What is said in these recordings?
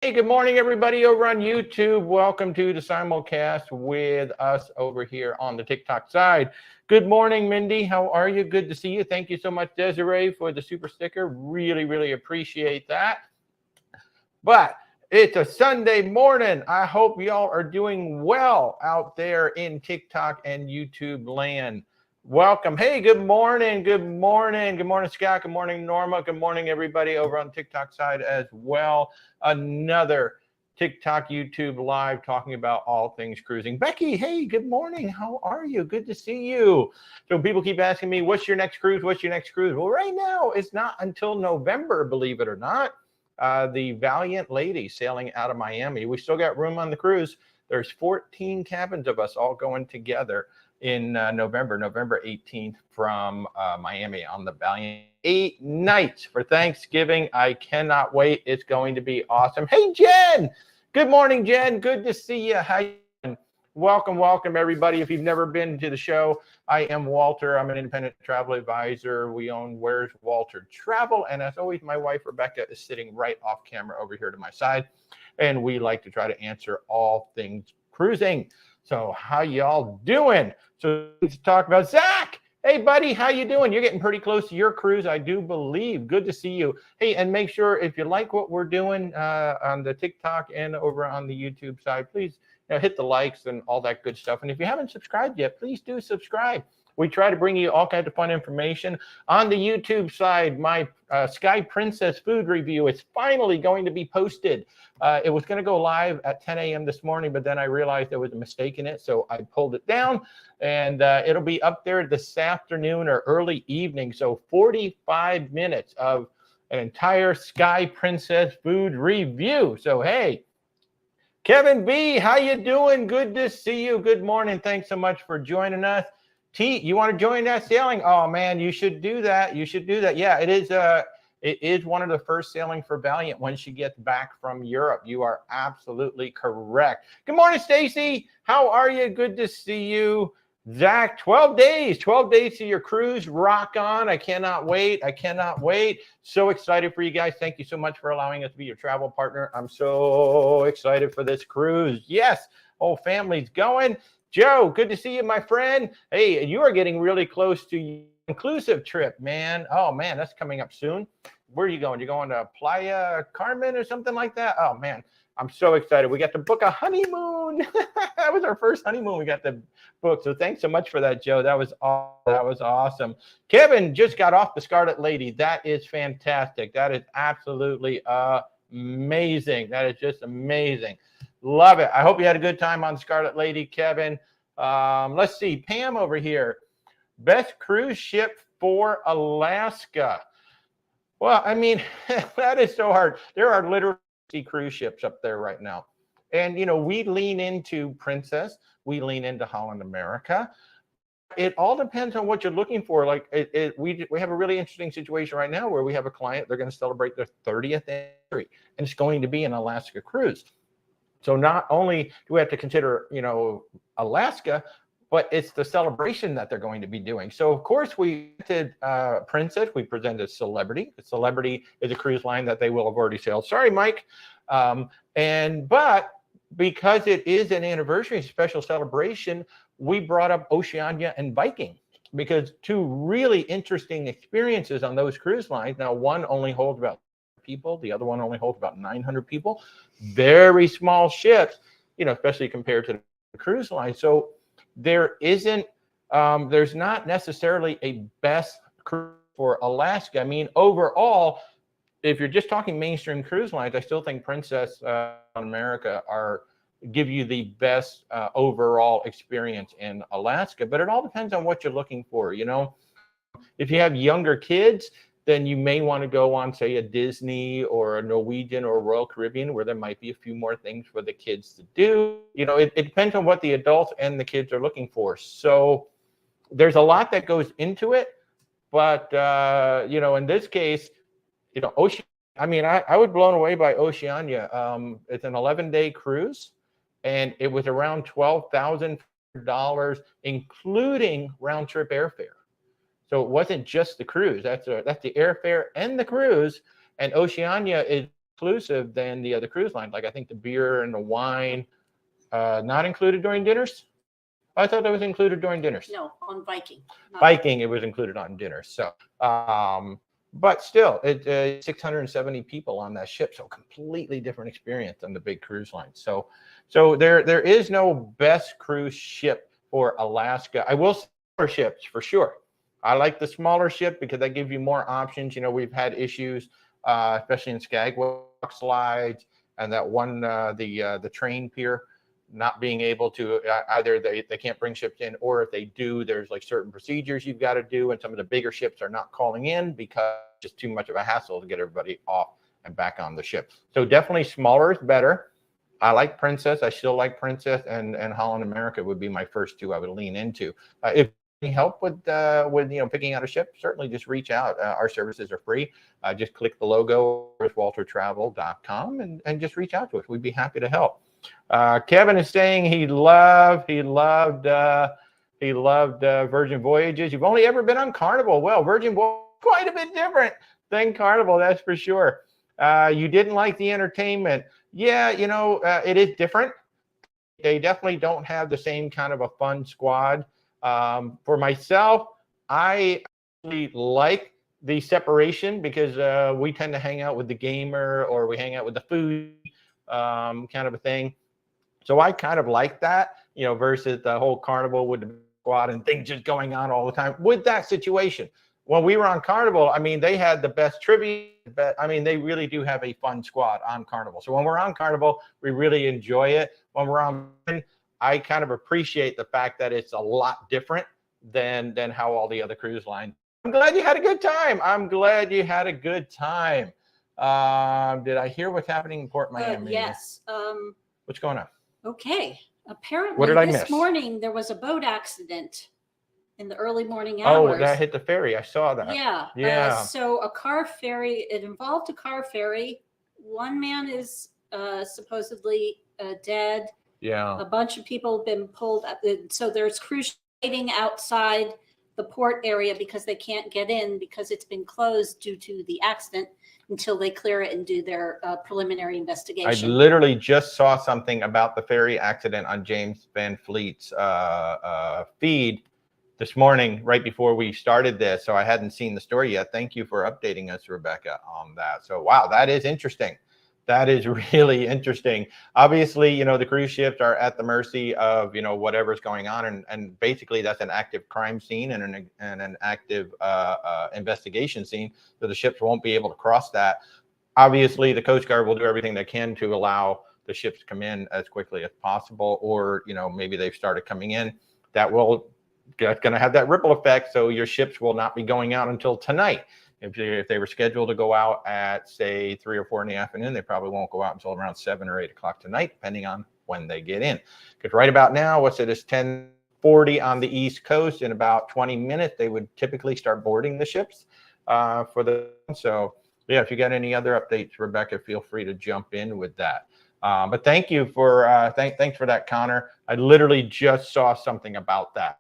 Hey, good morning, everybody over on YouTube. Welcome to the Simulcast with us over here on the TikTok side. Good morning, Mindy. How are you? Good to see you. Thank you so much, Desiree, for the super sticker. Really appreciate that. But it's a Sunday morning. I hope y'all are doing well out there in TikTok and YouTube land. Welcome. Hey, good morning. Good morning. Good morning, Scott. Good morning, Norma. Good morning, everybody over on the TikTok side as well. Another TikTok, YouTube live talking about all things cruising. Becky, hey, good morning. How are you? Good to see you. So people keep asking me, what's your next cruise? What's your next cruise? Well, right now, it's not until November, believe it or not. The Valiant Lady sailing out of Miami. We still got room on the cruise. There's 14 cabins of us all going together in November 18th from Miami on the Valiant. 8 nights for Thanksgiving. I cannot wait. It's going to be awesome. Hey, Jen. Good morning, Jen. Good to see you. How you doing? Welcome, everybody. If you've never been to the show, I am Walter. I'm an independent travel advisor. We own Where's Walter Travel. And as always, my wife, Rebecca, is sitting right off camera over here to my side. And we like to try to answer all things cruising. So how y'all doing? So let's talk about Zach. Hey, buddy, how you doing? You're getting pretty close to your cruise, I do believe. Good to see you. Hey, and make sure if you like what we're doing on the TikTok and over on the YouTube side, please hit the likes and all that good stuff. And if you haven't subscribed yet, please do subscribe. We try to bring you all kinds of fun information. On the YouTube side, my Sky Princess food review is finally going to be posted. It was going to go live at 10 a.m. this morning, but then I realized there was a mistake in it, so I pulled it down. And it'll be up there this afternoon or early evening. So 45 minutes of an entire Sky Princess food review. So, hey, Kevin B., how you doing? Good to see you. Good morning. Thanks so much for joining us. T, you want to join that sailing? Oh, man, you should do that. You should do that. Yeah, it is one of the first sailing for Valiant when she gets back from Europe. You are absolutely correct. Good morning, Stacy. How are you? Good to see you. Zach, 12 days to your cruise. Rock on. I cannot wait. So excited for you guys. Thank you so much for allowing us to be your travel partner. I'm so excited for this cruise. Yes, whole family's going. Joe, good to see you, my friend. Hey, you are getting really close to your inclusive trip, man. Oh, man, that's coming up soon. Where are you going? You're going to Playa Carmen or something like that? Oh, man, I'm so excited. We got to book a honeymoon. That was our first honeymoon we got to book. So thanks so much for that, Joe. That was awesome. Kevin just got off the Scarlet Lady. That is fantastic. That is absolutely amazing. That is just amazing. Love it. I hope you had a good time on Scarlet Lady, Kevin. Let's see. Pam over here. Best cruise ship for Alaska. Well, I mean, that is so hard. There are literally cruise ships up there right now. And, we lean into Princess. We lean into Holland America. It all depends on what you're looking for. Like we have a really interesting situation right now where we have a client. They're going to celebrate their 30th anniversary, and it's going to be an Alaska cruise. So not only do we have to consider, Alaska, but it's the celebration that they're going to be doing. So of course we did Princess. We presented Celebrity. The Celebrity is a cruise line that they will have already sailed. Sorry, Mike. But because it is an anniversary special celebration, we brought up Oceania and Viking, because two really interesting experiences on those cruise lines. Now, one only holds about people, the other one only holds about 900 people. Very small ships, especially compared to the cruise line. So there's not necessarily a best cruise for Alaska. I mean, overall, if you're just talking mainstream cruise lines, I still think Princess America give you the best overall experience in Alaska. But it all depends on what you're looking for. If you have younger kids, then you may want to go on, say, a Disney or a Norwegian or a Royal Caribbean, where there might be a few more things for the kids to do. It depends on what the adults and the kids are looking for. So there's a lot that goes into it. But, in this case, Oceania, I mean, I was blown away by Oceania. It's an 11-day cruise, and it was around $12,000, including round-trip airfare. So it wasn't just the cruise. That's the airfare and the cruise. And Oceania is inclusive than the other cruise lines. Like I think the beer and the wine, not included during dinners. I thought that was included during dinners. No, on Viking. Viking, it was included on dinners. So, but still, it's 670 people on that ship. So completely different experience than the big cruise line. So there is no best cruise ship for Alaska. I will say smaller ships for sure. I like the smaller ship because that gives you more options. We've had issues, especially in Skagwalk slides and that one, the train pier, not being able to either they can't bring ships in, or if they do, there's like certain procedures you've got to do, and some of the bigger ships are not calling in because it's just too much of a hassle to get everybody off and back on the ship. So definitely smaller is better. I like Princess. I still like Princess, and Holland America would be my first two I would lean into. If any help with picking out a ship, certainly just reach out. Our services are free. Just click the logo waltertravel.com and just reach out to us. We'd be happy to help. Kevin is saying he loved Virgin Voyages. You've only ever been on Carnival. Well, Virgin Voyages quite a bit different than Carnival, that's for sure. You didn't like the entertainment. Yeah, it is different. They definitely don't have the same kind of a fun squad. For myself, I actually like the separation because we tend to hang out with the gamer, or we hang out with the food kind of a thing. So I kind of like that, versus the whole Carnival with the squad and things just going on all the time. With that situation, when we were on Carnival, I mean, they had the best trivia. They really do have a fun squad on Carnival. So when we're on Carnival, we really enjoy it. When we're on, I kind of appreciate the fact that it's a lot different than how all the other cruise lines. I'm glad you had a good time. Did I hear what's happening in Port Miami? Yes. What's going on? Okay. Apparently, what did I miss? This morning there was a boat accident in the early morning hours. Oh, that hit the ferry. I saw that. Yeah. So a car ferry. It involved a car ferry. One man is supposedly dead. Yeah. A bunch of people have been pulled up. So there's crews waiting outside the port area because they can't get in because it's been closed due to the accident until they clear it and do their preliminary investigation. I literally just saw something about the ferry accident on James Van Fleet's feed this morning, right before we started this. So I hadn't seen the story yet. Thank you for updating us, Rebecca, on that. So, wow, that is interesting. That is really interesting. Obviously, the cruise ships are at the mercy of, whatever's going on. And basically that's an active crime scene and an active investigation scene. So the ships won't be able to cross that. Obviously, the Coast Guard will do everything they can to allow the ships to come in as quickly as possible. Or, maybe they've started coming in. That's going to have that ripple effect. So your ships will not be going out until tonight. If they were scheduled to go out at, say, 3 or 4 in the afternoon, they probably won't go out until around 7 or 8 o'clock tonight, depending on when they get in. Because right about now, it's 10:40 on the East Coast. In about 20 minutes, they would typically start boarding the ships So, yeah, if you got any other updates, Rebecca, feel free to jump in with that. But thank you for thanks for that, Connor. I literally just saw something about that.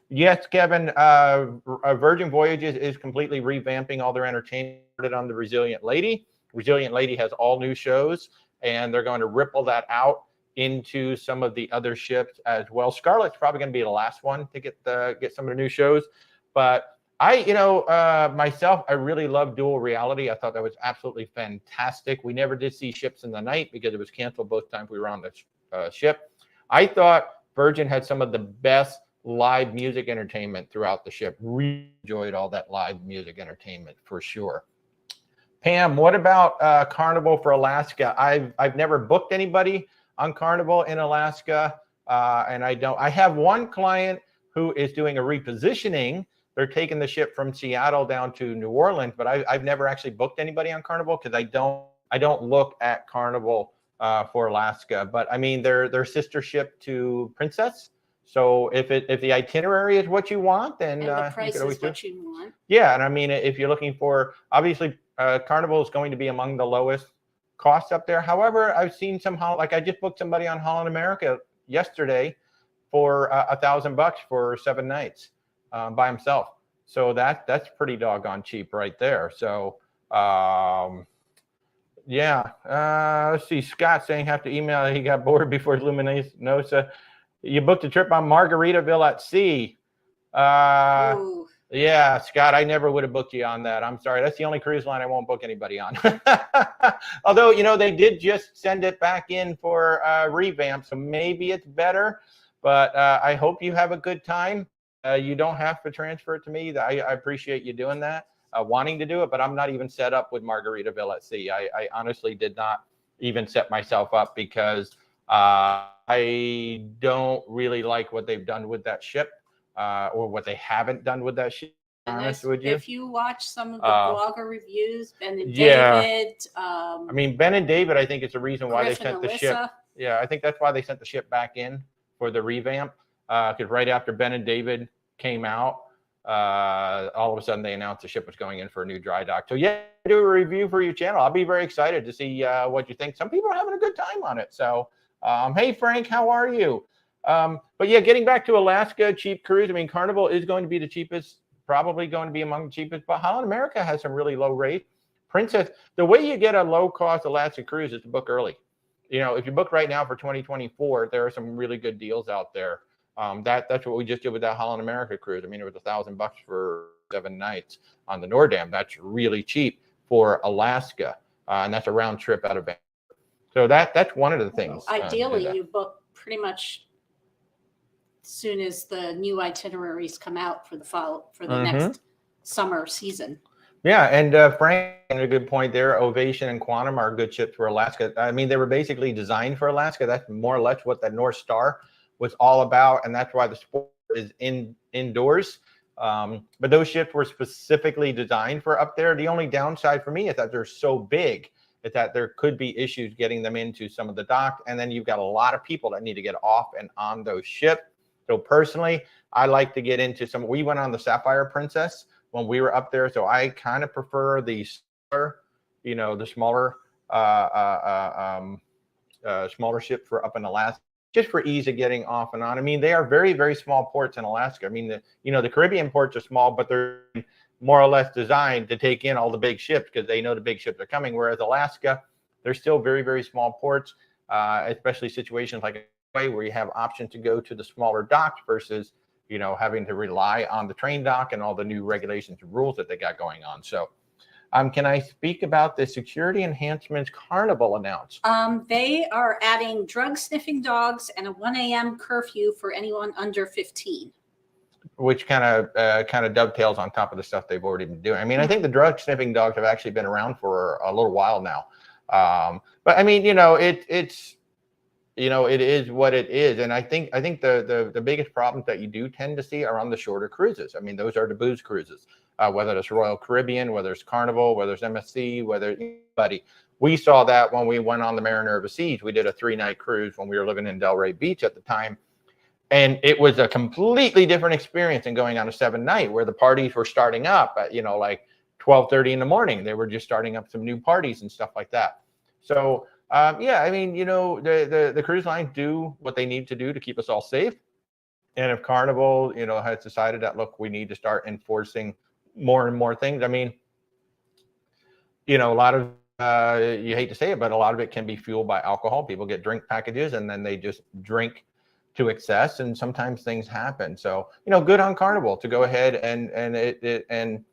Yes, Kevin, Virgin Voyages is completely revamping all their entertainment on the Resilient Lady. Resilient Lady has all new shows, and they're going to ripple that out into some of the other ships as well. Scarlet's probably going to be the last one to get some of the new shows, but myself, I really love dual reality. I thought that was absolutely fantastic. We never did see ships in the night because it was canceled both times we were on the ship. I thought Virgin had some of the best live music entertainment throughout the ship. Really enjoyed all that live music entertainment for sure. Pam, what about Carnival for Alaska? I've never booked anybody on Carnival in Alaska, and I have one client who is doing a repositioning. They're taking the ship from Seattle down to New Orleans, but I've never actually booked anybody on Carnival because I don't look at Carnival for Alaska. But I mean, they're sister ship to Princess. So if the itinerary is what you want, then and the price is what you want. Yeah, and I mean, if you're looking for, obviously, Carnival is going to be among the lowest costs up there. However, I've seen some, like I just booked somebody on Holland America yesterday for $1,000 for 7 nights by himself. So that's pretty doggone cheap right there. So yeah, let's see. Scott saying have to email. He got bored before Luminosa. You booked a trip on Margaritaville at sea. Yeah, Scott, I never would have booked you on that. I'm sorry. That's the only cruise line I won't book anybody on. Although, they did just send it back in for revamp, so maybe it's better. But I hope you have a good time. You don't have to transfer it to me. I appreciate you doing that, wanting to do it, but I'm not even set up with Margaritaville at sea. I honestly did not even set myself up because I don't really like what they've done with that ship. Or what they haven't done with that shit. Honest with you, if you watch some of the blogger reviews, Ben and yeah. David. I mean, Ben and David, I think it's the reason why they sent the ship. Yeah, I think that's why they sent the ship back in for the revamp. Because right after Ben and David came out, all of a sudden they announced the ship was going in for a new dry dock. So yeah, do a review for your channel. I'll be very excited to see what you think. Some people are having a good time on it. So, hey Frank, how are you? But yeah, getting back to Alaska, cheap cruise. I mean, Carnival is going to be the cheapest, probably going to be among the cheapest, but Holland America has some really low rates. Princess, the way you get a low cost Alaska cruise is to book early. If you book right now for 2024, there are some really good deals out there. That's what we just did with that Holland America cruise. I mean, it was $1,000 for 7 nights on the Nordam. That's really cheap for Alaska, and that's a round trip out of Vancouver. So that's one of the things. Ideally, you book pretty much soon as the new itineraries come out for the fall for the next summer season. Yeah, and Frank made a good point there. Ovation and Quantum are good ships for Alaska. I mean, they were basically designed for Alaska. That's more or less what that North Star was all about, and that's why the sport is indoors. But those ships were specifically designed for up there. The only downside for me is that they're so big, is that there could be issues getting them into some of the docks, and then you've got a lot of people that need to get off and on those ships. So personally, I like to get into some. We went on the Sapphire Princess when we were up there, so I kind of prefer the smaller, smaller ship for up in Alaska, just for ease of getting off and on. I mean, they are very, very small ports in Alaska. I mean, the Caribbean ports are small, but they're more or less designed to take in all the big ships because they know the big ships are coming. Whereas Alaska, they're still very, very small ports, especially situations like where you have options to go to the smaller docks versus having to rely on the train dock and all the new regulations and rules that they got going on. So can I speak about the security enhancements Carnival announced? They are adding drug sniffing dogs and a 1 a.m. curfew for anyone under 15, which kind of dovetails on top of the stuff they've already been doing. I mean, I think the drug sniffing dogs have actually been around for a little while now. But I mean, it is what it is. And I think the biggest problems that you do tend to see are on the shorter cruises. I mean, those are the booze cruises, whether it's Royal Caribbean, whether it's Carnival, whether it's MSC, whether anybody. We saw that when we went on the Mariner of the Seas. We did a 3-night cruise when we were living in Delray Beach at the time. And it was a completely different experience than going on a 7-night where the parties were starting up at, like 12:30 in the morning. They were just starting up some new parties and stuff like that. So Yeah, I mean, the cruise lines do what they need to do to keep us all safe. And if Carnival, has decided that, look, we need to start enforcing more and more things. I mean, a lot of you hate to say it, but a lot of it can be fueled by alcohol. People get drink packages and then they just drink to excess, and sometimes things happen. So, good on Carnival to go ahead and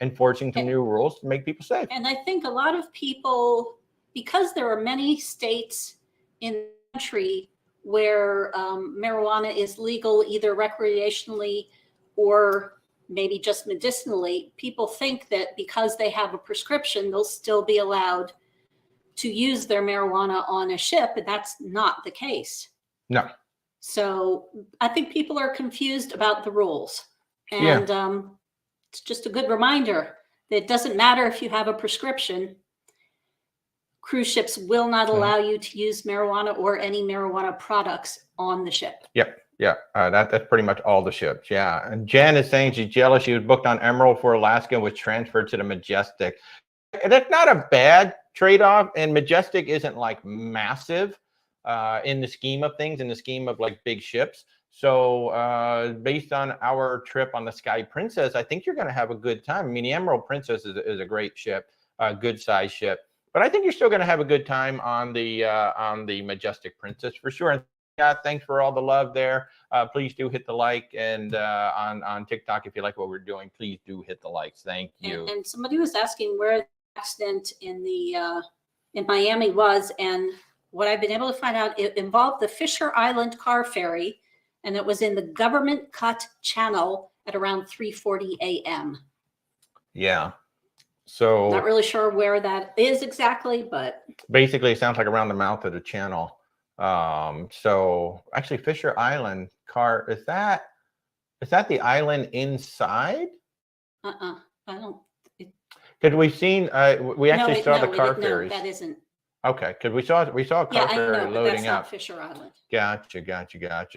enforcing some new rules to make people safe. And I think a lot of people, because there are many states in the country where marijuana is legal either recreationally or maybe just medicinally, people think that because they have a prescription, they'll still be allowed to use their marijuana on a ship, and that's not the case. No. So I think people are confused about the rules. And it's just a good reminder that it doesn't matter if you have a prescription. Cruise ships will not allow you to use marijuana or any marijuana products on the ship. Yep. Yeah, that's pretty much all the ships. Yeah, and Jen is saying she's jealous. She was booked on Emerald for Alaska and was transferred to the Majestic. That's not a bad trade-off, and Majestic isn't like massive in the scheme of things, in the scheme of like big ships. So based on our trip on the Sky Princess, I think you're going to have a good time. I mean, the Emerald Princess is a great ship, a good size ship, but I think you're still going to have a good time on the Majestic Princess for sure. Thanks for all the love there. Please do hit the like, and on TikTok, if you like what we're doing, please do hit the likes. Thank you. And somebody was asking where the accident in Miami was, and what I've been able to find out, it involved the Fisher Island car ferry, and it was in the government cut channel at around 3:40 a.m. Yeah. So not really sure where that is exactly, but basically it sounds like around the mouth of the channel. So actually Fisher Island car, is that the island inside? I don't. Because we've seen, we actually saw the car ferries. No, that isn't. Okay, because we saw a car ferry loading up. Not Fisher Island. Gotcha.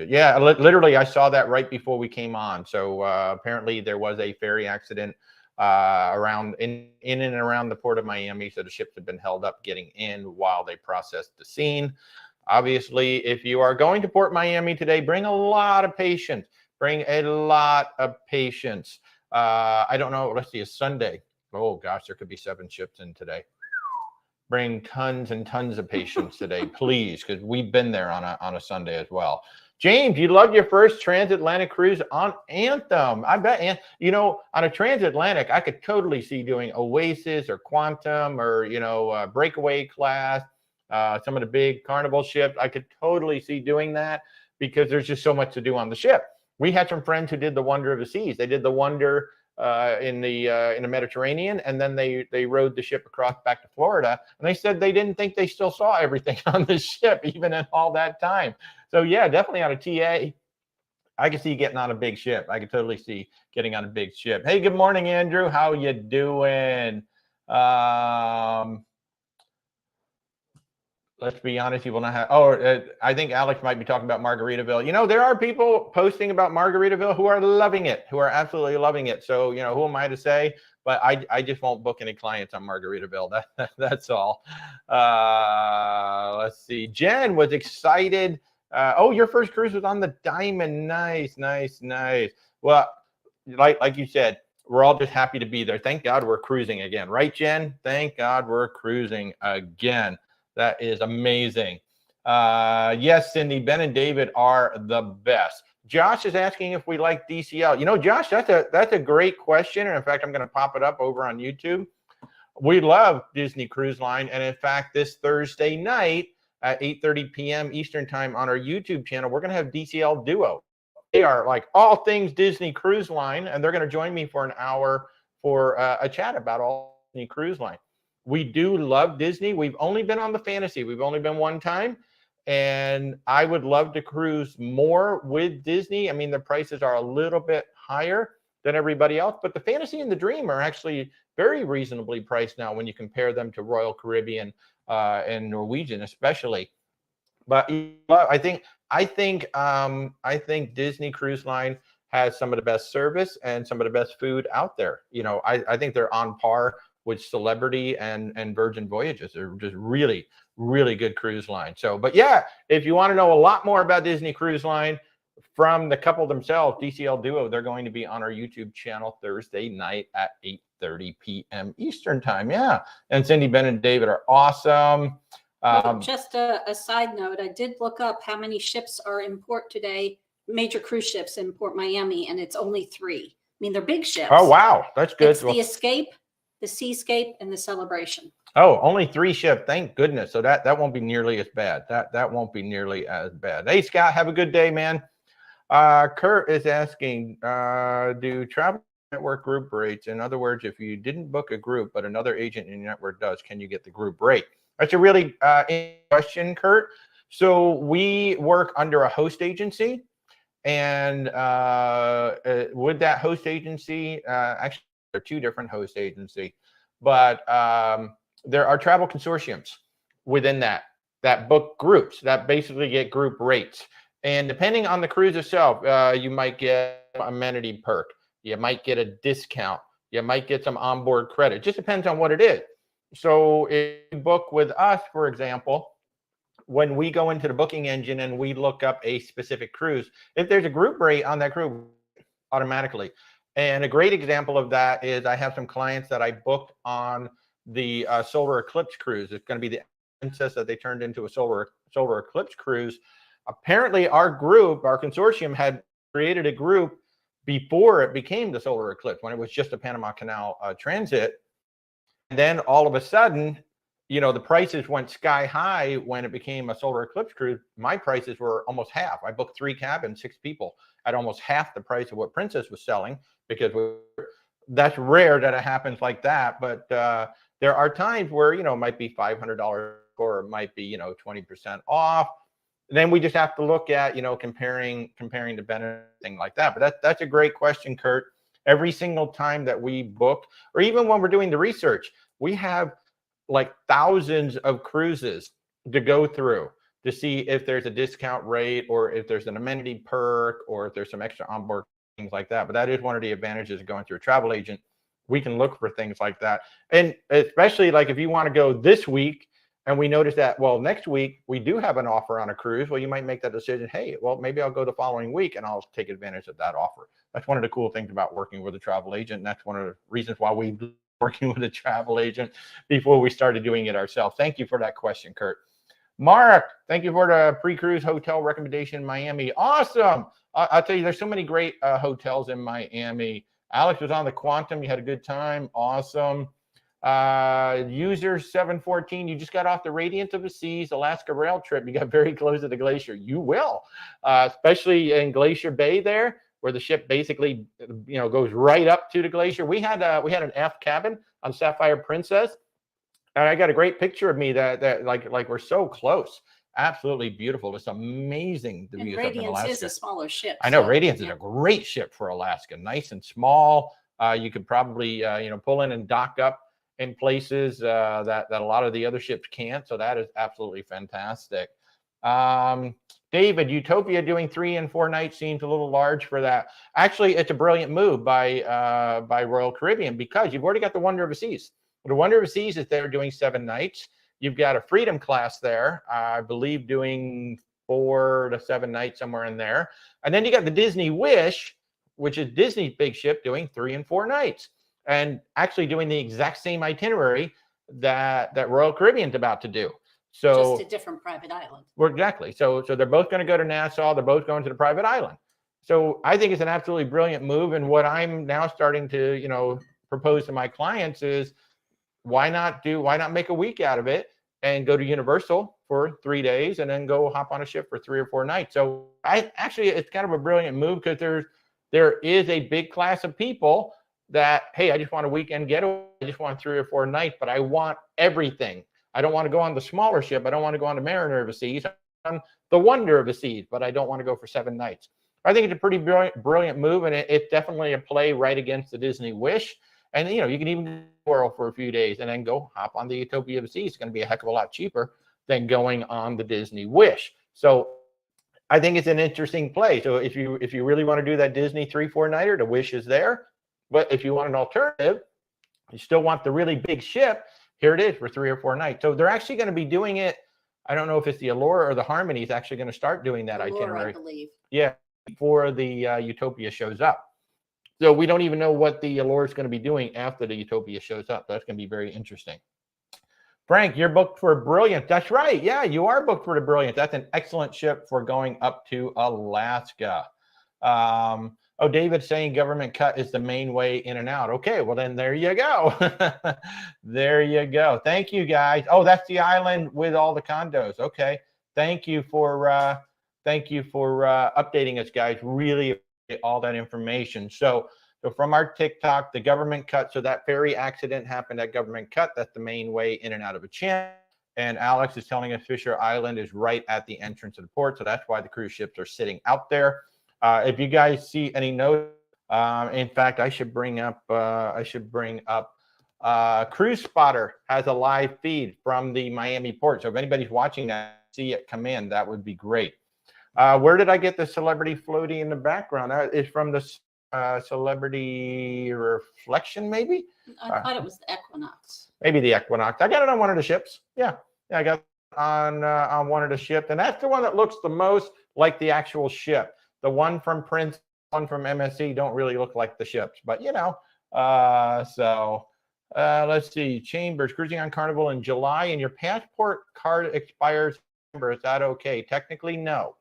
Yeah, literally, I saw that right before we came on. So apparently, there was a ferry accident around in and around the port of Miami. So the ships have been held up getting in while they processed the scene. Obviously, if you are going to Port Miami today, bring a lot of patience. I don't know. Let's see, it's Sunday. Oh gosh, there could be 7 ships in today. Bring tons and tons of patience today, please, because we've been there on a Sunday as well. James, you loved your first transatlantic cruise on Anthem. I bet, on a transatlantic, I could totally see doing Oasis or Quantum or, Breakaway class, some of the big Carnival ships. I could totally see doing that because there's just so much to do on the ship. We had some friends who did the Wonder of the Seas. They did the Wonder in the Mediterranean, and then they rode the ship across back to Florida, and they said they didn't think they still saw everything on the ship even in all that time. So yeah, definitely on a TA, I could see getting on a big ship. I could totally see getting on a big ship. Hey, good morning, Andrew. How you doing? Let's be honest, you will not have. I think Alex might be talking about Margaritaville. There are people posting about Margaritaville who are loving it, who are absolutely loving it. So, who am I to say? But I just won't book any clients on Margaritaville. That's all. Let's see. Jen was excited. Your first cruise was on the Diamond. Nice. Well, like you said, we're all just happy to be there. Thank God we're cruising again, right, Jen? Thank God we're cruising again. That is amazing. Yes, Cindy, Ben and David are the best. Josh is asking if we like DCL. Josh, that's a great question. And in fact, I'm going to pop it up over on YouTube. We love Disney Cruise Line. And in fact, this Thursday night at 8:30 p.m. Eastern time on our YouTube channel, we're going to have DCL Duo. They are like all things Disney Cruise Line, and they're going to join me for an hour for a chat about all Disney Cruise Line. We do love Disney. We've only been on the Fantasy. We've only been one time. And I would love to cruise more with Disney. I mean, the prices are a little bit higher than everybody else. But the Fantasy and the Dream are actually very reasonably priced now when you compare them to Royal Caribbean and Norwegian especially. But I think Disney Cruise Line has some of the best service and some of the best food out there. I think they're on par with Celebrity and Virgin Voyages. They're just really, really good cruise line. So, but yeah, if you want to know a lot more about Disney Cruise Line from the couple themselves, DCL Duo, they're going to be on our YouTube channel Thursday night at 8:30 p.m. Eastern time. Yeah. And Cindy, Ben, and David are awesome. Just a side note, I did look up how many ships are in port today, major cruise ships in Port Miami, and it's only 3. I mean, they're big ships. Oh, wow. That's good. It's the Escape, the Seascape, and the Celebration. Oh, only 3 ships. Thank goodness. So that won't be nearly as bad. That won't be nearly as bad. Hey, Scott, have a good day, man. Kurt is asking, do travel network group rates? In other words, if you didn't book a group, but another agent in your network does, can you get the group rate? That's a really interesting question, Kurt. So we work under a host agency, and with that host agency, actually there are 2 different host agencies, but there are travel consortiums within that book groups that basically get group rates. And depending on the cruise itself, you might get amenity perk, you might get a discount, you might get some onboard credit. It just depends on what it is. So if you book with us, for example, when we go into the booking engine and we look up a specific cruise, if there's a group rate on that cruise, automatically. And a great example of that is I have some clients that I booked on the solar eclipse cruise. It's going to be the Princess that they turned into a solar eclipse cruise. Apparently our group, our consortium, had created a group before it became the solar eclipse, when it was just a Panama Canal transit. And then all of a sudden, you know, the prices went sky high when it became a solar eclipse cruise. My prices were almost half. I booked 3 cabins, 6 people at almost half the price of what Princess was selling, because that's rare that it happens like that. But there are times where, you know, it might be $500 or it might be, you know, 20% off. And then we just have to look at, you know, comparing the benefit, thing like that. But that's a great question, Kurt. Every single time that we book, or even when we're doing the research, we have like thousands of cruises to go through to see if there's a discount rate, or if there's an amenity perk, or if there's some extra onboard things like that. But that is one of the advantages of going through a travel agent. We can look for things like that. And especially like if you want to go this week and we notice that, well, next week we do have an offer on a cruise, well, you might make that decision. Hey, well, maybe I'll go the following week and I'll take advantage of that offer. That's one of the cool things about working with a travel agent. And that's one of the reasons why we working with a travel agent before we started doing it ourselves. Thank you for that question, Kurt. Mark, thank you for the pre-cruise hotel recommendation in Miami. Awesome. I'll tell you, there's so many great hotels in Miami. Alex was on the Quantum. You had a good time. Awesome. User 714, you just got off the Radiance of the Seas Alaska rail trip. You got very close to the glacier. You will, especially in Glacier Bay there, where the ship basically, you know, goes right up to the glacier. We had an aft cabin on Sapphire Princess, and I got a great picture of me that like we're so close. Absolutely beautiful. It's amazing to be up in Alaska. Radiance is a smaller ship. I know, so, Radiance is a great ship for Alaska, nice and small. You could probably you know, pull in and dock up in places that a lot of the other ships can't. So that is absolutely fantastic. David, Utopia doing 3 and 4 nights seems a little large for that. Actually, it's a brilliant move by Royal Caribbean, because you've already got the Wonder of the Seas. The Wonder of the Seas is there doing 7 nights. You've got a Freedom class there, I believe, doing 4 to 7 nights, somewhere in there. And then you got the Disney Wish, which is Disney's big ship, doing 3 and 4 nights, and actually doing the exact same itinerary that Royal Caribbean's about to do. So just a different private island. Well, exactly. So they're both going to go to Nassau. They're both going to the private island. So I think it's an absolutely brilliant move. And what I'm now starting to, you know, propose to my clients is, why not make a week out of it and go to Universal for 3 days and then go hop on a ship for 3 or 4 nights. So it's kind of a brilliant move, because there is a big class of people that, hey, I just want a weekend getaway. I just want 3 or 4 nights, but I want everything. I don't want to go on the smaller ship. I don't want to go on the Mariner of the Seas, on the Wonder of the Seas, but I don't want to go for 7 nights. I think it's a pretty brilliant move, and it's definitely a play right against the Disney Wish. And, you know, you can even do the world for a few days and then go hop on the Utopia of the Seas. It's going to be a heck of a lot cheaper than going on the Disney Wish. So I think it's an interesting play. So if you really want to do that Disney 3-4 nighter, the Wish is there. But if you want an alternative, you still want the really big ship, here it is for 3 or 4 nights. So they're actually going to be doing it. I don't know if it's the Allure or the Harmony is actually going to start doing that Allure, itinerary. I believe. Yeah, before the Utopia shows up. So we don't even know what the Allure is going to be doing after the Utopia shows up. That's going to be very interesting. Frank, you're booked for Brilliant. That's right. Yeah, you are booked for the Brilliant. That's an excellent ship for going up to Alaska. Oh, David's saying government cut is the main way in and out. Okay, well then there you go. There you go. Thank you guys. Oh, that's the island with all the condos. Okay. Thank you for updating us, guys. Really appreciate all that information. So from our TikTok, the government cut. So that ferry accident happened at government cut. That's the main way in and out of a channel. And Alex is telling us Fisher Island is right at the entrance of the port. So that's why the cruise ships are sitting out there. If you guys see any notes, in fact, I should bring up Cruise Spotter has a live feed from the Miami port. So if anybody's watching that, see it come in, that would be great. Where did I get the celebrity floaty in the background? It's from the Celebrity Reflection, maybe? I thought it was the Equinox. Maybe the Equinox. I got it on one of the ships. Yeah, I got it on one of the ships. And that's the one that looks the most like the actual ship. The one from Prince, one from MSC don't really look like the ships. But, you know, let's see. Chambers, cruising on Carnival in July, and your passport card expires in December. Is that okay? Technically, no.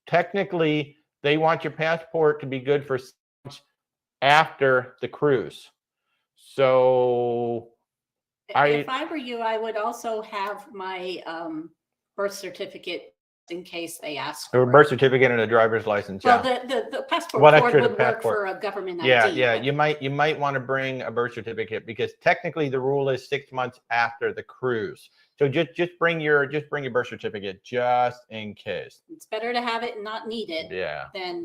Technically, they want your passport to be good for 6 months after the cruise. So if I were you, I would also have my birth certificate in case they ask for a birth certificate and a driver's license. Well, the passport card would work for a government ID. Yeah. You might want to bring a birth certificate because technically the rule is 6 months after the cruise. So just bring your birth certificate just in case. It's better to have it and not need it than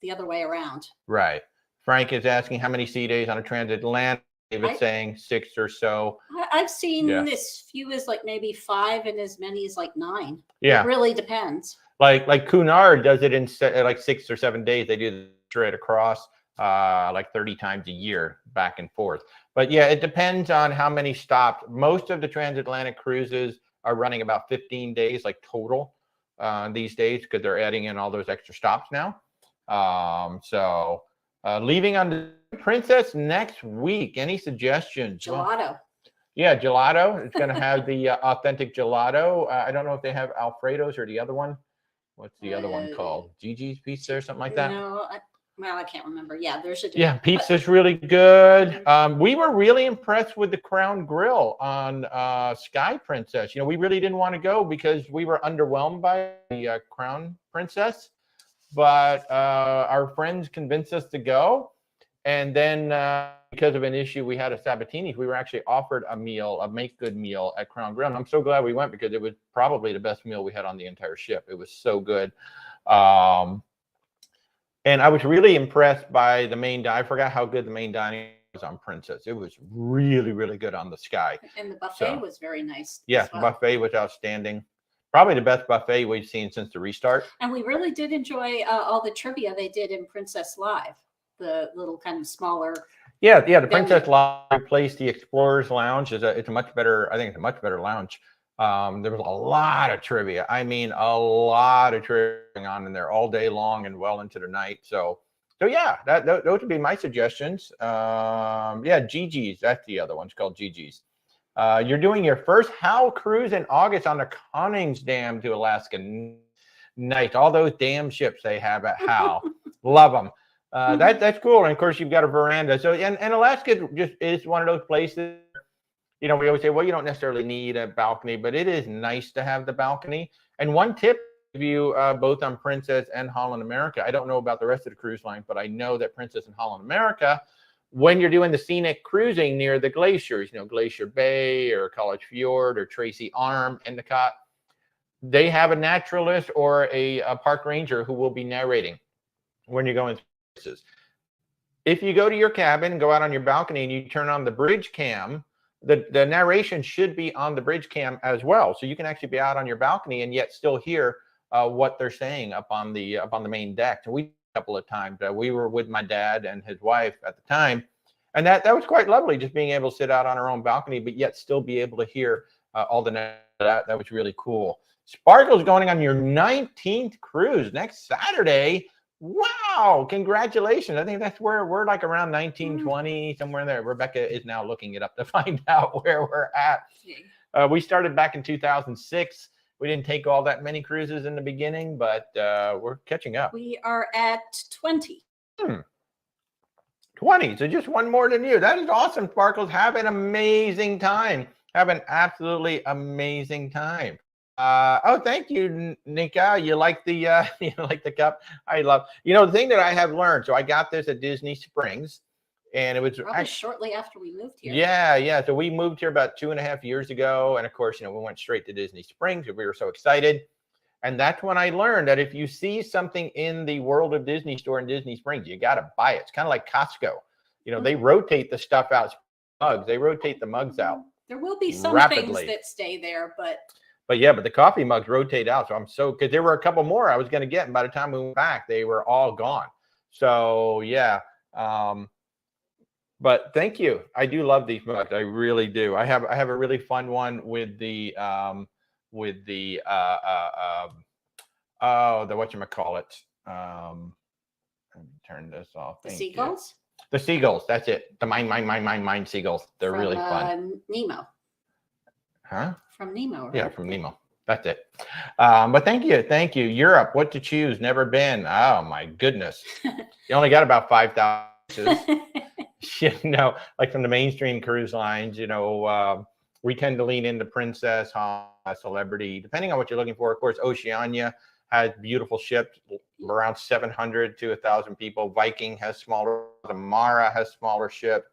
the other way around. Right. Frank is asking how many sea days on a transatlantic. David's saying 6 or so. I've seen as few as like maybe 5 and as many as like 9. Yeah. It really depends. Like Cunard does it in like 6 or 7 days. They do straight across like 30 times a year back and forth. But yeah, it depends on how many stops. Most of the transatlantic cruises are running about 15 days like total these days because they're adding in all those extra stops now. Leaving on the Princess next week. Any suggestions? Gelato. Yeah, gelato. It's going to have the authentic gelato. I don't know if they have Alfredo's or the other one. What's the other one called? Gigi's Pizza or something like that? No, I can't remember. Yeah, there's a yeah, pizza's really good. We were really impressed with the Crown Grill on Sky Princess. You know, we really didn't want to go because we were underwhelmed by the Crown Princess. But our friends convinced us to go. And then because of an issue we had at Sabatini's, we were actually offered a make good meal at Crown Grill. And I'm so glad we went because it was probably the best meal we had on the entire ship. It was so good. And I was really impressed by the main dining. I forgot how good the main dining was on Princess. It was really, really good on the Sky. And the buffet was very nice. Yeah, the buffet was outstanding. Probably the best buffet we've seen since the restart. And we really did enjoy all the trivia they did in Princess Live, the little kind of smaller. Yeah, the Princess Live replaced the Explorers Lounge. It's a much better, I think it's a much better lounge. There was a lot of trivia. I mean, a lot of trivia going on in there all day long and well into the night. So yeah, those would be my suggestions. Yeah, Gigi's, that's the other one. It's called Gigi's. You're doing your first Howl cruise in August on the Connings Dam to Alaska. Nice. All those damn ships they have at Howl. Love them. That's cool. And of course, you've got a veranda. So, and Alaska just is one of those places, you know, we always say, well, you don't necessarily need a balcony, but it is nice to have the balcony. And one tip to you both on Princess and Holland America, I don't know about the rest of the cruise line, but I know that Princess and Holland America, when you're doing the scenic cruising near the glaciers, you know, Glacier Bay or College Fjord or Tracy Arm, Endicott, they have a naturalist or a park ranger who will be narrating when you're going through places. If you go to your cabin and go out on your balcony and you turn on the bridge cam, the narration should be on the bridge cam as well. So you can actually be out on your balcony and yet still hear what they're saying up on the main deck. And we couple of times. We were with my dad and his wife at the time, And that was quite lovely, just being able to sit out on our own balcony, but yet still be able to hear all the that was really cool. Sparkle's going on your 19th cruise next Saturday. Wow, congratulations. I think that's where we're like around 1920, somewhere there. Rebecca is now looking it up to find out where we're at. We started back in 2006. We didn't take all that many cruises in the beginning, but we're catching up. We are at 20. 20, so just one more than you. That is awesome, Sparkles. Have an amazing time. Have an absolutely amazing time. Oh, thank you, Nika. You like the you like the cup? I love. The thing that I have learned. So I got this at Disney Springs, and it was probably shortly after we moved here. Yeah. So we moved here about 2.5 years ago, and of course, we went straight to Disney Springs because we were so excited. And that's when I learned that if you see something in the World of Disney store in Disney Springs, you got to buy it. It's kind of like Costco. They rotate the stuff out. Mugs. They rotate the mugs out. There will be some rapidly. things that stay there, but the coffee mugs rotate out. So because there were a couple more I was going to get, and by the time we went back, they were all gone. So yeah. But thank you. I do love these mugs. I really do. I have a really fun one with the whatchamacallit. Turn this off. The seagulls? The seagulls. That's it. The mine seagulls. They're really fun. Nemo. Huh? From Nemo. Right? Yeah, from Nemo. That's it. But thank you. Europe, what to choose? Never been. Oh my goodness. You only got about 5,000. Like from the mainstream cruise lines, we tend to lean into Princess, Celebrity, depending on what you're looking for. Of course, Oceania has beautiful ships, around 700 to 1,000 people. Viking has smaller. The Mara has smaller ships.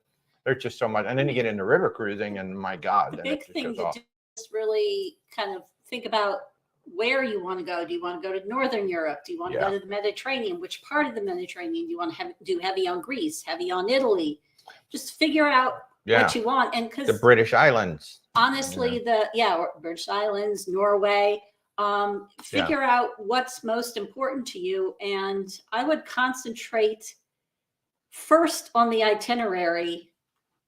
There's just so much. And then you get into river cruising, and my God. The big thing to do is really kind of think about where you want to go. Do you want to go to Northern Europe? Do you want to go to the Mediterranean? Which part of the Mediterranean do you want to do heavy on Greece, heavy on Italy? Just figure out what you want. And because the British Islands, honestly, British Islands, Norway, figure out what's most important to you. And I would concentrate first on the itinerary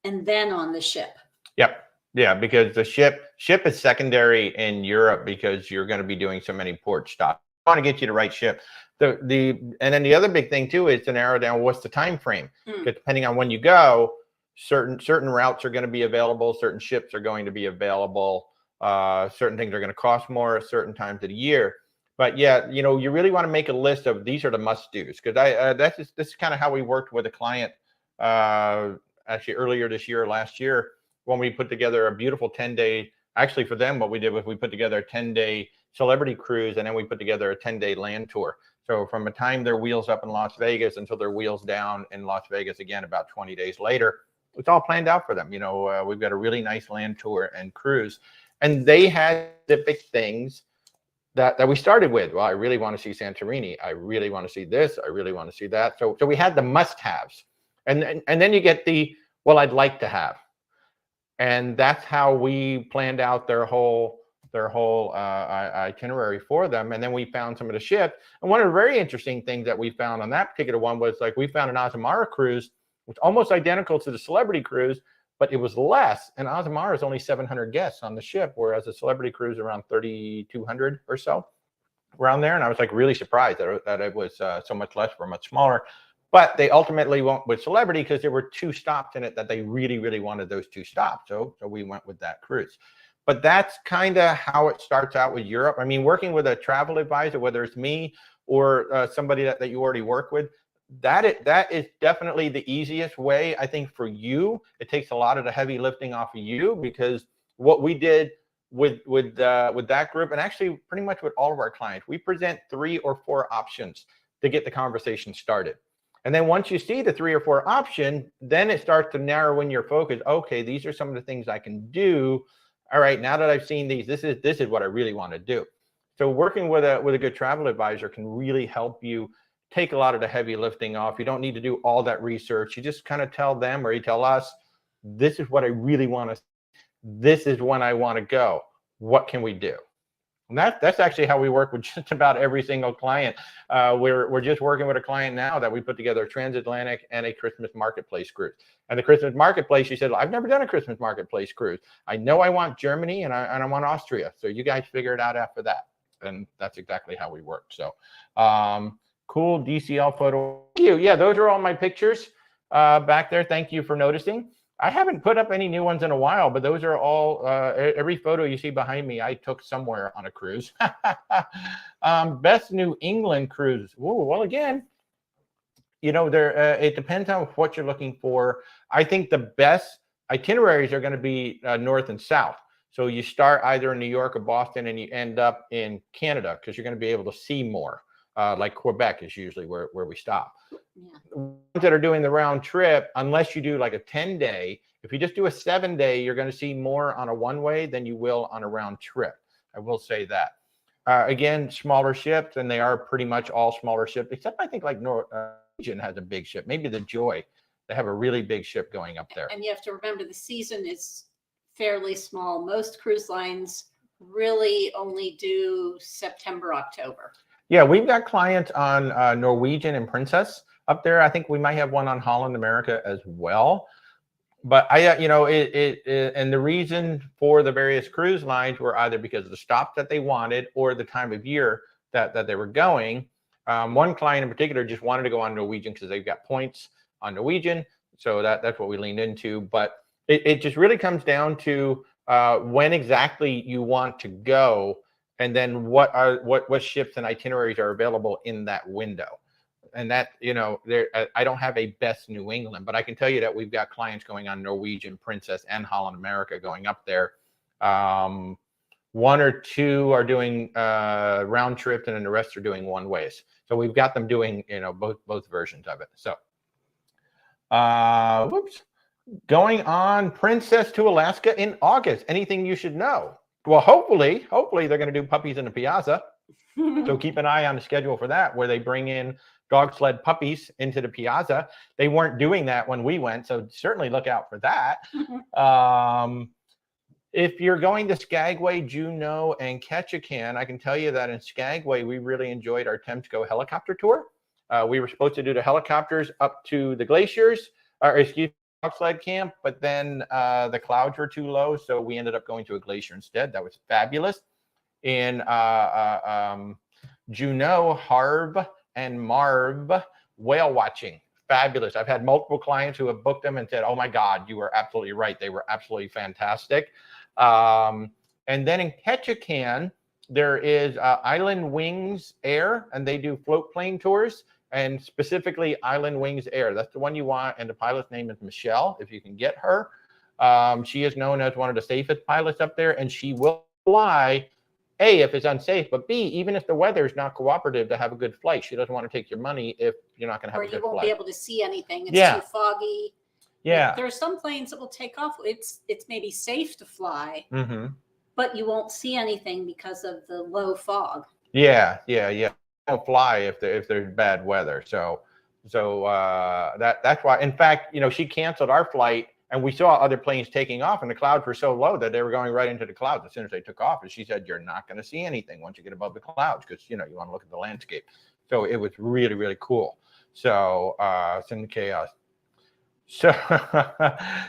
and then on the ship. Yep. Yeah, because the ship is secondary in Europe because you're going to be doing so many port stops. I want to get you the right ship. And then the other big thing too is to narrow down what's the time frame. Because depending on when you go, certain routes are going to be available, certain ships are going to be available, certain things are going to cost more at certain times of the year. But you really want to make a list of these are the must-dos, because this is kind of how we worked with a client actually earlier this year, last year, when we put together a beautiful 10-day, actually for them, what we did was we put together a 10-day celebrity cruise, and then we put together a 10-day land tour. So from the time their wheels up in Las Vegas until their wheels down in Las Vegas again, about 20 days later, it's all planned out for them. We've got a really nice land tour and cruise, and they had specific things that we started with. Well, I really want to see Santorini. I really want to see this. I really want to see that. So we had the must-haves, and then you get the, well, I'd like to have. And that's how we planned out their whole itinerary for them. And then we found some of the ships. And one of the very interesting things that we found on that particular one was, like, we found an Azamara cruise, which was almost identical to the Celebrity cruise, but it was less. And Azamara is only 700 guests on the ship, whereas the Celebrity cruise around 3,200 or so, around there. And I was like really surprised that it was so much less for much smaller. But they ultimately went with Celebrity because there were 2 stops in it that they really, really wanted those 2 stops. So we went with that cruise. But that's kind of how it starts out with Europe. I mean, working with a travel advisor, whether it's me or somebody that you already work with, that is definitely the easiest way. I think for you, it takes a lot of the heavy lifting off of you, because what we did with that group, and actually pretty much with all of our clients, we present 3 or 4 options to get the conversation started. And then once you see the 3 or 4 options, then it starts to narrow in your focus. Okay, these are some of the things I can do. All right, now that I've seen these, this is what I really want to do. So working with a good travel advisor can really help you take a lot of the heavy lifting off. You don't need to do all that research. You just kind of tell them, or you tell us, this is what I really want to, this is when I want to go. What can we do? And that's actually how we work with just about every single client. We're just working with a client now that we put together a transatlantic and a Christmas marketplace cruise. And the Christmas marketplace, she said, I've never done a Christmas marketplace cruise. I know I want Germany and I want Austria. So you guys figure it out after that. And that's exactly how we work. So cool DCL photo. Thank you. Yeah, those are all my pictures back there. Thank you for noticing. I haven't put up any new ones in a while, but those are all, every photo you see behind me, I took somewhere on a cruise. Best New England cruise. Ooh, well, again, you know, it depends on what you're looking for. I think the best itineraries are going to be north and south. So you start either in New York or Boston and you end up in Canada because you're going to be able to see more. Like Quebec is usually where we stop. Yeah. Ones that are doing the round trip, unless you do like a 10-day, if you just do a 7-day, you're going to see more on a one-way than you will on a round trip. I will say that. Again, smaller ships, and they are pretty much all smaller ships, except I think like Norwegian has a big ship. Maybe the Joy, they have a really big ship going up there. And you have to remember the season is fairly small. Most cruise lines really only do September, October. Yeah, we've got clients on Norwegian and Princess up there. I think we might have one on Holland America as well. But you know, and the reason for the various cruise lines were either because of the stops that they wanted or the time of year that they were going. One client in particular just wanted to go on Norwegian because they've got points on Norwegian. So that's what we leaned into. But it just really comes down to when exactly you want to go, and then what ships and itineraries are available in that window. And that, you know, I don't have a best New England, but I can tell you that we've got clients going on Norwegian, Princess, and Holland America going up there. One or two are doing round trips, and then the rest are doing one ways. So we've got them doing, you know, both versions of it. So, whoops. Going on Princess to Alaska in August. Anything you should know? Well, hopefully they're going to do puppies in the Piazza. So keep an eye on the schedule for that, where they bring in dog sled puppies into the Piazza. They weren't doing that when we went, so certainly look out for that. If you're going to Skagway, Juneau, and Ketchikan, I can tell you that in Skagway, we really enjoyed our Temsco helicopter tour. We were supposed to do the helicopters up to the glaciers, or excuse me, dog sled camp, but then the clouds were too low, so we ended up going to a glacier instead. That was fabulous. In Juneau, Harb and Marv whale watching, fabulous. I've had multiple clients who have booked them and said, oh my God, you were absolutely right. They were absolutely fantastic. And then in Ketchikan, there is Island Wings Air, and they do float plane tours, and specifically Island Wings Air. That's the one you want, and the pilot's name is Michelle, if you can get her. She is known as one of the safest pilots up there, and she will fly, A, if it's unsafe, but B, even if the weather is not cooperative to have a good flight. She doesn't want to take your money if you're not going to have a good flight. Or you won't be able to see anything. It's too foggy. Yeah. There are some planes that will take off. It's maybe safe to fly, but you won't see anything because of the low fog. Yeah. Don't fly if there's bad weather. So that's why. In fact, you know, she canceled our flight, and we saw other planes taking off, and the clouds were so low that they were going right into the clouds as soon as they took off. And she said, you're not going to see anything once you get above the clouds, because, you know, you want to look at the landscape. So it was really, really cool. So it's in the chaos. So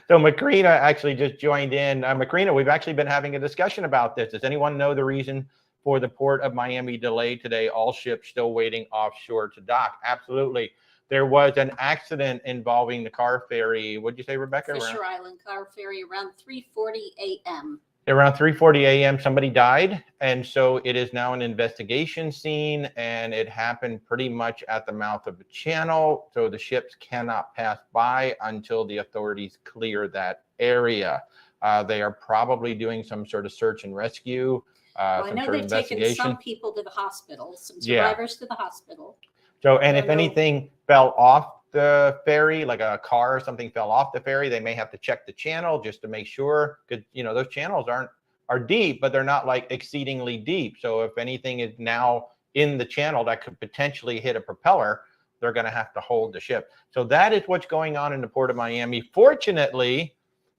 Macrina actually just joined in. Macrina, we've actually been having a discussion about this. Does anyone know the reason for the Port of Miami delay today? All ships still waiting offshore to dock. Absolutely. There was an accident involving the car ferry. What'd you say, Rebecca? Fisher Island car ferry around 3:40 a.m. Around 3:40 a.m. somebody died, and so it is now an investigation scene, and it happened pretty much at the mouth of the channel, so the ships cannot pass by until the authorities clear that area. They are probably doing some sort of search and rescue. I know they've taken some people to the hospital, some survivors to the hospital. So, and if anything fell off the ferry, like a car or something fell off the ferry, they may have to check the channel just to make sure, because, you know, those channels are deep, but they're not like exceedingly deep. So if anything is now in the channel that could potentially hit a propeller, they're going to have to hold the ship. So that is what's going on in the Port of Miami. Fortunately,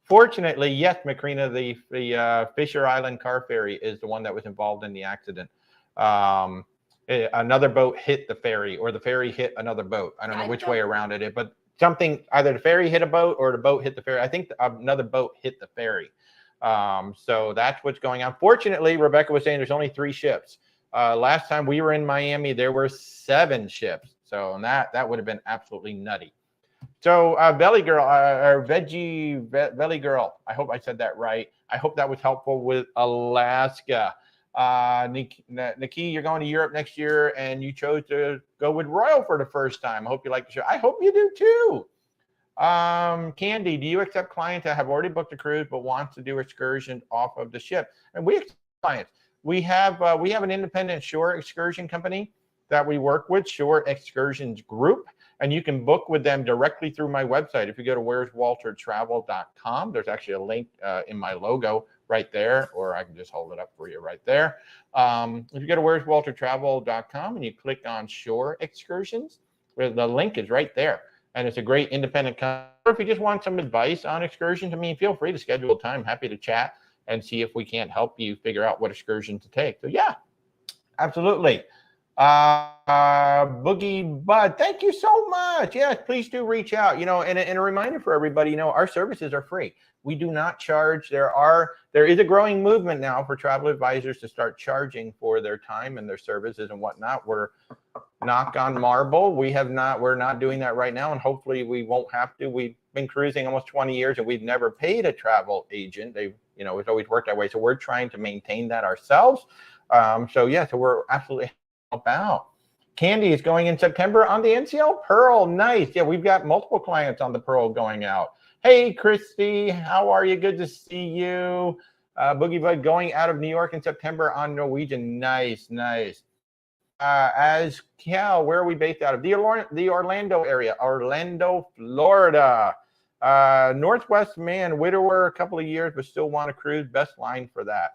Fortunately, yes, Macrina, the Fisher Island car ferry is the one that was involved in the accident. Another boat hit the ferry, or the ferry hit another boat. I don't know which way around it is, but something, either the ferry hit a boat or the boat hit the ferry. I think another boat hit the ferry. So that's what's going on. Fortunately, Rebecca was saying there's only 3 ships. Last time we were in Miami, there were 7 ships. So that would have been absolutely nutty. So Belly Girl, or Belly Girl, I hope I said that right. I hope that was helpful with Alaska. Nikki, you're going to Europe next year, and you chose to go with Royal for the first time. I hope you like the show. I hope you do too. Candy, do you accept clients that have already booked a cruise but want to do excursion off of the ship? And we accept clients. We have an independent shore excursion company that we work with, Shore Excursions Group, and you can book with them directly through my website. If you go to where'swaltertravel.com, there's actually a link in my logo right there, or I can just hold it up for you right there. If you go to where'swaltertravel.com and you click on Shore Excursions, the link is right there. And it's a great independent company. Or if you just want some advice on excursions, I mean, feel free to schedule a time. Happy to chat and see if we can't help you figure out what excursion to take. So yeah, absolutely. Boogie Bud, thank you so much. Yes, please do reach out. And a reminder for everybody, our services are free. We do not charge. There is a growing movement now for travel advisors to start charging for their time and their services and whatnot. We're knock on marble. We're not doing that right now, and hopefully we won't have to. We've been cruising almost 20 years and we've never paid a travel agent. It's always worked that way. So we're trying to maintain that ourselves. So we're absolutely help out. Candy is going in September on the NCL Pearl. Nice. Yeah, we've got multiple clients on the Pearl going out. Hey, Christy, how are you? Good to see you. Boogie Bud going out of New York in September on Norwegian. Nice. As Cal, where are we based out of? The Orlando area, Orlando, Florida. Northwest man, widower, a couple of years, but still want to cruise. Best line for that.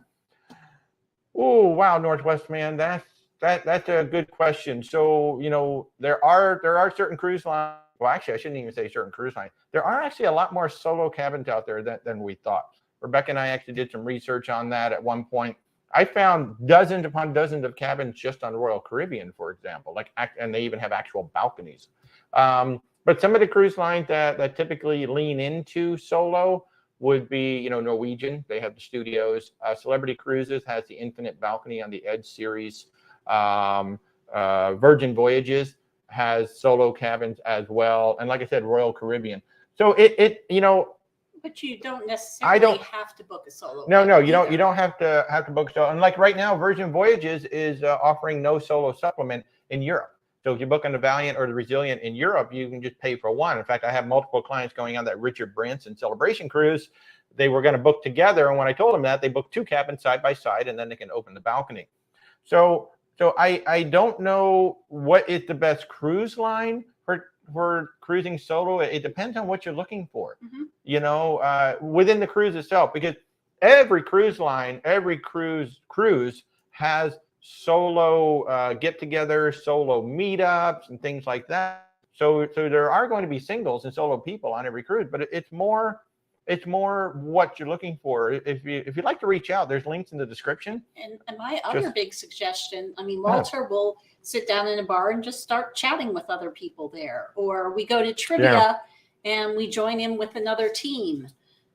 Oh, wow, Northwest man, that's a good question. So, there are certain cruise lines. Well, actually, I shouldn't even say certain cruise lines. There are actually a lot more solo cabins out there than we thought. Rebecca and I actually did some research on that at one point. I found dozens upon dozens of cabins just on Royal Caribbean, for example, and they even have actual balconies. But some of the cruise lines that typically lean into solo would be, Norwegian. They have the studios. Celebrity Cruises has the Infinite Balcony on the Edge series. Virgin Voyages has solo cabins as well. And like I said, Royal Caribbean. So But you don't necessarily have to book a solo. No, you don't have to book a solo. And like right now, Virgin Voyages is offering no solo supplement in Europe. So if you book on the Valiant or the Resilient in Europe, you can just pay for one. In fact, I have multiple clients going on that Richard Branson Celebration Cruise. They were going to book together, and when I told them that, they booked 2 cabins side by side, and then they can open the balcony. So I don't know what is the best cruise line for cruising solo. It depends on what you're looking for, within the cruise itself, because every cruise line, every cruise has solo get-togethers, solo meetups, and things like that. So there are going to be singles and solo people on every cruise, but it's more what you're looking for. If you'd like to reach out, there's links in the description. And my other big suggestion, Walter will sit down in a bar and just start chatting with other people there. Or we go to trivia and we join in with another team.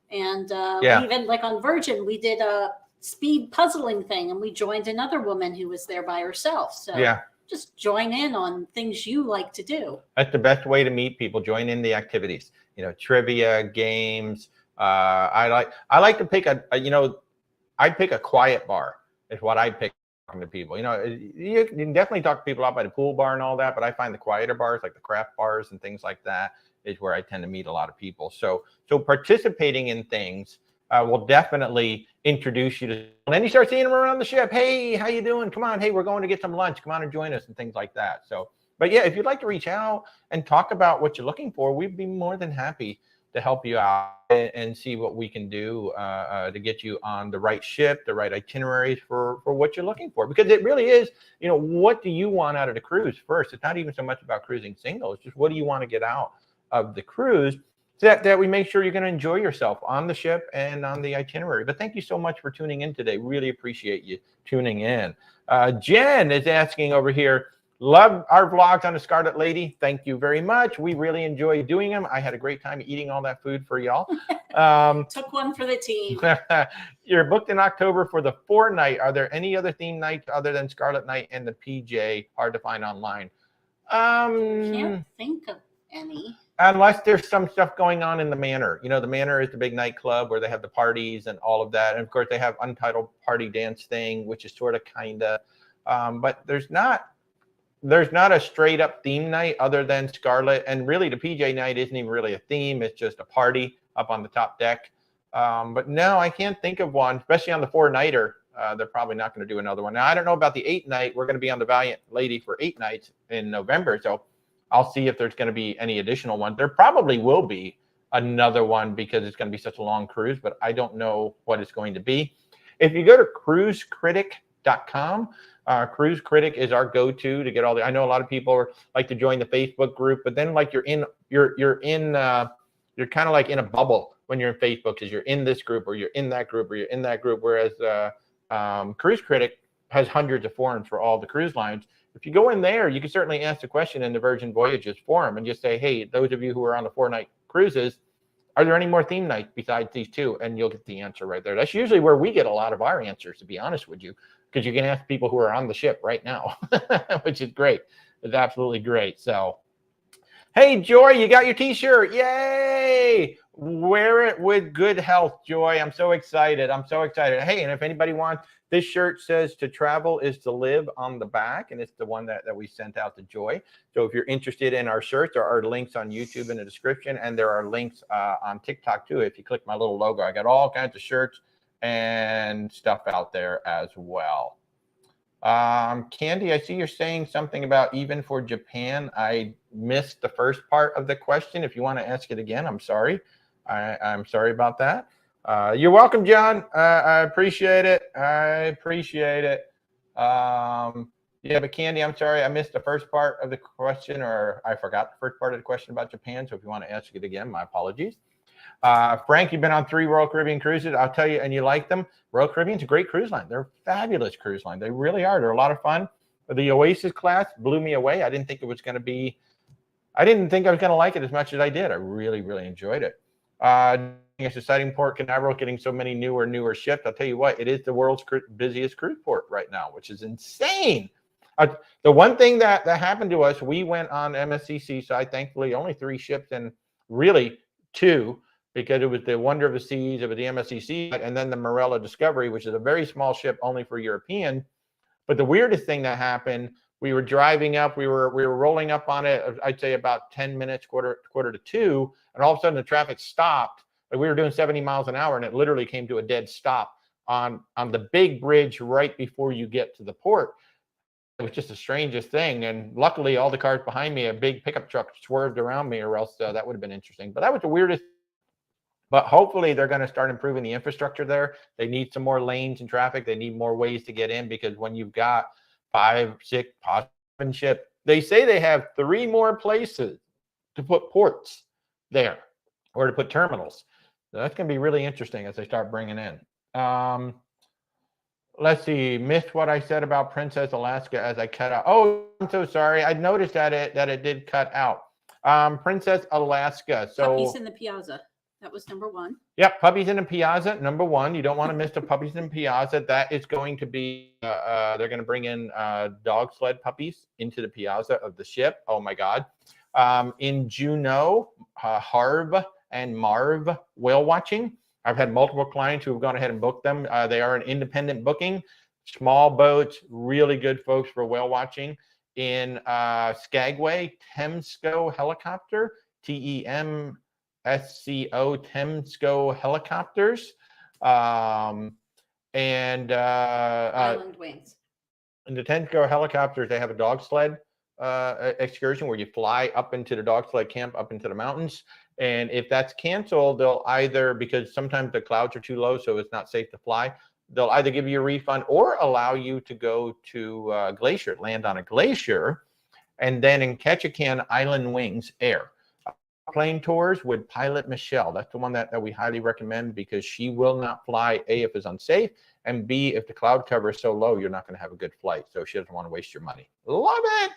And even like on Virgin, we did a speed puzzling thing and we joined another woman who was there by herself. So just join in on things you like to do. That's the best way to meet people. Join in the activities, trivia, games. I like to pick I'd pick a quiet bar is what I'd pick talking to people. You can definitely talk to people out by the pool bar and all that, but I find the quieter bars, like the craft bars and things like that, is where I tend to meet a lot of people. So participating in things will definitely introduce you to, and then you start seeing them around the ship. Hey, how you doing? Come on. Hey, we're going to get some lunch. Come on and join us and things like that. So, but yeah, if you'd like to reach out and talk about what you're looking for, we'd be more than happy to help you out and see what we can do to get you on the right ship, the right itineraries for what you're looking for. Because it really is, what do you want out of the cruise first? It's not even so much about cruising single. It's just what do you want to get out of the cruise? that we make sure you're going to enjoy yourself on the ship and on the itinerary. But thank you so much for tuning in today. Really appreciate you tuning in. Jen is asking over here, love our vlogs on the Scarlet Lady. Thank you very much. We really enjoy doing them. I had a great time eating all that food for y'all. Took one for the team. You're booked in October for the 4-night. Are there any other theme nights other than Scarlet Night and the PJ? Hard to find online. Can't think of any. Unless there's some stuff going on in the Manor. You know, the Manor is the big nightclub where they have the parties and all of that. And of course, they have Untitled Party Dance thing, which is sort of kind of, but there's not a straight up theme night other than Scarlet. And really, the PJ night isn't even really a theme. It's just a party up on the top deck. But no, I can't think of one, especially on the 4-nighter. They're probably not going to do another one. Now, I don't know about the 8-night. We're going to be on the Valiant Lady for 8 nights in November. So I'll see if there's going to be any additional ones. There probably will be another one because it's going to be such a long cruise, but I don't know what it's going to be. If you go to cruisecritic.com, Cruise Critic is our go-to to get all the. I know a lot of people like to join the Facebook group, but then like you're kind of like in a bubble when you're in Facebook because you're in this group or you're in that group or you're in that group. Whereas Cruise Critic has hundreds of forums for all the cruise lines. If you go in there, you can certainly ask the question in the Virgin Voyages forum and just say, hey, those of you who are on the 4-night cruises, are there any more theme nights besides these 2? And you'll get the answer right there. That's usually where we get a lot of our answers, to be honest with you, because you can ask people who are on the ship right now, which is great. It's absolutely great. So, hey, Joy, you got your T-shirt. Yay! Wear it with good health, Joy. I'm so excited. I'm so excited. Hey, and if anybody wants, this shirt says to travel is to live on the back, and it's the one that we sent out to Joy. So if you're interested in our shirts, there are links on YouTube in the description, and there are links on TikTok too. If you click my little logo, I got all kinds of shirts and stuff out there as well. Candy, I see you're saying something about even for Japan. I missed the first part of the question. If you want to ask it again, I'm sorry. I'm sorry about that. You're welcome, John. I appreciate it. I appreciate it. Yeah, but Candy, I'm sorry. I missed the first part of the question, or I forgot the first part of the question about Japan. So if you want to ask it again, my apologies. Frank, you've been on 3 Royal Caribbean cruises. I'll tell you, and you like them. Royal Caribbean's a great cruise line. They're a fabulous cruise line. They really are. They're a lot of fun. The Oasis class blew me away. I didn't think it was going to be, I didn't think I was going to like it as much as I did. I really, really enjoyed it. It's exciting Port Canaveral getting so many newer ships. I'll tell you what, it is the world's busiest cruise port right now, which is insane. The one thing that happened to us, we went on MSCC side, thankfully only 3 ships and really 2, because it was the Wonder of the Seas, it was the MSCC, and then the Morella Discovery, which is a very small ship only for European. But the weirdest thing that happened, we were driving up, we were rolling up on it, I'd say about 10 minutes, quarter to 2, and all of a sudden the traffic stopped. Like we were doing 70 miles an hour, and it literally came to a dead stop on the big bridge right before you get to the port. It was just the strangest thing. And luckily, all the cars behind me, a big pickup truck swerved around me, or else that would have been interesting. But that was the weirdest. But hopefully, they're going to start improving the infrastructure there. They need some more lanes and traffic. They need more ways to get in, because when you've got 5, 6, possibly 7 ships, they say they have 3 more places to put ports there or to put terminals. So that's going to be really interesting as they start bringing in. Let's see. Missed what I said about Princess Alaska as I cut out. Oh, I'm so sorry. I noticed that it did cut out. Princess Alaska. So Puppies in the Piazza. That was number 1. Yep, Puppies in the Piazza, number 1. You don't want to miss the Puppies in the Piazza. That is going to be, they're going to bring in dog sled puppies into the Piazza of the ship. Oh my God. In Juneau, Harv and Marv whale watching. I've had multiple clients who have gone ahead and booked them. They are an independent booking, small boats, really good folks for whale watching. In Skagway, Temsco Helicopter, TEMSCO, Temsco Helicopters. And Island Wings. in the Temsco Helicopters, they have a dog sled excursion where you fly up into the dog sled camp, up into the mountains. And if that's canceled, they'll either, because sometimes the clouds are too low, so it's not safe to fly, they'll either give you a refund or allow you to go to a glacier, land on a glacier, and then in Ketchikan, Island Wings Air. plane tours with Pilot Michelle. That's the one that we highly recommend because she will not fly, A, if it's unsafe, and B, if the cloud cover is so low, you're not going to have a good flight. So she doesn't want to waste your money. Love it.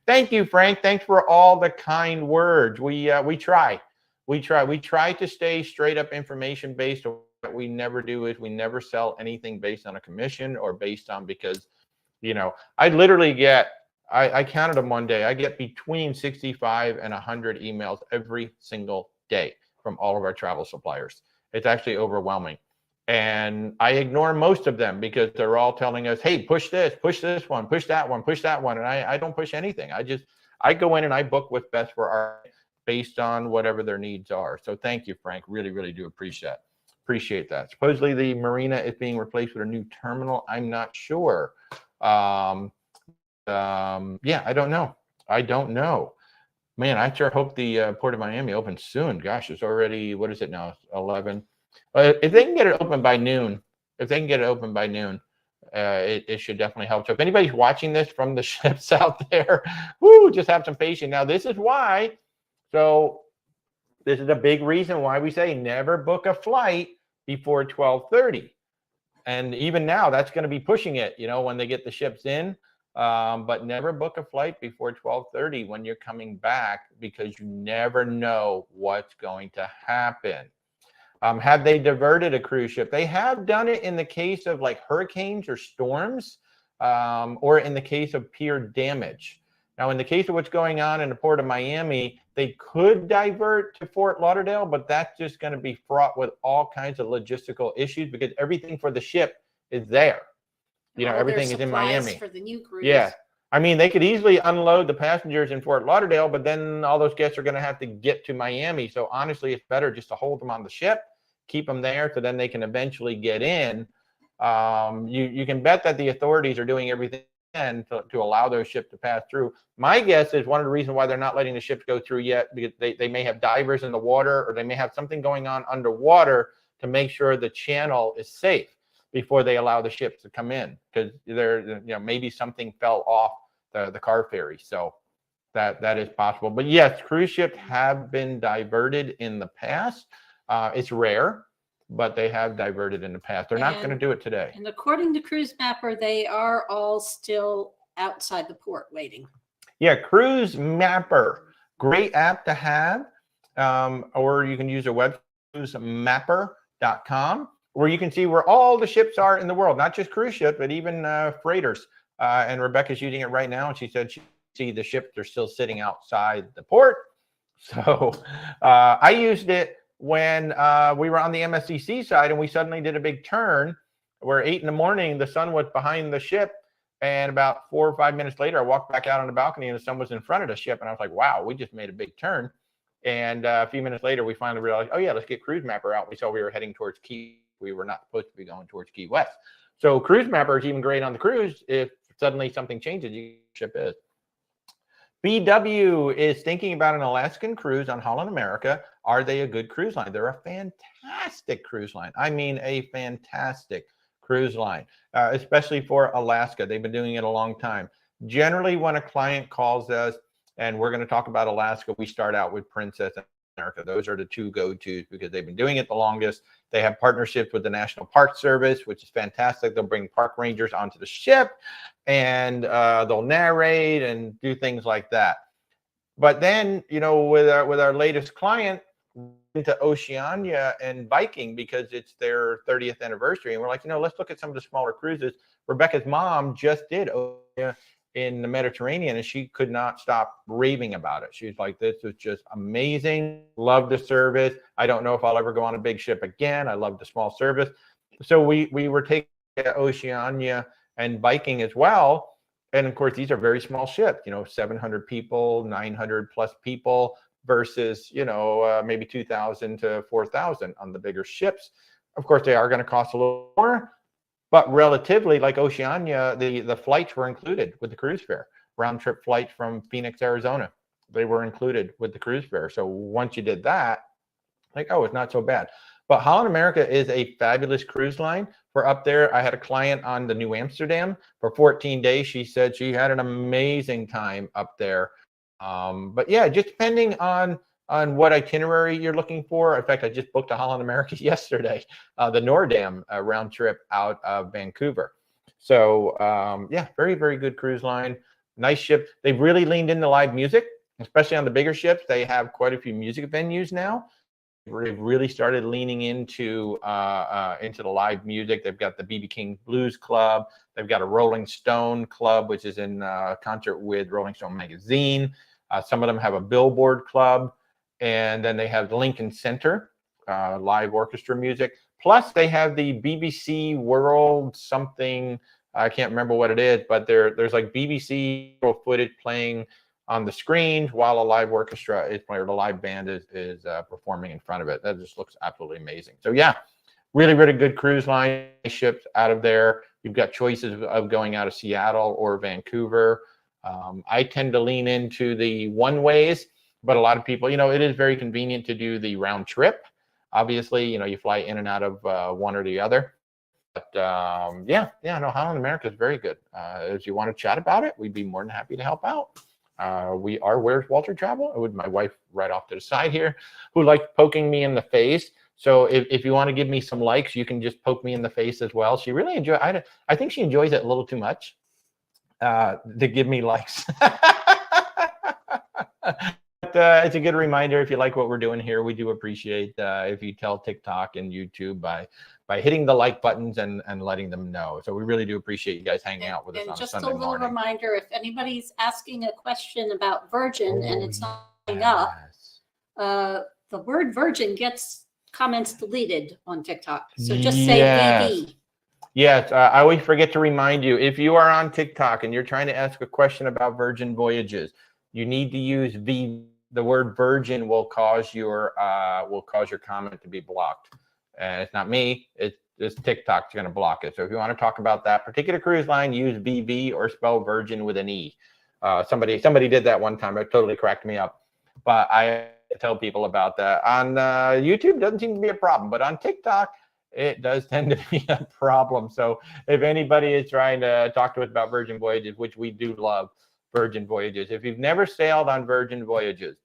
Thank you, Frank. Thanks for all the kind words. We try. We try to stay straight up information based. What we never do is we never sell anything based on a commission or based on because, I literally get, I counted them one day. I get between 65 and 100 emails every single day from all of our travel suppliers. It's actually overwhelming. And I ignore most of them because they're all telling us, hey, push this one, push that one, push that one. And I don't push anything. I go in and I book what's best for our based on whatever their needs are. So thank you, Frank. Really, really do appreciate that. Supposedly the marina is being replaced with a new terminal. I'm not sure. Yeah, I don't know. Man, I sure hope the Port of Miami opens soon. Gosh, it's already, what is it now? 11. If they can get it open by noon, it should definitely help. So if anybody's watching this from the ships out there, just have some patience. Now, this is why. So this is a big reason why we say never book a flight before 12:30. And even now, that's going to be pushing it, when they get the ships in. But never book a flight before 12:30 when you're coming back because you never know what's going to happen. Have they diverted a cruise ship? They have done it in the case of like hurricanes or storms, or in the case of pier damage. Now, in the case of what's going on in the Port of Miami, they could divert to Fort Lauderdale, but that's just going to be fraught with all kinds of logistical issues because everything for the ship is there. Everything is in Miami. For the new cruise. Yeah. I mean, they could easily unload the passengers in Fort Lauderdale, but then all those guests are going to have to get to Miami. So honestly, it's better just to hold them on the ship, keep them there so then they can eventually get in. You can bet that the authorities are doing everything to allow those ships to pass through. My guess is one of the reasons why they're not letting the ships go through yet, because they may have divers in the water or they may have something going on underwater to make sure the channel is safe before they allow the ships to come in, because maybe something fell off the car ferry. So that is possible. But yes, cruise ships have been diverted in the past. It's rare, but they have diverted in the past. They're not going to do it today. And according to Cruise Mapper, they are all still outside the port waiting. Yeah, Cruise Mapper, great app to have. Or you can use their website, cruisemapper.com, where you can see where all the ships are in the world, not just cruise ships, but even freighters. And Rebecca's using it right now, and she said she see the ships are still sitting outside the port. So I used it when we were on the MSCC side and we suddenly did a big turn. We're 8 a.m, the sun was behind the ship, and about 4 or 5 minutes later, I walked back out on the balcony and the sun was in front of the ship, and I was like, wow, we just made a big turn. And a few minutes later, we finally realized, oh yeah, let's get Cruise Mapper out. We saw we were heading towards Key. We were not supposed to be going towards Key West. So Cruise Mapper is even great on the cruise. If suddenly something changes, your ship is. BW is thinking about an Alaskan cruise on Holland America. Are they a good cruise line? They're a fantastic cruise line. I mean, a fantastic cruise line, especially for Alaska. They've been doing it a long time. Generally, when a client calls us, and we're going to talk about Alaska, we start out with Princess and America. Those are the two go-tos because they've been doing it the longest. They have partnerships with the National Park Service, which is fantastic. They'll bring park rangers onto the ship, and they'll narrate and do things like that. But then, with our latest client, into Oceania and Viking because it's their 30th anniversary, and we're like, let's look at some of the smaller cruises. Rebecca's mom just did Oceania in the Mediterranean, and she could not stop raving about it. She's like, this was just amazing. Love the service. I don't know if I'll ever go on a big ship again. I love the small service. So we were taking Oceania and Viking as well. And of course, these are very small ships, 700 people, 900 plus people versus, maybe 2,000 to 4,000 on the bigger ships. Of course, they are going to cost a little more. But relatively, like Oceania, the flights were included with the cruise fare. Round trip flights from Phoenix, Arizona, they were included with the cruise fare. So once you did that, like, oh, it's not so bad. But Holland America is a fabulous cruise line. For up there, I had a client on the New Amsterdam for 14 days. She said she had an amazing time up there. But yeah, just depending on on what itinerary you're looking for. In fact, I just booked a Holland America yesterday, the Noordam round trip out of Vancouver. So yeah, very, very good cruise line. Nice ship. They've really leaned into live music, especially on the bigger ships. They have quite a few music venues now. They've really started leaning into the live music. They've got the BB King Blues Club. They've got a Rolling Stone Club, which is in concert with Rolling Stone magazine. Some of them have a Billboard Club, and then they have the Lincoln Center live orchestra music. Plus, they have the BBC World something. I can't remember what it is, but there's like BBC footage playing on the screen while a live orchestra is playing, or the live band is performing in front of it. That just looks absolutely amazing. So yeah, really, really good cruise line ships out of there. You've got choices of going out of Seattle or Vancouver. I tend to lean into the one ways, but a lot of people, it is very convenient to do the round trip. Obviously, you fly in and out of one or the other. But yeah, no, Holland America is very good. If you want to chat about it, we'd be more than happy to help out. We are Where's Walter Travel with my wife right off to the side here, who likes poking me in the face. So if you want to give me some likes, you can just poke me in the face as well. She really enjoys. I think she enjoys it a little too much to give me likes. But it's a good reminder. If you like what we're doing here, we do appreciate if you tell TikTok and YouTube by hitting the like buttons and letting them know. So we really do appreciate you guys hanging out with us on a Sunday morning. And just a little reminder, if anybody's asking a question about Virgin and it's not coming up, the word Virgin gets comments deleted on TikTok. So just say VV. Yes, I always forget to remind you, if you are on TikTok and you're trying to ask a question about Virgin Voyages, you need to use VV. The word Virgin will cause your comment to be blocked, and it's not me. It's TikTok's going to block it. So if you want to talk about that particular cruise line, use VV or spell Virgin with an E. Somebody did that one time. It totally cracked me up. But I tell people about that. On YouTube, doesn't seem to be a problem, but on TikTok, it does tend to be a problem. So if anybody is trying to talk to us about Virgin Voyages, which we do love, Virgin Voyages. If you've never sailed on Virgin Voyages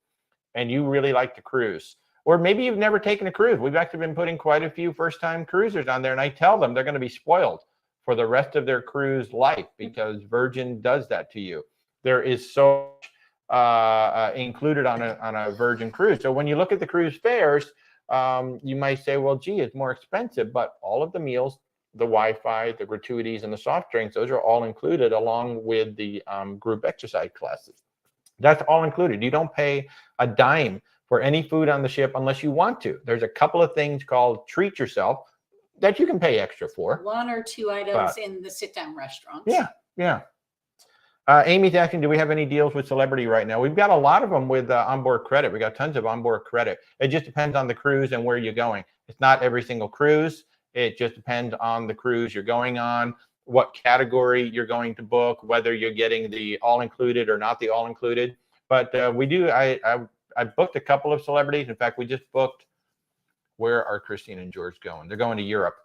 and you really like to cruise, or maybe you've never taken a cruise, we've actually been putting quite a few first-time cruisers on there, and I tell them they're going to be spoiled for the rest of their cruise life because Virgin does that to you. There is so much included on a Virgin cruise. So when you look at the cruise fares, you might say, well, gee, it's more expensive, but all of the meals, the Wi-Fi, the gratuities, and the soft drinks, those are all included along with the group exercise classes. That's all included. You don't pay a dime for any food on the ship unless you want to. There's a couple of things called treat yourself that you can pay extra for. One or two items in the sit-down restaurants. Yeah. Amy's asking, do we have any deals with Celebrity right now? We've got a lot of them with onboard credit. We got tons of onboard credit. It just depends on the cruise and where you're going. It's not every single cruise. It just depends on the cruise you're going on, what category you're going to book, whether you're getting the all-included or not the all-included. But we do. I booked a couple of celebrities. In fact, we just booked. Where are Christine and George going? They're going to Europe,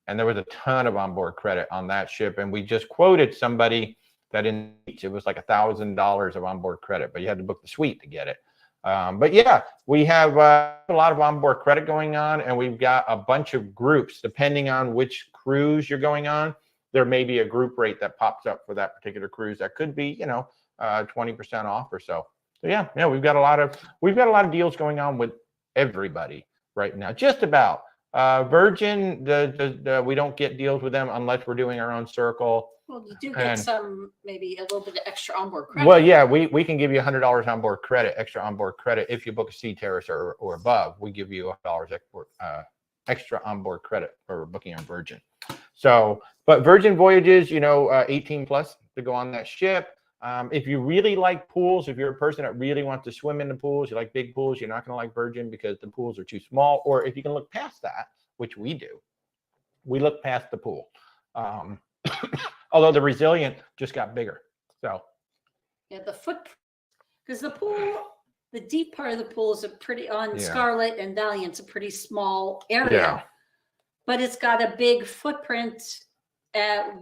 and there was a ton of onboard credit on that ship. And we just quoted somebody that it was like $1,000 of onboard credit, but you had to book the suite to get it. But yeah, we have a lot of onboard credit going on, and we've got a bunch of groups. Depending on which cruise you're going on, there may be a group rate that pops up for that particular cruise. That could be, 20% off or so. So yeah, we've got a lot of deals going on with everybody right now. Just about. Virgin, we don't get deals with them unless we're doing our own circle. Well, you do get maybe a little bit of extra onboard credit. Well, yeah, we can give you $100 onboard credit, extra onboard credit. If you book a Sea Terrace or above, we give you $100 extra onboard credit for booking on Virgin. So, but Virgin Voyages, 18 plus to go on that ship. If you really like pools, if you're a person that really wants to swim in the pools, you like big pools, you're not going to like Virgin because the pools are too small. Or if you can look past that, which we do, we look past the pool. Although the Resilient just got bigger. So yeah, because the pool, the deep part of the pool is Scarlet and Valiant's a pretty small area, but it's got a big footprint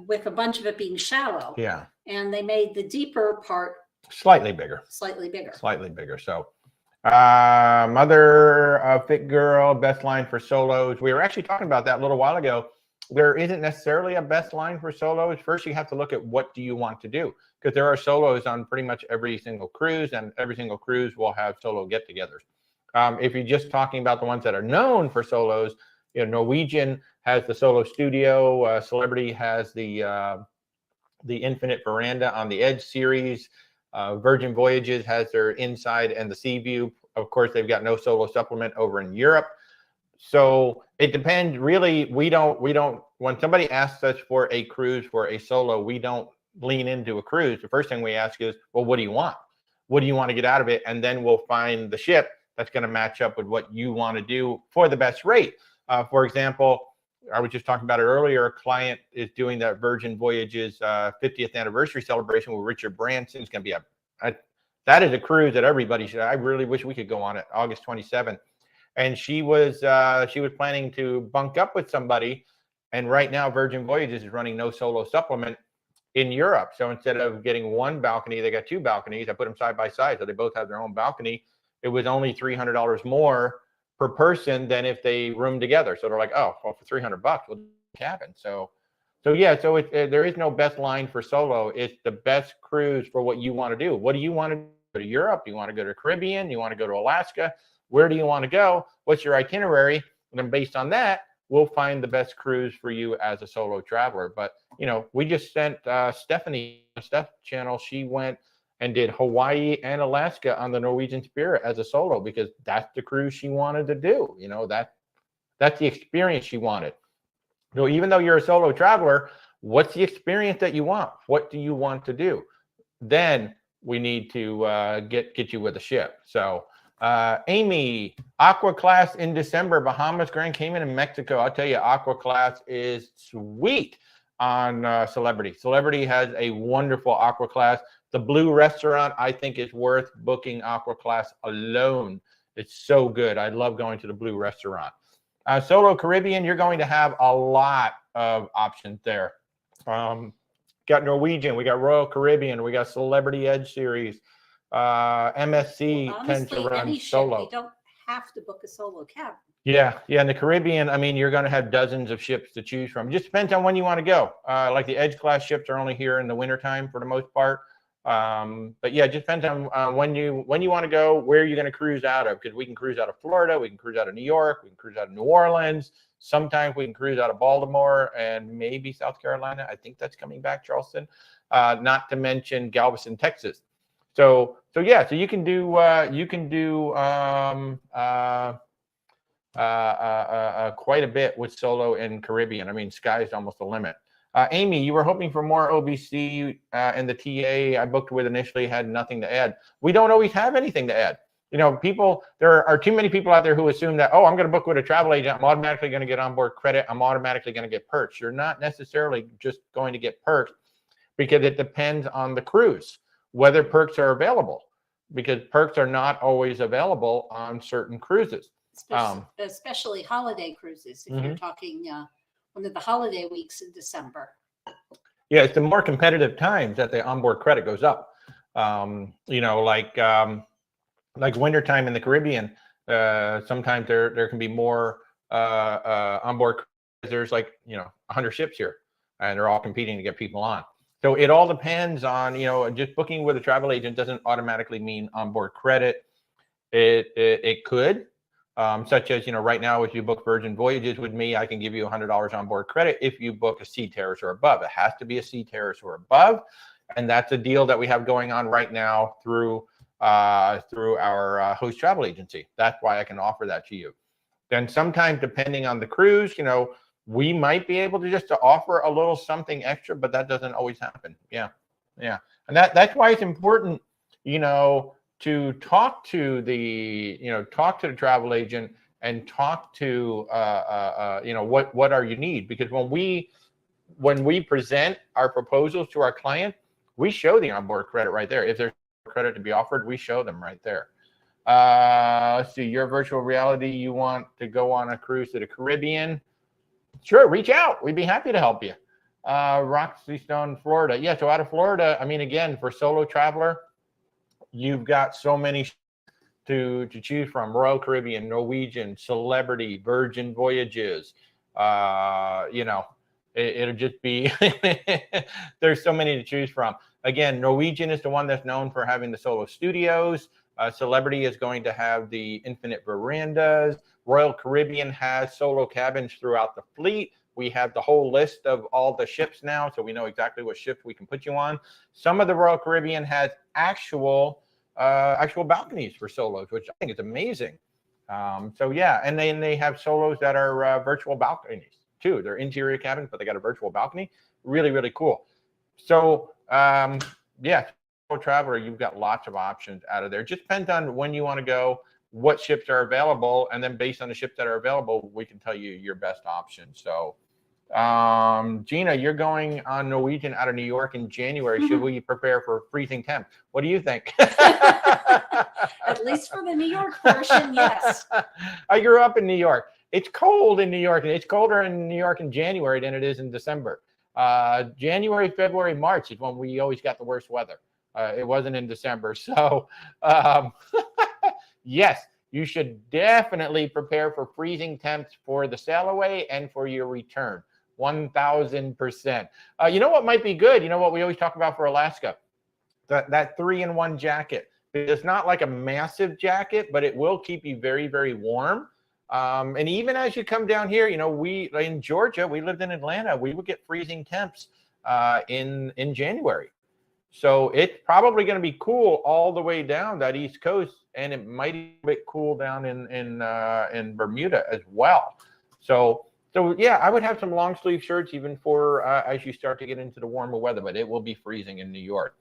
with a bunch of it being shallow. Yeah. And they made the deeper part slightly bigger. Slightly bigger. So Mother Fit Girl, best line for solos. We were actually talking about that a little while ago. There isn't necessarily a best line for solos. First, you have to look at what do you want to do, because there are solos on pretty much every single cruise, and every single cruise will have solo get-togethers. If you're just talking about the ones that are known for solos, Norwegian has the solo studio. Celebrity has the Infinite Veranda on the Edge series. Virgin Voyages has their Inside and the Sea View. Of course, they've got no solo supplement over in Europe. So it depends. Really, we don't, when somebody asks us for a cruise for a solo, we don't lean into a cruise. The first thing we ask is, well, what do you want? What do you want to get out of it? And then we'll find the ship that's going to match up with what you want to do for the best rate. For example, I was just talking about it earlier. A client is doing that Virgin Voyages 50th anniversary celebration with Richard Branson. It's going to be that is a cruise that everybody should. I really wish we could go on it, August 27th. And she was planning to bunk up with somebody. And right now, Virgin Voyages is running no solo supplement in Europe. So instead of getting one balcony, they got two balconies. I put them side by side, so they both have their own balcony. It was only $300 more per person than if they roomed together. So they're like, oh, well, for $300, we'll do a cabin. So there is no best line for solo. It's the best cruise for what you want to do. What do you want to go to Europe? You want to go to the Caribbean? You want to go to Alaska? Where do you want to go? What's your itinerary? And then based on that, we'll find the best cruise for you as a solo traveler. But, we just sent Stephanie, Steph's channel. She went and did Hawaii and Alaska on the Norwegian Spirit as a solo, because that's the cruise she wanted to do. That's the experience she wanted. So even though you're a solo traveler, what's the experience that you want? What do you want to do? Then we need to get you with a ship. So Amy, Aqua Class in December, Bahamas, Grand Cayman, and Mexico. I'll tell you, Aqua Class is sweet on Celebrity. Celebrity has a wonderful Aqua Class. The Blue Restaurant, I think, is worth booking Aqua Class alone. It's so good. I love going to the Blue Restaurant. Solo Caribbean, you're going to have a lot of options there. Got Norwegian, we got Royal Caribbean, we got Celebrity Edge Series. MSC tends to run solo. You don't have to book a solo cabin. Yeah. In the Caribbean, I mean, you're going to have dozens of ships to choose from. It just depends on when you want to go. Like the Edge class ships are only here in the wintertime for the most part. But yeah, it just depends on when you want to go, where you're going to cruise out of, because we can cruise out of Florida, we can cruise out of New York, we can cruise out of New Orleans. Sometimes we can cruise out of Baltimore and maybe South Carolina. I think that's coming back, Charleston. Not to mention Galveston, Texas. So you can do quite a bit with solo in Caribbean. I mean, sky's almost the limit. Amy, you were hoping for more OBC in the TA I booked with initially, had nothing to add. We don't always have anything to add. There are too many people out there who assume that, oh, I'm going to book with a travel agent, I'm automatically going to get onboard credit, I'm automatically going to get perks. You're not necessarily just going to get perks, because it depends on the cruise, whether perks are available, because perks are not always available on certain cruises. Especially holiday cruises, if you're talking one of the holiday weeks in December. Yeah, it's the more competitive times that the onboard credit goes up. Like wintertime in the Caribbean, sometimes there can be more onboard credits. There's 100 ships here, and they're all competing to get people on. So it all depends on, just booking with a travel agent doesn't automatically mean onboard credit. It could, such as, right now, if you book Virgin Voyages with me, I can give you $100 onboard credit if you book a Sea Terrace or above. It has to be a Sea Terrace or above. And that's a deal that we have going on right now through our host travel agency. That's why I can offer that to you. Then sometimes, depending on the cruise, we might be able to offer a little something extra, but that doesn't always happen. Yeah. And that's why it's important, to talk to the travel agent and talk to, what are your needs? Because when we present our proposals to our client, we show the onboard credit right there. If there's credit to be offered, we show them right there. Let's see, your virtual reality, you want to go on a cruise to the Caribbean? Sure, reach out. We'd be happy to help you. Roxy Stone, Florida. Yeah, so out of Florida, I mean, again, for solo traveler, you've got so many to choose from: Royal Caribbean, Norwegian, Celebrity, Virgin Voyages. You know, it'll just be there's so many to choose from. Again, Norwegian is the one that's known for having the solo studios. Celebrity is going to have the infinite verandas. Royal Caribbean has solo cabins throughout the fleet. We have the whole list of all the ships now, so we know exactly what ship we can put you on. Some of the Royal Caribbean has actual balconies for solos, which I think is amazing. So yeah, and then they have solos that are virtual balconies too. They're interior cabins, but they got a virtual balcony. Really, really cool. So yeah, traveler, you've got lots of options out of there. It just depends on when you want to go, what ships are available, and then based on the ships that are available, we can tell you your best option. So Gina, you're going on Norwegian out of New York in January. Should we prepare for freezing temps? What do you think? At least for the New York portion, yes. I grew up in New York. It's cold in New York. It's colder in New York in January than it is in December. January, February, March is when we always got the worst weather. It wasn't in December. So yes, you should definitely prepare for freezing temps for the sail away and for your return. 1,000%. You know what might be good? You know what we always talk about for Alaska? That 3-in-1 jacket. It's not like a massive jacket, but it will keep you very, very warm. And even as you come down here, you know, we in Georgia, we lived in Atlanta, we would get freezing temps in January. So it's probably going to be cool all the way down that East Coast, and it might be a bit cool down in Bermuda as well. So yeah, I would have some long sleeve shirts even for as you start to get into the warmer weather, but it will be freezing in New York.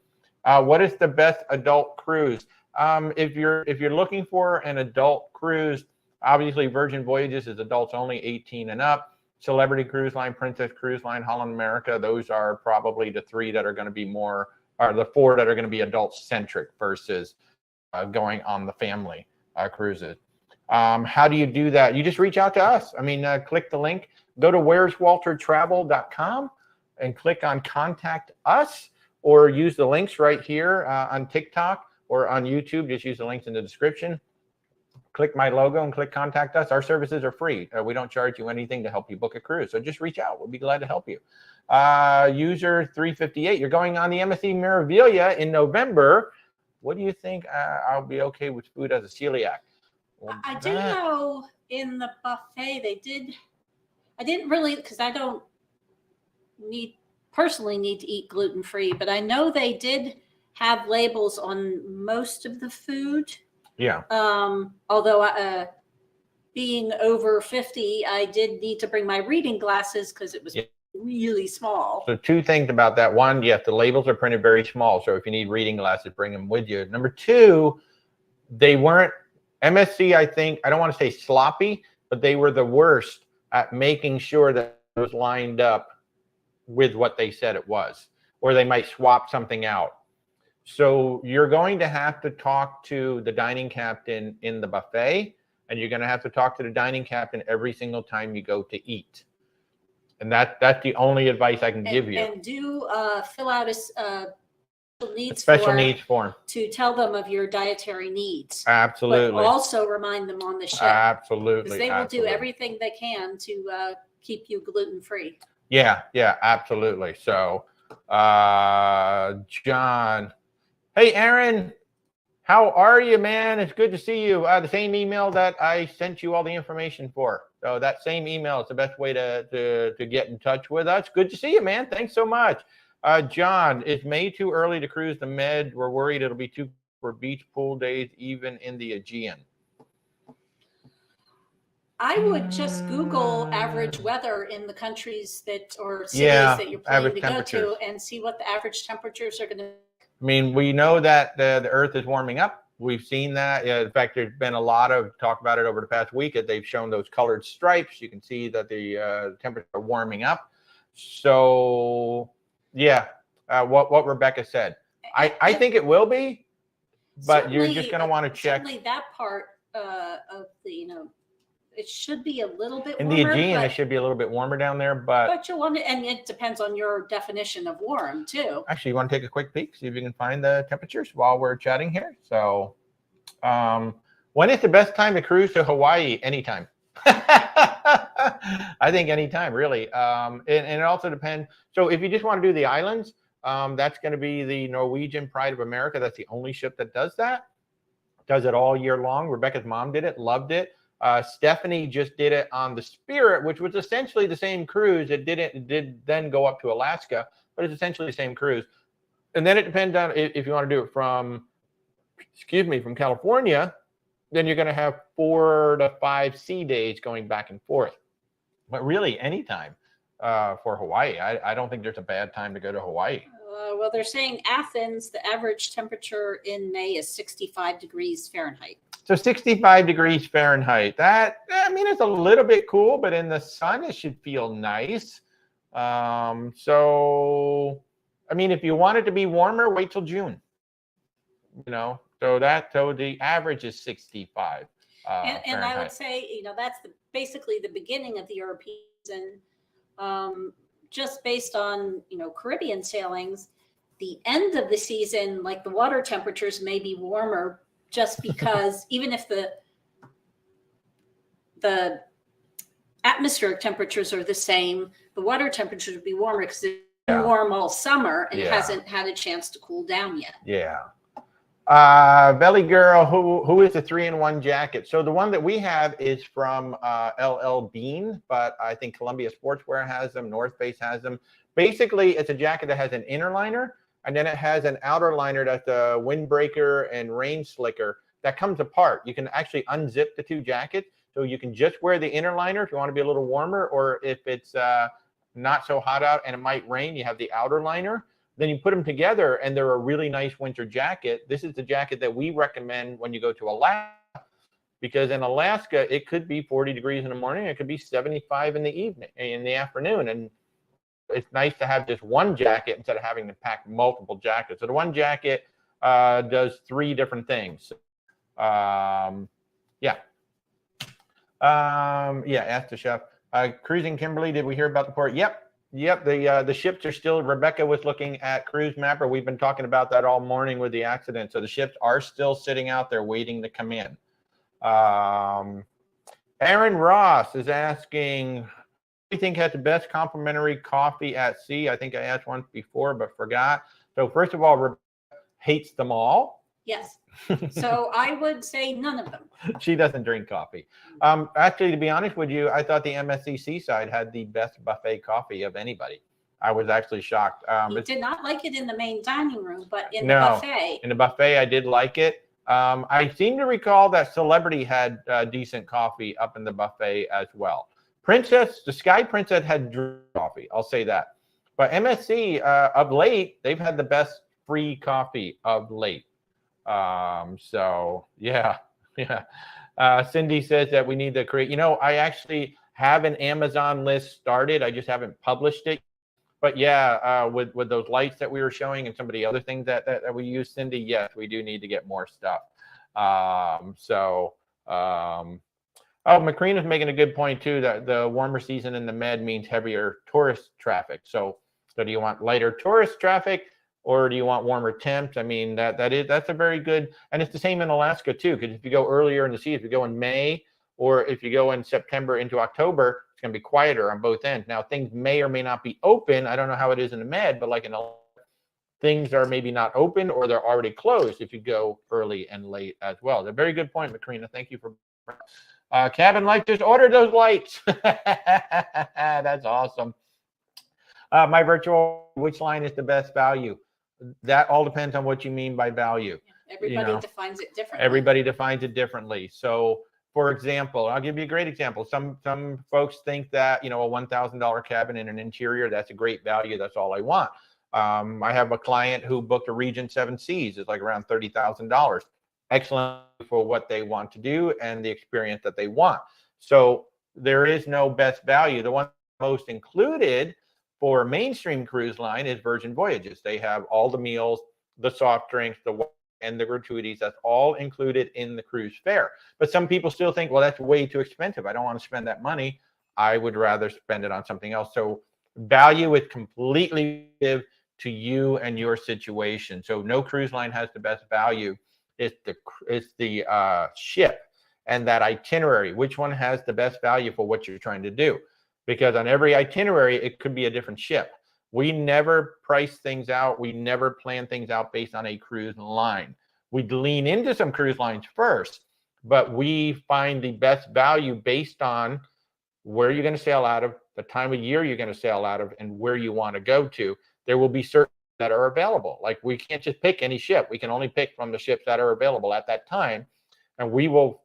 What is the best adult cruise? If you're looking for an adult cruise, obviously Virgin Voyages is adults only, 18 and up. Celebrity Cruise Line, Princess Cruise Line, Holland America, those are probably the three that are going to be more, or the four that are going to be adult centric versus going on the family cruises. How do you do that? You just reach out to us. I mean, click the link, go to where'swaltertravel.com and click on contact us, or use the links right here on TikTok or on YouTube. Just use the links in the description. Click my logo and click contact us. Our services are free. We don't charge you anything to help you book a cruise. So just reach out. We'll be glad to help you. User 358, you're going on the MSC Meraviglia in November. What do you think? I'll be okay with food as a celiac. Well, I do know in the buffet they did. I didn't really, because I don't personally need to eat gluten-free, but I know they did have labels on most of the food. Yeah. Although being over 50, I did need to bring my reading glasses because it was really small. So two things about that. One, yes, the labels are printed very small. So if you need reading glasses, bring them with you. Number two, they weren't, MSC, I think, I don't want to say sloppy, but they were the worst at making sure that it was lined up with what they said it was, or they might swap something out. So you're going to have to talk to the dining captain in the buffet, and you're going to have to talk to the dining captain every single time you go to eat. And that's the only advice I can give you. And do fill out a special needs form to tell them of your dietary needs. Absolutely. But also remind them on the ship. Absolutely. Because they will do everything they can to keep you gluten-free. Yeah, absolutely. So, John. Hey, Aaron. How are you, man? It's good to see you. The same email that I sent you all the information for. So that same email is the best way to get in touch with us. Good to see you, man. Thanks so much. John, is May too early to cruise the Med? We're worried it'll be too for beach pool days, even in the Aegean. I would just Google average weather in the countries that or cities that you're planning to go to and see what the average temperatures are going to. I mean, we know that the Earth is warming up. We've seen that. In fact, there's been a lot of talk about it over the past week that they've shown those colored stripes. You can see that the temperatures are warming up. So, yeah, what Rebecca said. I think it will be, but you're just going to want to check. Certainly that part of the, it should be a little bit warmer. In the Aegean, it should be a little bit warmer down there, but you want it, and it depends on your definition of warm too. Actually, you want to take a quick peek, see if you can find the temperatures while we're chatting here. So, When is the best time to cruise to Hawaii? Anytime. I think anytime, really. And it also depends. So if you just want to do the islands, that's going to be the Norwegian Pride of America. That's the only ship that does that. Does it all year long. Rebecca's mom did it, loved it. Stephanie just did it on the Spirit, which was essentially the same cruise. It did then go up to Alaska, but it's essentially the same cruise. And then it depends on if you want to do it from California, then you're going to have 4 to 5 sea days going back and forth. But really, anytime for Hawaii. I don't think there's a bad time to go to Hawaii. Well, they're saying Athens, the average temperature in May is 65 degrees Fahrenheit. So 65 degrees Fahrenheit. That, I mean, it's a little bit cool, but in the sun, it should feel nice. So, I mean, if you want it to be warmer, wait till June. So the average is 65. And I would say, that's basically the beginning of the European season. Just based on, Caribbean sailings, the end of the season, like the water temperatures may be warmer just because even if the atmospheric temperatures are the same, the water temperatures would be warmer because it's been warm all summer and it hasn't had a chance to cool down yet. Yeah. Belly Girl, who is the 3-in-1 jacket? So the one that we have is from LL Bean, but I think Columbia Sportswear has them, North Face has them. Basically, it's a jacket that has an inner liner, and then it has an outer liner that's a windbreaker and rain slicker that comes apart. You can actually unzip the two jackets, so you can just wear the inner liner if you want to be a little warmer, or if it's not so hot out and it might rain, you have the outer liner. Then you put them together and they're a really nice winter jacket. This is the jacket that we recommend when you go to Alaska, because in Alaska, it could be 40 degrees in the morning. It could be 75 in the afternoon. And it's nice to have just one jacket instead of having to pack multiple jackets. So the one jacket does 3 different things. Ask the chef. Cruising Kimberly, did we hear about the port? Yep, the ships are still, Rebecca was looking at Cruise Mapper. We've been talking about that all morning with the accident. So the ships are still sitting out there waiting to come in. Aaron Ross is asking, who do you think has the best complimentary coffee at sea? I think I asked once before, but forgot. So first of all, Rebecca hates them all. Yes. So I would say none of them. She doesn't drink coffee. Actually, to be honest with you, I thought the MSC Seaside had the best buffet coffee of anybody. I was actually shocked. You did not like it in the main dining room, but in the buffet. In the buffet, I did like it. I seem to recall that Celebrity had decent coffee up in the buffet as well. The Sky Princess had coffee. I'll say that. But MSC, of late, they've had the best free coffee of late. Cindy says that we need to create, I actually have an Amazon list started. I just haven't published it. But with those lights that we were showing and some of the other things that we use, Cindy, yes, we do need to get more stuff. McCreen is making a good point too, that the warmer season in the Med means heavier tourist traffic. So do you want lighter tourist traffic? Or do you want warmer temps? I mean, that's a very good, and it's the same in Alaska too, because if you go earlier in the season, if you go in May, or if you go in September into October, it's going to be quieter on both ends. Now, things may or may not be open. I don't know how it is in the Med, but like in Alaska, things are maybe not open or they're already closed if you go early and late as well. It's a very good point, Macrina. Thank you for Cabin Light. Just order those lights. That's awesome. My virtual, which line is the best value? That all depends on what you mean by value. Everybody defines it differently. Everybody defines it differently. So, for example, I'll give you a great example. Some folks think that, a $1,000 cabin in an interior, that's a great value. That's all I want. I have a client who booked a Regent 7 Seas. It's like around $30,000. Excellent for what they want to do and the experience that they want. So there is no best value. The one most included for mainstream cruise line is Virgin Voyages. They have all the meals, the soft drinks, and the gratuities. That's all included in the cruise fare. But some people still think, well, that's way too expensive. I don't want to spend that money. I would rather spend it on something else. So value is completely to you and your situation. So no cruise line has the best value. It's the ship. and that itinerary. Which one has the best value for what you're trying to do? Because on every itinerary, it could be a different ship. We never price things out. We never plan things out based on a cruise line. We lean into some cruise lines first, but we find the best value based on where you're going to sail out of, the time of year you're going to sail out of, and where you want to go to. There will be certain that are available. Like, we can't just pick any ship. We can only pick from the ships that are available at that time. And we will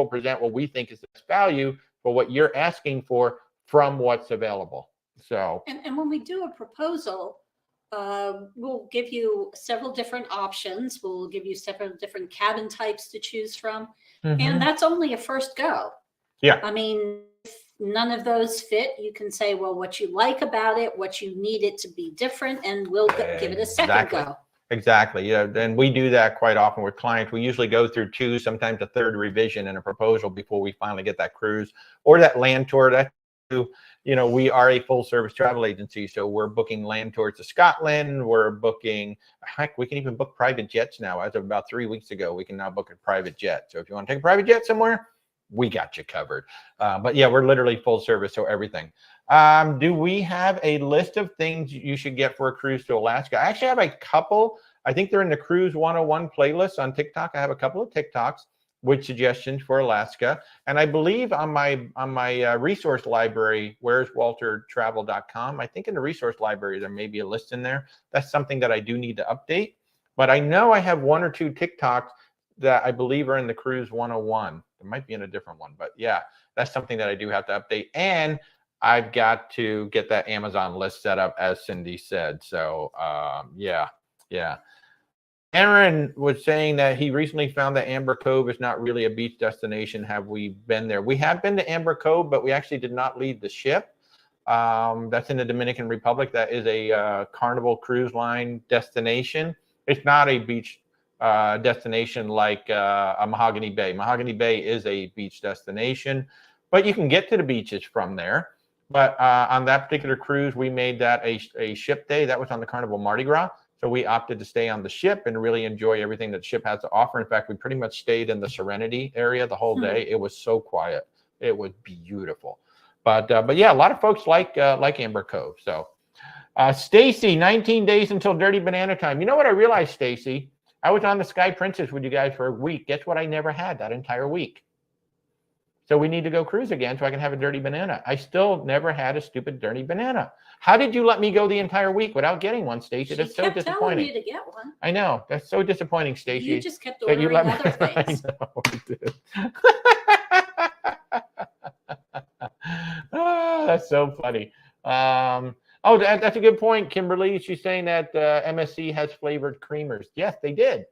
present what we think is the best value for what you're asking for from what's available. So, and when we do a proposal, we'll give you several different options. We'll give you several different cabin types to choose from. And that's only a first go. Yeah. I mean, if none of those fit, you can say, well, what you like about it, what you need it to be different, and we'll give it a second go. Exactly. Yeah. And we do that quite often with clients. We usually go through 2, sometimes a 3rd revision in a proposal before we finally get that cruise or that land tour. That, you know, we are a full service travel agency. So we're booking land tours to Scotland. We're booking, heck, we can even book private jets now. As of about 3 weeks ago, we can now book a private jet. So if you want to take a private jet somewhere, we got you covered. But yeah, we're literally full service. So everything. Do we have a list of things you should get for a cruise to Alaska? I actually have a couple. I think they're in the Cruise 101 playlist on TikTok. I have a couple of TikToks with suggestions for Alaska. And I believe on my resource library, where'swaltertravel.com, I think in the resource library, there may be a list in there. That's something that I do need to update. But I know I have 1 or 2 TikToks that I believe are in the Cruise 101. It might be in a different one, but yeah, that's something that I do have to update. And I've got to get that Amazon list set up, as Cindy said. So yeah. Aaron was saying that he recently found that Amber Cove is not really a beach destination. Have we been there? We have been to Amber Cove, but we actually did not leave the ship. That's in the Dominican Republic. That is a Carnival Cruise Line destination. It's not a beach destination like a Mahogany Bay. Mahogany Bay is a beach destination, but you can get to the beaches from there. But on that particular cruise, we made that a ship day. That was on the Carnival Mardi Gras. So we opted to stay on the ship and really enjoy everything that the ship has to offer. In fact, we pretty much stayed in the Serenity area the whole day. It was so quiet. It was beautiful. But yeah, a lot of folks like Amber Cove. So Stacy, 19 days until Dirty Banana time. You know what I realized, Stacy? I was on the Sky Princess with you guys for a week. Guess what I never had that entire week? So we need to go cruise again so I can have a dirty banana. I still never had a stupid dirty banana. How did you let me go the entire week without getting one, Stacey? That's so disappointing. Telling you to get one. I know. That's so disappointing, Stacey. You just kept ordering other things. I know. Oh, that's so funny. Oh, that's a good point, Kimberly. She's saying that MSC has flavored creamers. Yes, they did.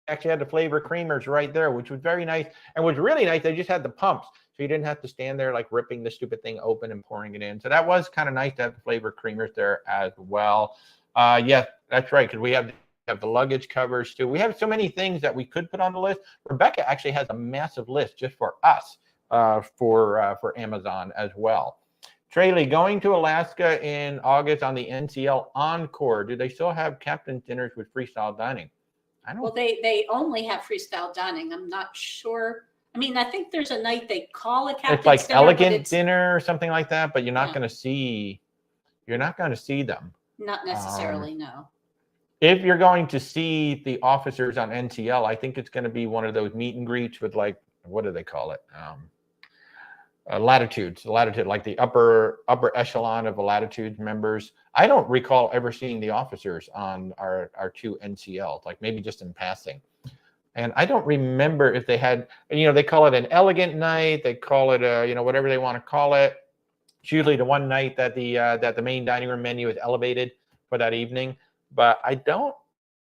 Actually had the flavor creamers right there, which was very nice. And was really nice, they just had the pumps. So you didn't have to stand there like ripping the stupid thing open and pouring it in. So that was kind of nice to have the flavor creamers there as well. Yes, that's right, because we have the luggage covers too. We have so many things that we could put on the list. Rebecca actually has a massive list just for us for Amazon as well. Trayley, going to Alaska in August on the NCL Encore. Do they still have captain's dinners with freestyle dining? I don't. Well, they only have freestyle dining. I'm not sure. I mean, I think there's a night they call a captain's dinner. It's like elegant dinner or something like that, but you're not going to see. You're not going to see them. Not necessarily, no. If you're going to see the officers on NCL, I think it's going to be one of those meet and greets with, like, what do they call it? Latitudes, like the upper echelon of the Latitudes members. I don't recall ever seeing the officers on our 2 NCLs, like maybe just in passing. And I don't remember if they had, they call it an elegant night. They call it whatever they want to call it. It's usually the one night that the main dining room menu is elevated for that evening. But I don't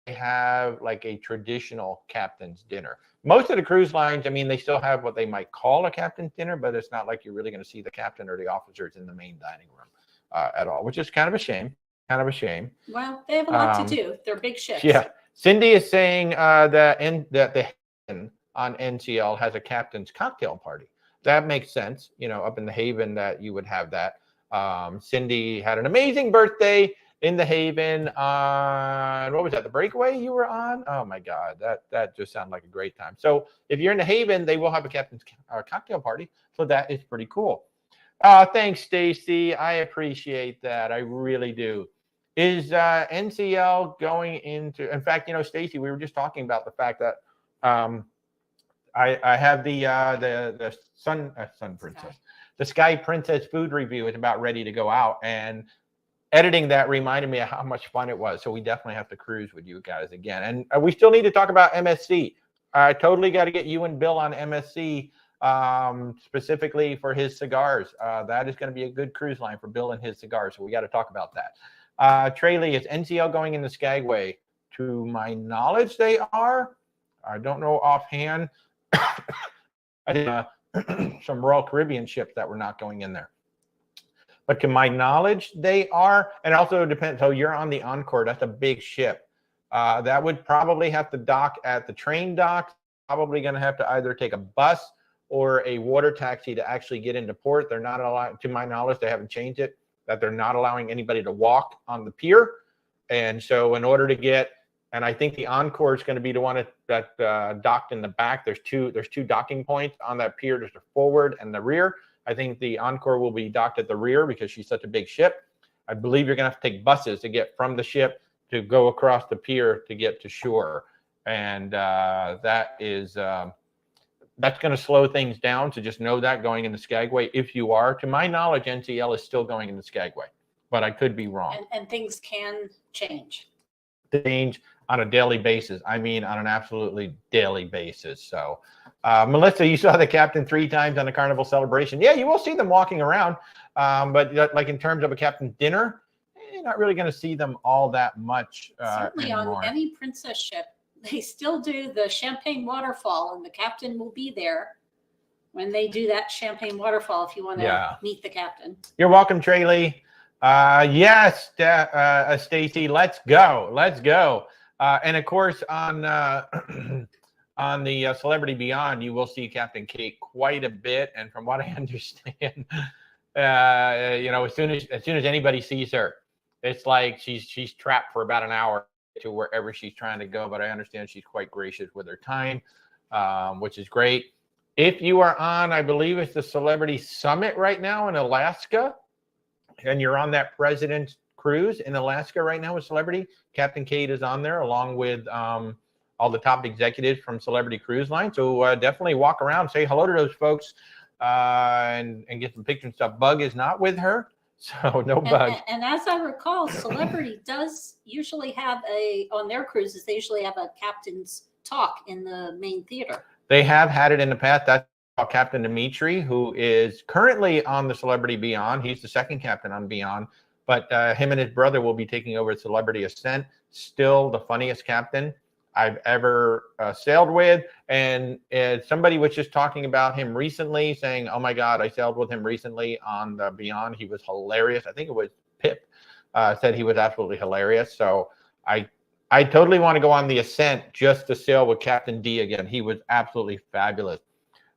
have like a traditional captain's dinner. Most of the cruise lines, I mean, they still have what they might call a captain's dinner, but it's not like you're really going to see the captain or the officers in the main dining room at all, which is kind of a shame. Well, they have a lot to do. They're big ships. Yeah. Cindy is saying that the Haven on NCL has a captain's cocktail party. That makes sense. Up in the Haven that you would have that. Cindy had an amazing birthday in the Haven on, what was that, the Breakaway you were on? Oh my God, that just sounded like a great time. So if you're in the Haven, they will have a captain's cocktail party. So that is pretty cool. Thanks, Stacy. I appreciate that. I really do. Is NCL going into, in fact, Stacy, we were just talking about the fact that I have the Sun Princess, the Sky Princess food review is about ready to go out, and editing that reminded me of how much fun it was. So we definitely have to cruise with you guys again, and we still need to talk about MSC. I totally got to get you and Bill on MSC, specifically for his cigars. That is going to be a good cruise line for Bill and his cigars. So we got to talk about that. Trey Lee, is NCL going in the Skagway? To my knowledge, they are. I don't know offhand. I did some Royal Caribbean ships that were not going in there. But to my knowledge, they are. And also depends. So you're on the Encore. That's a big ship. That would probably have to dock at the train dock. Probably going to have to either take a bus or a water taxi to actually get into port. They're not allowed, to my knowledge, they haven't changed it, that they're not allowing anybody to walk on the pier. And so in order to get, and I think the Encore is going to be the one that docked in the back. There's two docking points on that pier. There's the forward and the rear. I think the Encore will be docked at the rear because she's such a big ship. I believe you're going to have to take buses to get from the ship to go across the pier to get to shore. And that is, that's going to slow things down. So just know that going in the Skagway, if you are. To my knowledge, NCL is still going in the Skagway, but I could be wrong. And things can change. Change on a daily basis. I mean, on an absolutely daily basis. So, Melissa, you saw the captain 3 times on the Carnival celebration. Yeah, you will see them walking around. But like in terms of a captain's dinner, you're not really going to see them all that much. Certainly anymore. On any princess ship, they still do the champagne waterfall, and the captain will be there when they do that champagne waterfall if you want to meet the captain. You're welcome, Trey Lee. Yes, Stacy, let's go. Let's go. And of course, on on the Celebrity Beyond, you will see Captain Kate quite a bit. And from what I understand, as soon as anybody sees her, it's like she's trapped for about an hour to wherever she's trying to go. But I understand she's quite gracious with her time, which is great. If you are on, I believe it's the Celebrity Summit right now in Alaska, and you're on that President's Cruise in Alaska right now with Celebrity, Captain Kate is on there along with all the top executives from Celebrity Cruise Line. So definitely walk around, say hello to those folks, and get some pictures and stuff. Bug is not with her, so no Bug. And as I recall, Celebrity does usually have on their cruises, they usually have a captain's talk in the main theater. They have had it in the past. That's Captain Dimitri, who is currently on the Celebrity Beyond. He's the second captain on Beyond, but him and his brother will be taking over Celebrity Ascent. Still the funniest captain I've ever sailed with. And somebody was just talking about him recently, saying, oh my God, I sailed with him recently on the Beyond. He was hilarious. I think it was Pip said he was absolutely hilarious. So I totally want to go on the Ascent just to sail with Captain D again. He was absolutely fabulous.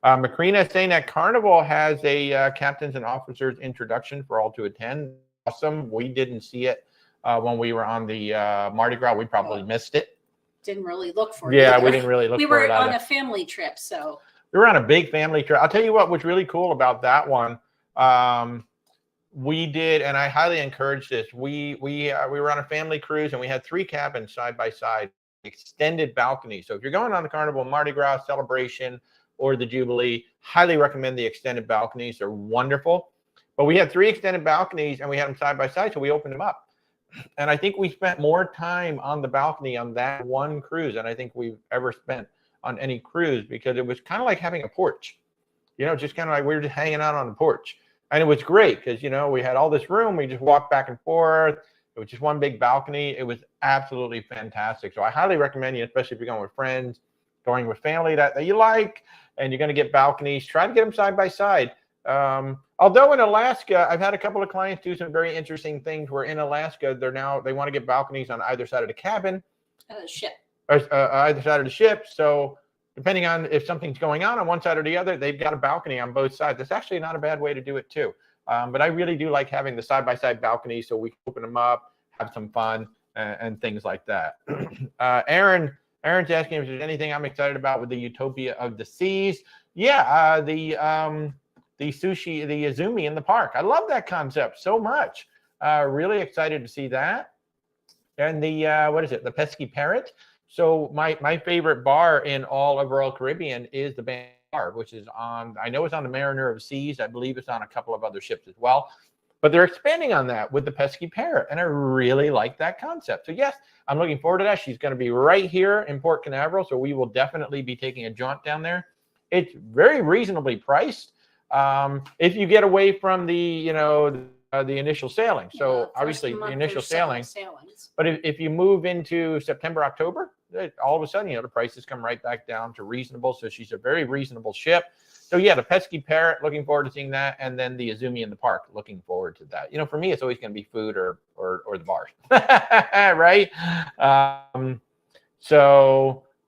Macrina is saying that Carnival has a captains and officers introduction for all to attend. Awesome. We didn't see it when we were on the Mardi Gras. We probably missed it. Didn't really look for it. Yeah, either. We didn't really look for it. We were on a family trip, so. We were on a big family trip. I'll tell you what was really cool about that one. We did, and I highly encourage this. We were on a family cruise, and we had 3 cabins side by side, extended balconies. So if you're going on the Carnival, Mardi Gras, Celebration, or the Jubilee, highly recommend the extended balconies. They're wonderful. But we had 3 extended balconies, and we had them side by side, so we opened them up. And I think we spent more time on the balcony on that one cruise than I think we've ever spent on any cruise, because it was kind of like having a porch. Just kind of like we were just hanging out on the porch. And it was great because, we had all this room. We just walked back and forth. It was just one big balcony. It was absolutely fantastic. So I highly recommend you, especially if you're going with friends, going with family that you like, and you're going to get balconies, try to get them side by side. Although in Alaska, I've had a couple of clients do some very interesting things where in Alaska, they want to get balconies on either side of the cabin. Ship. Or either side of the ship. So depending on if something's going on one side or the other, they've got a balcony on both sides. That's actually not a bad way to do it too. But I really do like having the side-by-side balconies so we can open them up, have some fun and things like that. Aaron's asking if there's anything I'm excited about with the Utopia of the Seas. Yeah, the sushi, the Izumi in the park. I love that concept so much. Really excited to see that. And the what is it? The Pesky Parrot. So my favorite bar in all of Royal Caribbean is the Band Bar, which is on. I know it's on the Mariner of Seas. I believe it's on a couple of other ships as well. But they're expanding on that with the Pesky Parrot, and I really like that concept. So yes, I'm looking forward to that. She's going to be right here in Port Canaveral, so we will definitely be taking a jaunt down there. It's very reasonably priced if you get away from the the initial sailing. So obviously the initial sailing. But if you move into September, October, all of a sudden, the prices come right back down to reasonable. So she's a very reasonable ship. So yeah, the Pesky Parrot, looking forward to seeing that. And then the Izumi in the park, looking forward to that. For me, it's always going to be food or the bars, right?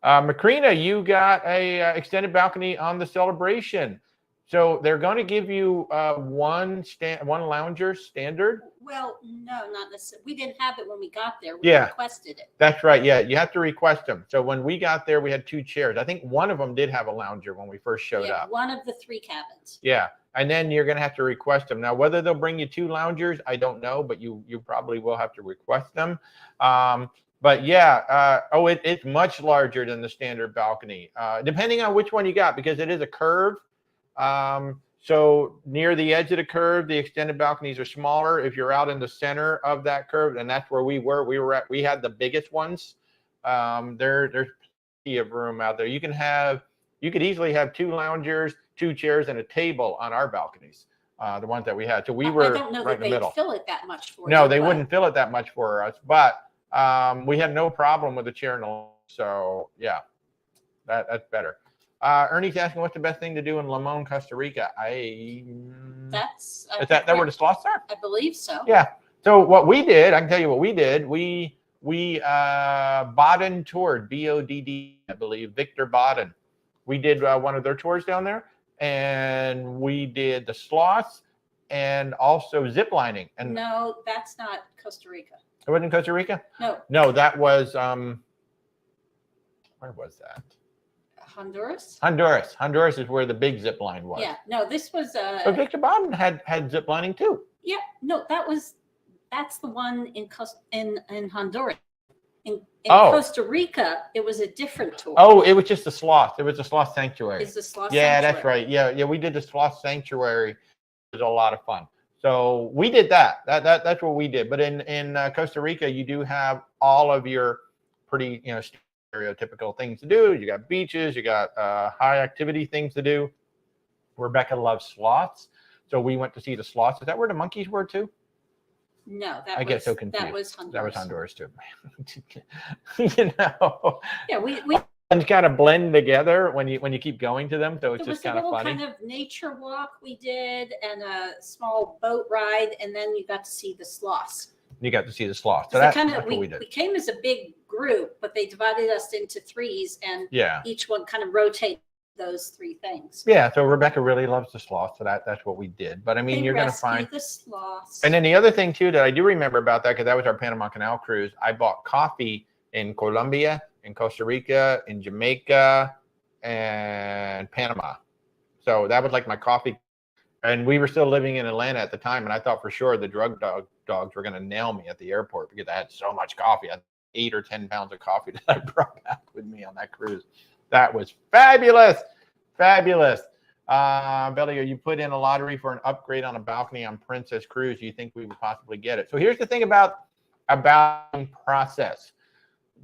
Macrina, you got a extended balcony on the Celebration. So they're going to give you one lounger standard. Well, no, not necessarily. We didn't have it when we got there. We requested it. That's right. Yeah, you have to request them. So when we got there, we had 2 chairs. I think one of them did have a lounger when we first showed up. One of the 3 cabins. Yeah, and then you're going to have to request them. Now, whether they'll bring you 2 loungers, I don't know, but you probably will have to request them. But yeah, it's much larger than the standard balcony, depending on which one you got, because it is a curve. So near the edge of the curve, the extended balconies are smaller. If you're out in the center of that curve, and that's where we had the biggest ones. There's plenty of room out there. You could easily have 2 loungers, 2 chairs, and a table on our balconies. The ones that we had. So we were I don't know right that in the middle. Fill it that much for No, you, they wouldn't fill it that much for us, but we had no problem with the chair and the. So yeah, that's better. Ernie's asking what's the best thing to do in Limon, Costa Rica. Is that where the sloths are? I believe so. Yeah. So what we did, I can tell you what we did. We Baden toured, BODD, I believe, Victor Baden. We did one of their tours down there, and we did the sloths and also zip lining. And no, that's not Costa Rica. It wasn't Costa Rica? No, that was where was that? Honduras is where the big zip line was. Yeah, no, this was But Victor Baden had zip lining too. Yeah, no, that's the one in Honduras. In Costa Rica, it was a different tour. Oh, it was just the sloth. It was the sloth sanctuary. It's the sloth sanctuary. Sanctuary. That's right. Yeah, we did the sloth sanctuary. It was a lot of fun. So we did that. That's what we did. But in Costa Rica, you do have all of your pretty stereotypical things to do. You got beaches, you got high activity things to do. Rebecca loves sloths, so we went to see the sloths. Is that where the monkeys were too? No, I get so confused. That was Honduras. That was Honduras too. Yeah, we and kind of blend together when you keep going to them, so it's just kind of funny. Kind of nature walk we did, and a small boat ride, and then you got to see the sloths. You got to see the sloths. So that's what we did. We came as a big group, but they divided us into 3s, and each one kind of rotated those 3 things. Yeah, so Rebecca really loves the sloths, so that's what we did. But I mean, you're going to find the sloths. And then the other thing too that I do remember about that, because that was our Panama Canal cruise, I bought coffee in Colombia, in Costa Rica, in Jamaica, and Panama. So that was like my coffee. And we were still living in Atlanta at the time, and I thought for sure the drug dogs were going to nail me at the airport because I had so much coffee. I had 8 or 10 pounds of coffee that I brought back with me on that cruise. That was fabulous. Fabulous. Belly, you put in a lottery for an upgrade on a balcony on Princess Cruise. Do you think we would possibly get it? So here's the thing about process.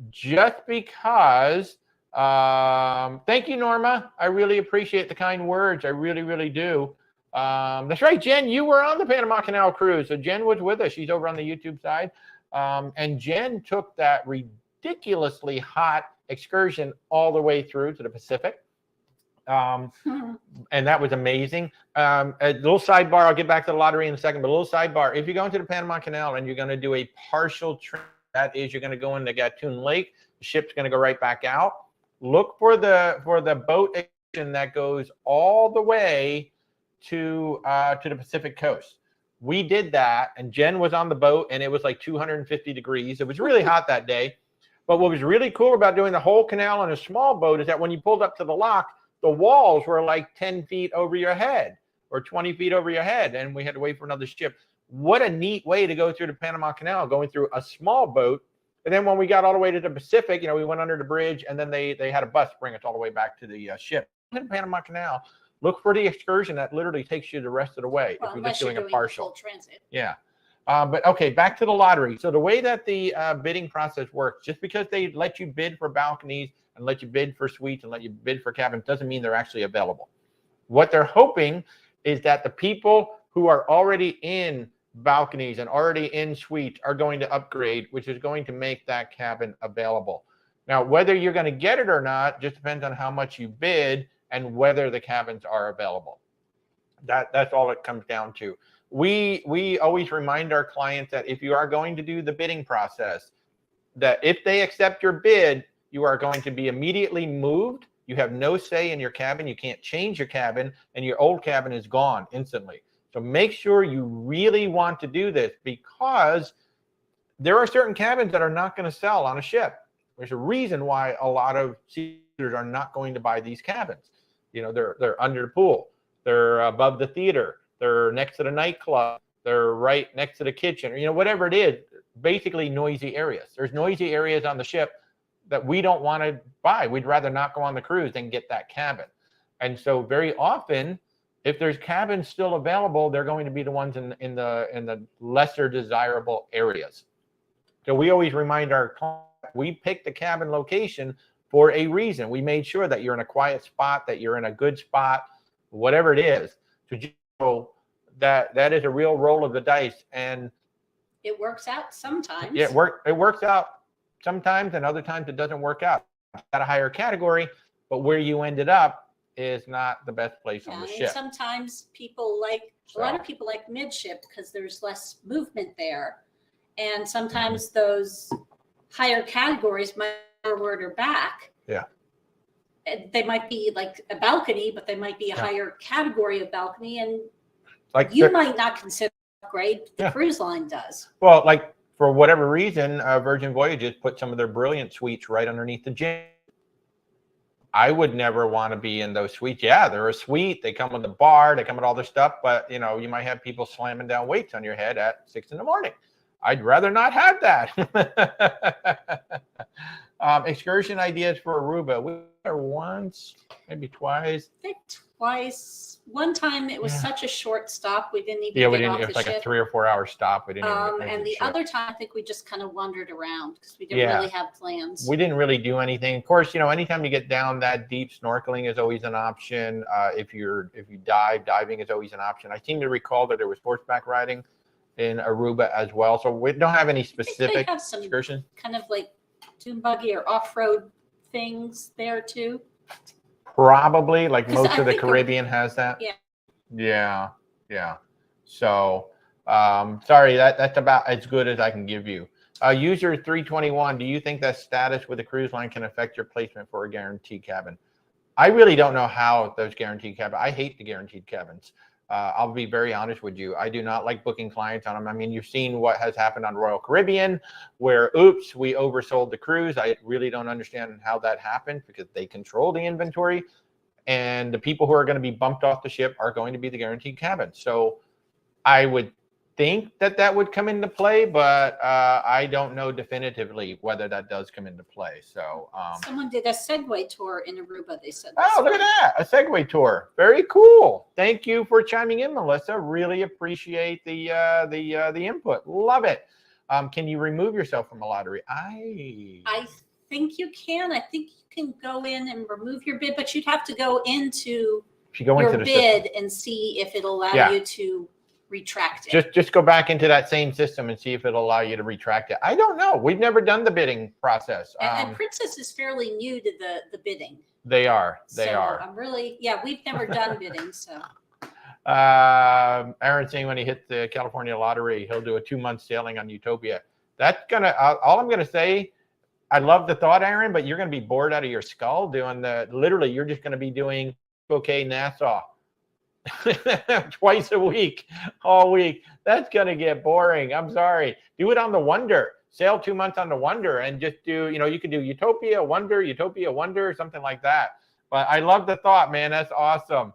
Just because, thank you, Norma. I really appreciate the kind words. I really, really do. That's right, Jen, you were on the Panama Canal cruise. So Jen was with us. She's over on the YouTube side. And Jen took that ridiculously hot excursion all the way through to the Pacific. And that was amazing. A little sidebar, I'll get back to the lottery in a second, but a little sidebar. If you go into the Panama Canal and you're going to do a partial trip, that is, you're going to go into Gatun Lake, the ship's going to go right back out. Look for the boat excursion that goes all the way to the Pacific coast. We did that, and Jen was on the boat, and it was like 250 degrees. It was really hot that day. But what was really cool about doing the whole canal on a small boat is that when you pulled up to the lock, the walls were like 10 feet over your head or 20 feet over your head, and we had to wait for another ship. What a neat way to go through the Panama Canal, going through a small boat. And then when we got all the way to the Pacific, we went under the bridge, and then they had a bus bring us all the way back to the ship. In the Panama Canal, look for the excursion that literally takes you the rest of the way Well, if you're just doing a partial. Full transit. Yeah. But okay, back to the lottery. So the way that the bidding process works, just because they let you bid for balconies and let you bid for suites and let you bid for cabins doesn't mean they're actually available. What they're hoping is that the people who are already in balconies and already in suites are going to upgrade, which is going to make that cabin available. Now, whether you're going to get it or not just depends on how much you bid and whether the cabins are available. That's all it comes down to. We always remind our clients that if you are going to do the bidding process, that if they accept your bid, you are going to be immediately moved. You have no say in your cabin. You can't change your cabin, and your old cabin is gone instantly. So make sure you really want to do this, because there are certain cabins that are not going to sell on a ship. There's a reason why a lot of seafarers are not going to buy these cabins. They're under the pool. They're above the theater. They're next to the nightclub. They're right next to the kitchen, or whatever it is, basically noisy areas. There's noisy areas on the ship that we don't want to buy. We'd rather not go on the cruise than get that cabin. And so very often, if there's cabins still available, they're going to be the ones in the lesser desirable areas. So we always remind our clients, we picked the cabin location for a reason. We made sure that you're in a quiet spot, that you're in a good spot, whatever it is. So just know that is a real roll of the dice, and it works out sometimes. Yeah, it works out sometimes, and other times it doesn't work out. At a higher category, but where you ended up is not the best place on the ship. Sometimes a lot of people like midship because there's less movement there, and sometimes those higher categories might be forward or back. Yeah. They might be like a balcony, but they might be a higher category of balcony, and you might not consider upgrade. The cruise line does. Well, for whatever reason, Virgin Voyages put some of their brilliant suites right underneath the gym. I would never want to be in those suites. Yeah, they're a suite. They come with a bar. They come with all their stuff. But, you might have people slamming down weights on your head at 6 a.m. I'd rather not have that. Excursion ideas for Aruba. We were there once, maybe twice. I think twice. One time it was such a short stop, we didn't even get off off the ship. It was like a 3 or 4 hour stop. We didn't even and the other time, I think we just kind of wandered around because we didn't really have plans. We didn't really do anything. Of course, anytime you get down that deep, snorkeling is always an option. If you dive, diving is always an option. I seem to recall that there was horseback riding in Aruba as well. So we don't have any specific excursions. Kind of like dune buggy or off-road things there too. Probably, like most of the Caribbean has that. Yeah. Yeah. So, sorry, that's about as good as I can give you. User 321, do you think that status with a cruise line can affect your placement for a guaranteed cabin? I really don't know how those guaranteed cabins. I hate the guaranteed cabins. I'll be very honest with you. I do not like booking clients on them. I mean, you've seen what has happened on Royal Caribbean, where, oops, we oversold the cruise. I really don't understand how that happened because they control the inventory, and the people who are going to be bumped off the ship are going to be the guaranteed cabin. So I would think that would come into play, but I don't know definitively whether that does come into play. So someone did a Segway tour in Aruba. They said, "Oh, look at that! A Segway tour. Very cool. Thank you for chiming in, Melissa. Really appreciate the input. Love it. Can you remove yourself from a lottery? I think you can. I think you can go in and remove your bid, but you'd have to go into your bid and see if it'll allow you to retract it. Just go back into that same system and see if it'll allow you to retract it. I don't know. We've never done the bidding process. And Princess is fairly new to the bidding. They are. I'm really, we've never done bidding. So Aaron's saying when he hits the California lottery, he'll do a 2-month sailing on Utopia. That's all I'm gonna say. I love the thought, Aaron, but you're gonna be bored out of your skull doing literally you're just gonna be doing Nassau. twice a week, all week. That's going to get boring. I'm sorry. Do it on the Wonder. Sail 2 months on the Wonder and just do, you could do Utopia, Wonder, something like that. But I love the thought, man. That's awesome.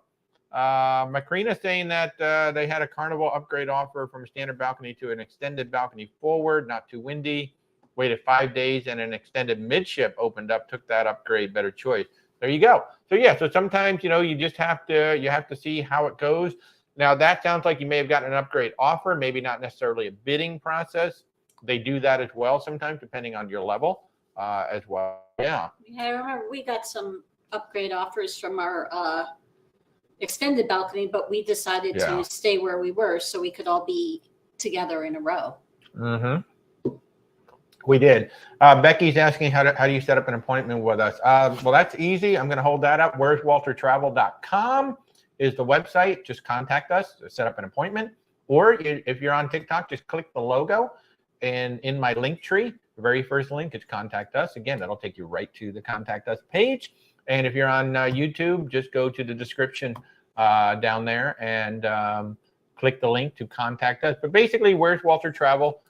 Macrina saying that they had a Carnival upgrade offer from a standard balcony to an extended balcony forward, not too windy. Waited 5 days and an extended midship opened up, took that upgrade, better choice. There you go. So yeah, so sometimes, you just have to see how it goes. Now that sounds like you may have gotten an upgrade offer, maybe not necessarily a bidding process. They do that as well sometimes, depending on your level as well. Yeah. Yeah, I remember we got some upgrade offers from our extended balcony, but we decided to stay where we were so we could all be together in a row. Mm-hmm. We did. Becky's asking how do you set up an appointment with us? Well, that's easy. I'm going to hold that up. where'swaltertravel.com is the website. Just contact us to set up an appointment. Or if you're on TikTok, just click the logo. And in my link tree, the very first link is contact us. Again, that'll take you right to the contact us page. And if you're on YouTube, just go to the description down there and click the link to contact us. But basically, Where's Walter Travel?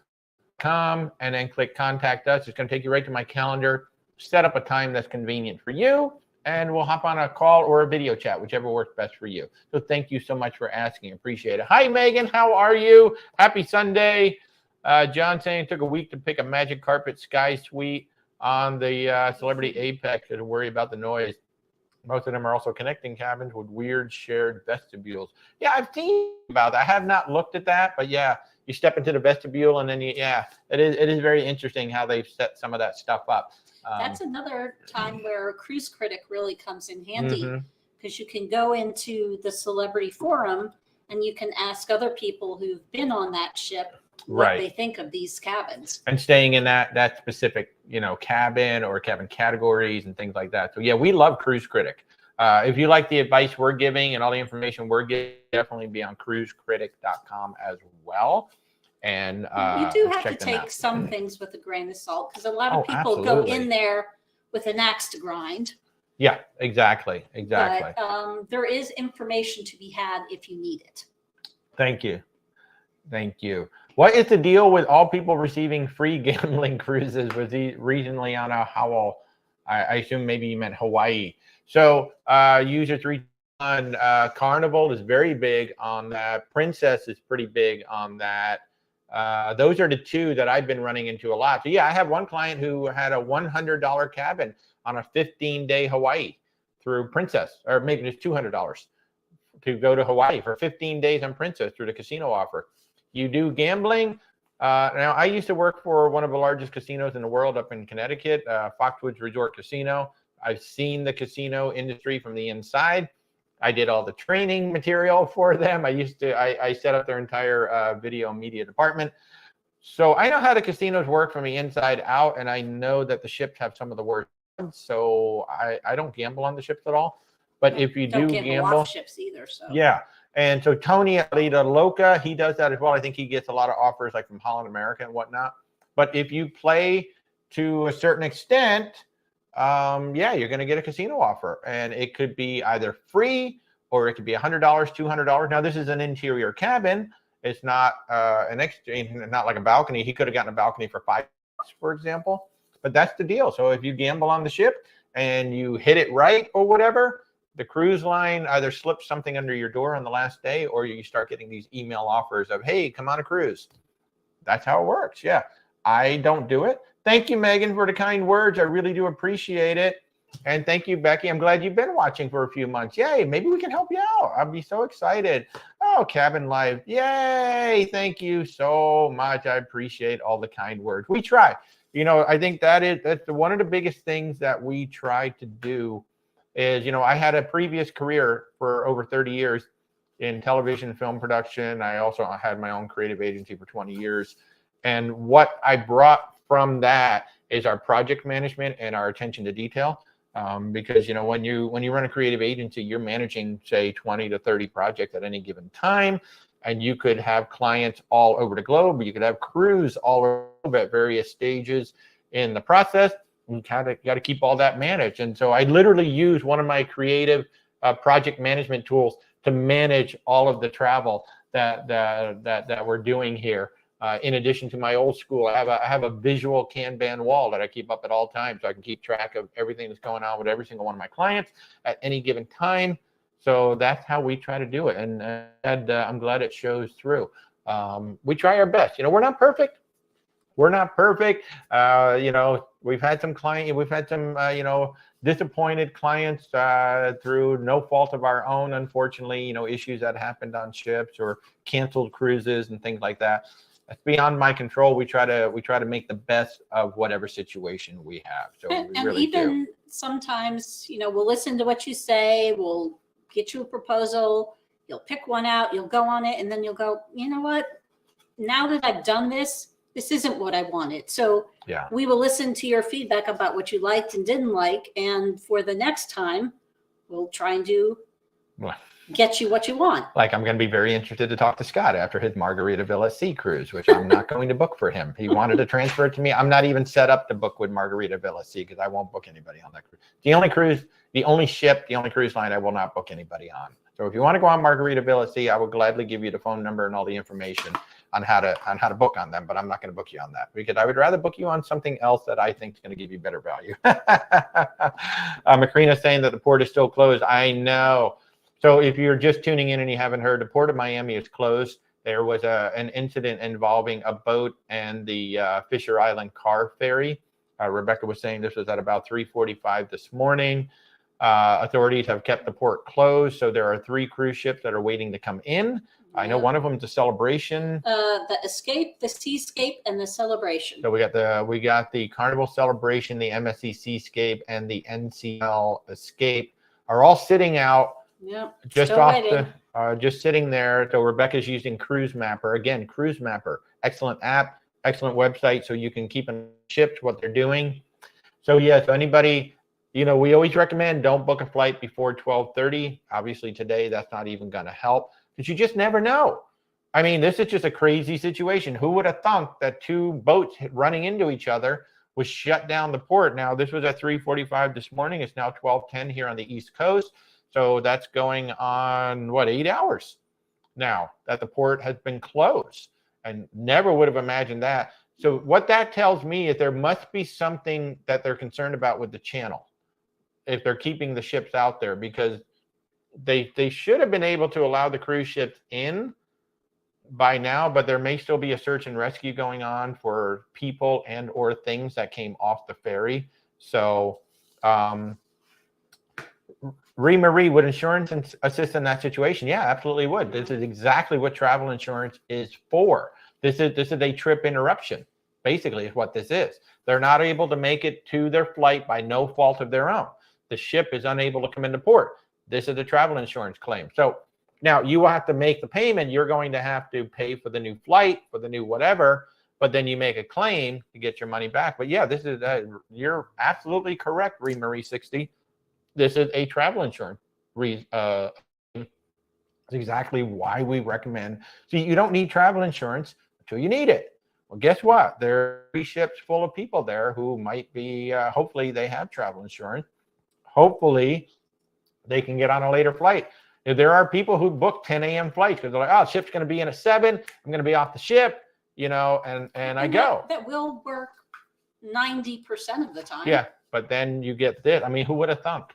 And then click contact us. It's going to take you right to my calendar. Set up a time that's convenient for you, and we'll hop on a call or a video chat, whichever works best for you. So thank you so much for asking. Appreciate it. Hi, Megan. How are you? Happy Sunday. John saying it took a week to pick a Magic Carpet Sky Suite on the Celebrity Apex to worry about the noise. Most of them are also connecting cabins with weird shared vestibules. Yeah, I've seen about that. I have not looked at that, but yeah. You step into the vestibule and then it is very interesting how they've set some of that stuff up. That's another time where Cruise Critic really comes in handy because you can go into the celebrity forum and you can ask other people who've been on that ship what they think of these cabins. And staying in that specific, cabin or cabin categories and things like that. So yeah, we love Cruise Critic. If you like the advice we're giving and all the information we're giving, definitely be on cruisecritic.com as well. And you do have to take some things with a grain of salt because a lot of people go in there with an axe to grind. Yeah, exactly. But there is information to be had if you need it. Thank you. What is the deal with all people receiving free gambling cruises? Was he recently on a Howell? I assume maybe you meant Hawaii. So user 3 on Carnival is very big on that. Princess is pretty big on that. Those are the two that I've been running into a lot. So yeah, I have one client who had a $100 cabin on a 15-day Hawaii through Princess, or maybe it's $200 to go to Hawaii for 15 days on Princess through the casino offer. You do gambling. Now, I used to work for one of the largest casinos in the world up in Connecticut, Foxwoods Resort Casino. I've seen the casino industry from the inside. I did all the training material for them. I set up their entire video media department. So I know how the casinos work from the inside out, and I know that the ships have some of the worst. So I don't gamble on the ships at all. But if you do gamble off ships either. So yeah. And so Tony Alita Loca, he does that as well. I think he gets a lot of offers like from Holland America and whatnot. But if you play to a certain extent, you're going to get a casino offer, and it could be either free or it could be $100, $200. Now, this is an interior cabin. It's not not like a balcony. He could have gotten a balcony for $5, for example. But that's the deal. So if you gamble on the ship and you hit it right or whatever, the cruise line either slips something under your door on the last day, or you start getting these email offers of, hey, come on a cruise. That's how it works. Yeah. I don't do it. Thank you, Megan, for the kind words. I really do appreciate it. And thank you, Becky. I'm glad you've been watching for a few months. Yay. Maybe we can help you out. I'll be so excited. Oh, Cabin Life. Yay. Thank you so much. I appreciate all the kind words. We try. I think that's one of the biggest things that we try to do is, I had a previous career for over 30 years in television and film production. I also had my own creative agency for 20 years. And what I brought from that is our project management and our attention to detail. Because, when you run a creative agency, you're managing, say, 20 to 30 projects at any given time. And you could have clients all over the globe. You could have crews all over at various stages in the process. You got to keep all that managed. And so I literally use one of my creative project management tools to manage all of the travel that we're doing here. In addition to my old school, I have a visual Kanban wall that I keep up at all times, so I can keep track of everything that's going on with every single one of my clients at any given time. So that's how we try to do it, and I'm glad it shows through. We try our best. We're not perfect. We're not perfect. We've had some disappointed clients through no fault of our own, unfortunately. Issues that happened on ships or canceled cruises and things like that. That's beyond my control. We try to make the best of whatever situation we have. So we really even sometimes, we'll listen to what you say. We'll get you a proposal. You'll pick one out. You'll go on it, and then you'll go, you know what? Now that I've done this isn't what I wanted. So yeah, we will listen to your feedback about what you liked and didn't like, and for the next time, we'll try and get you what you want. Like, I'm going to be very interested to talk to Scott after his Margaritaville at Sea cruise, which I'm not going to book for him. He wanted to transfer it to me. I'm not even set up to book with Margaritaville at Sea because I won't book anybody on that cruise. The only cruise line I will not book anybody on. So if you want to go on Margaritaville at Sea, I will gladly give you the phone number and all the information on how to book on them, but I'm not going to book you on that because I would rather book you on something else that I think is going to give you better value. Macrina's saying that the port is still closed. I know. So if you're just tuning in and you haven't heard, the Port of Miami is closed. There was an incident involving a boat and the Fisher Island car ferry. Rebecca was saying this was at about 3:45 this morning. Authorities have kept the port closed, so there are 3 cruise ships that are waiting to come in. Yeah. I know one of them is a Celebration. The Escape, the Seascape, and the Celebration. So we got the Carnival Celebration, the MSC Seascape, and the NCL Escape are all sitting out. Yeah, just sitting there. So Rebecca's using Cruise Mapper. Again, Cruise Mapper, excellent app, excellent website, so you can keep in ships what they're doing. So yeah, so anybody, we always recommend don't book a flight before 12:30. Obviously today that's not even going to help because you just never know. I mean, this is just a crazy situation. Who would have thunk that 2 boats running into each other would shut down the port? Now this was at 3:45 this morning. It's now 12:10 here on the East Coast. So that's going on, 8 hours now that the port has been closed, and never would have imagined that. So what that tells me is there must be something that they're concerned about with the channel if they're keeping the ships out there, because they should have been able to allow the cruise ships in by now, but there may still be a search and rescue going on for people and or things that came off the ferry. So Marie, would insurance assist in that situation? Yeah, absolutely would. This is exactly what travel insurance is for. This is a trip interruption, basically, is what this is. They're not able to make it to their flight by no fault of their own. The ship is unable to come into port. This is a travel insurance claim. So now you will have to make the payment. You're going to have to pay for the new flight, for the new whatever, but then you make a claim to get your money back. But yeah, this is you're absolutely correct, Marie 60. This is a travel insurance. It's exactly why we recommend. See, you don't need travel insurance until you need it. Well, guess what? There are 3 ships full of people there who might be, hopefully they have travel insurance. Hopefully they can get on a later flight. If there are people who book 10 a.m. flights because they're like, oh, ship's going to be in at 7. I'm going to be off the ship, and I go. That will work 90% of the time. Yeah, but then you get this. I mean, who would have thunk?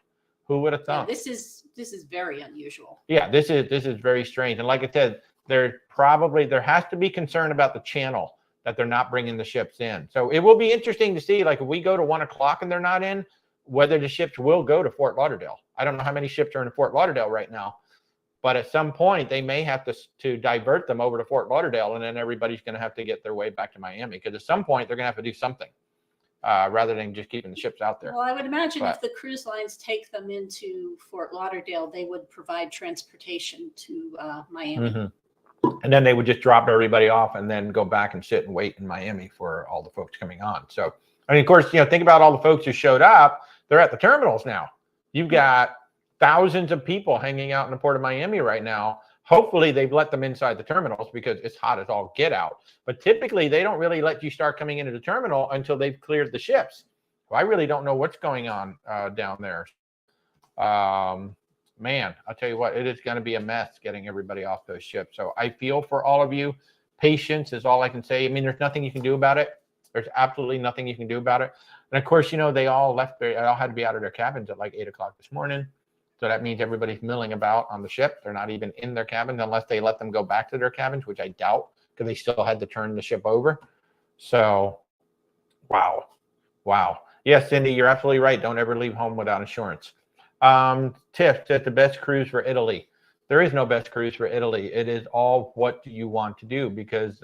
Who would have thought? Yeah, this is very unusual. Yeah, this is very strange. And like I said, there has to be concern about the channel that they're not bringing the ships in. So it will be interesting to see, like if we go to 1 o'clock and they're not in, whether the ships will go to Fort Lauderdale. I don't know how many ships are in Fort Lauderdale right now, but at some point they may have to divert them over to Fort Lauderdale, and then everybody's going to have to get their way back to Miami, because at some point they're going to have to do something. Rather than just keeping the ships out there. Well, I would imagine if the cruise lines take them into Fort Lauderdale, they would provide transportation to Miami. Mm-hmm. And then they would just drop everybody off and then go back and sit and wait in Miami for all the folks coming on. So, I mean, of course, think about all the folks who showed up. They're at the terminals now. You've got thousands of people hanging out in the Port of Miami right now. Hopefully they've let them inside the terminals because it's hot as all get out. But typically they don't really let you start coming into the terminal until they've cleared the ships. So I really don't know what's going on down there. man, I'll tell you what, it is going to be a mess getting everybody off those ships. So I feel for all of you. Patience is all I can say. I mean, there's nothing you can do about it. There's absolutely nothing you can do about it. And of course, they all they all had to be out of their cabins at like 8 o'clock this morning. So that means everybody's milling about on the ship. They're not even in their cabins unless they let them go back to their cabins, which I doubt, because they still had to turn the ship over. So, wow. Yes, Cindy, you're absolutely right. Don't ever leave home without insurance. Tiff said the best cruise for Italy. There is no best cruise for Italy. It is all what you want to do, because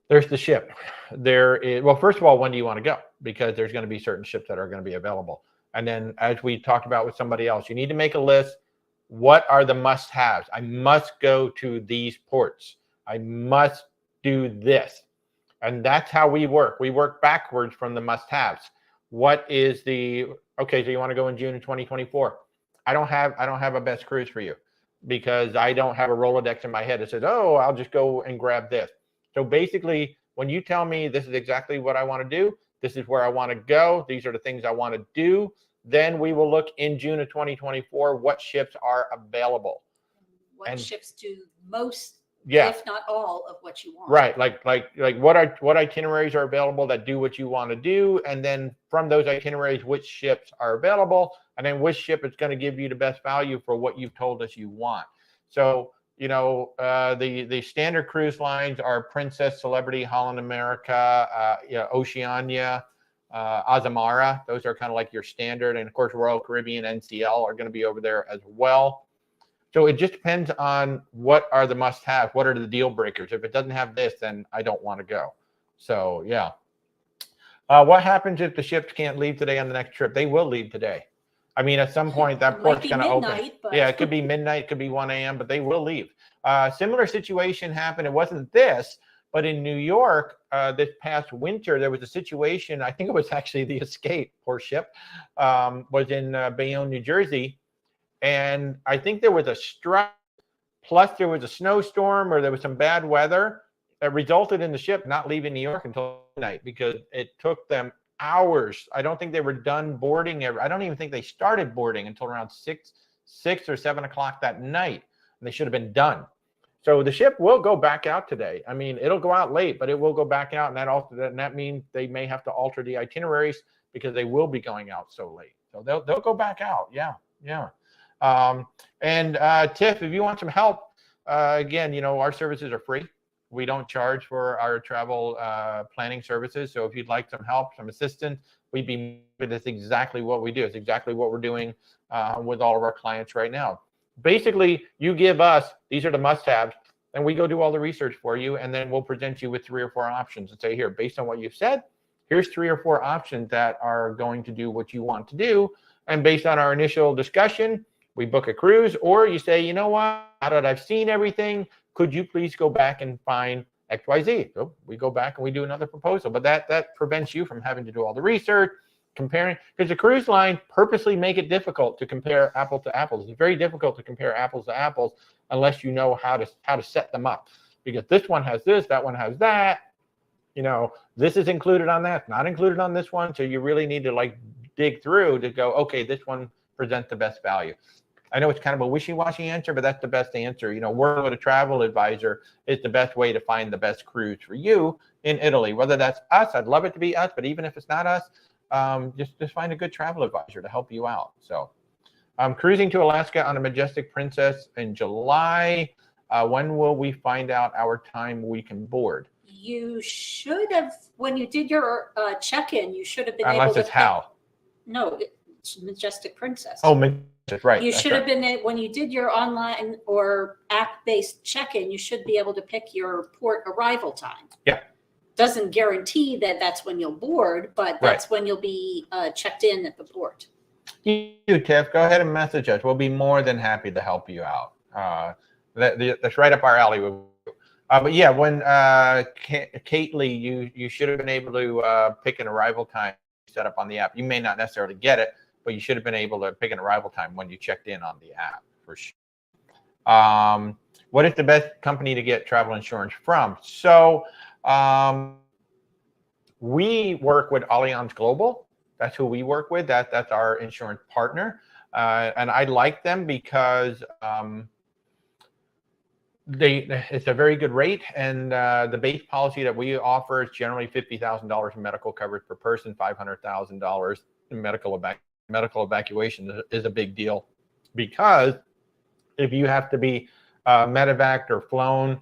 there's the ship. Well, first of all, when do you want to go? Because there's going to be certain ships that are going to be available. And then, as we talked about with somebody else, you need to make a list. What are the must-haves? I must go to these ports. I must do this. And that's how we work. We work backwards from the must-haves. What is okay, so you want to go in June of 2024. I don't have a best cruise for you, because I don't have a Rolodex in my head that says, oh, I'll just go and grab this. So basically, when you tell me this is exactly what I want to do, this is where I want to go, these are the things I want to do, then we will look in June of 2024 what ships are available. What ships do most, yeah, if not all, of what you want. Right, like what itineraries are available that do what you want to do, and then from those itineraries, which ships are available, and then which ship is going to give you the best value for what you've told us you want. So, the standard cruise lines are Princess, Celebrity, Holland America, Oceania, Azamara. Those are kind of like your standard, and of course, Royal Caribbean, NCL are going to be over there as well. So it just depends on what are the must-have, what are the deal breakers. If it doesn't have this, then I don't want to go. So, yeah. What happens if the ships can't leave today on the next trip? They will leave today. I mean, at some point, that port's going to open. But... Yeah, it could be midnight, it could be 1 a.m., but they will leave. Similar situation happened. It wasn't this, but in New York this past winter, there was a situation. I think it was actually the Escape, poor ship, was in Bayonne, New Jersey. And I think there was a strike, plus there was a snowstorm, or there was some bad weather that resulted in the ship not leaving New York until midnight, because it took them hours. I don't think they were done boarding. I don't even think they started boarding until around 6 or 7 o'clock that night. And they should have been done. So the ship will go back out today. I mean, it'll go out late, but it will go back out. And that means they may have to alter the itineraries, because they will be going out so late. So they'll go back out. Yeah. Tiff, if you want some help, again, our services are free. We don't charge for our travel planning services. So if you'd like some help, some assistance, that's exactly what we do. It's exactly what we're doing with all of our clients right now. Basically, you give us, these are the must-haves, and we go do all the research for you, and then we'll present you with 3 or 4 options and say, here, based on what you've said, here's 3 or 4 options that are going to do what you want to do. And based on our initial discussion, we book a cruise, or you say, you know what, now that I've seen everything, could you please go back and find XYZ? So we go back and we do another proposal. But that prevents you from having to do all the research, comparing, because the cruise line purposely make it difficult to compare apples to apples. It's very difficult to compare apples to apples unless you know how to set them up. Because this one has this, that one has that. This is included on that, not included on this one. So you really need to dig through to go, okay, this one presents the best value. I know it's kind of a wishy-washy answer, but that's the best answer. Working with a travel advisor is the best way to find the best cruise for you in Italy. Whether that's us, I'd love it to be us, but even if it's not us, just find a good travel advisor to help you out. So I'm cruising to Alaska on a Majestic Princess in July. When will we find out our time we can board? You should have, when you did your check-in, you should have been able to. Unless it's HAL. No, it's Majestic Princess. Oh, Majestic, right. You should have been, when you did your online or app-based check-in, you should be able to pick your port arrival time. Yeah. Doesn't guarantee that that's when you'll board, but that's when you'll be checked in at the port. You, Tiff, go ahead and message us. We'll be more than happy to help you out. That's right up our alley. But yeah, when Kate Lee, you should have been able to pick an arrival time set up on the app. You may not necessarily get it, but you should have been able to pick an arrival time when you checked in on the app for sure. What is the best company to get travel insurance from? So we work with Allianz Global. That's who we work with. That's our insurance partner. And I like them because it's a very good rate, and the base policy that we offer is generally $50,000 in medical coverage per person. $500,000 in medical evacuation is a big deal, because if you have to be medevaced or flown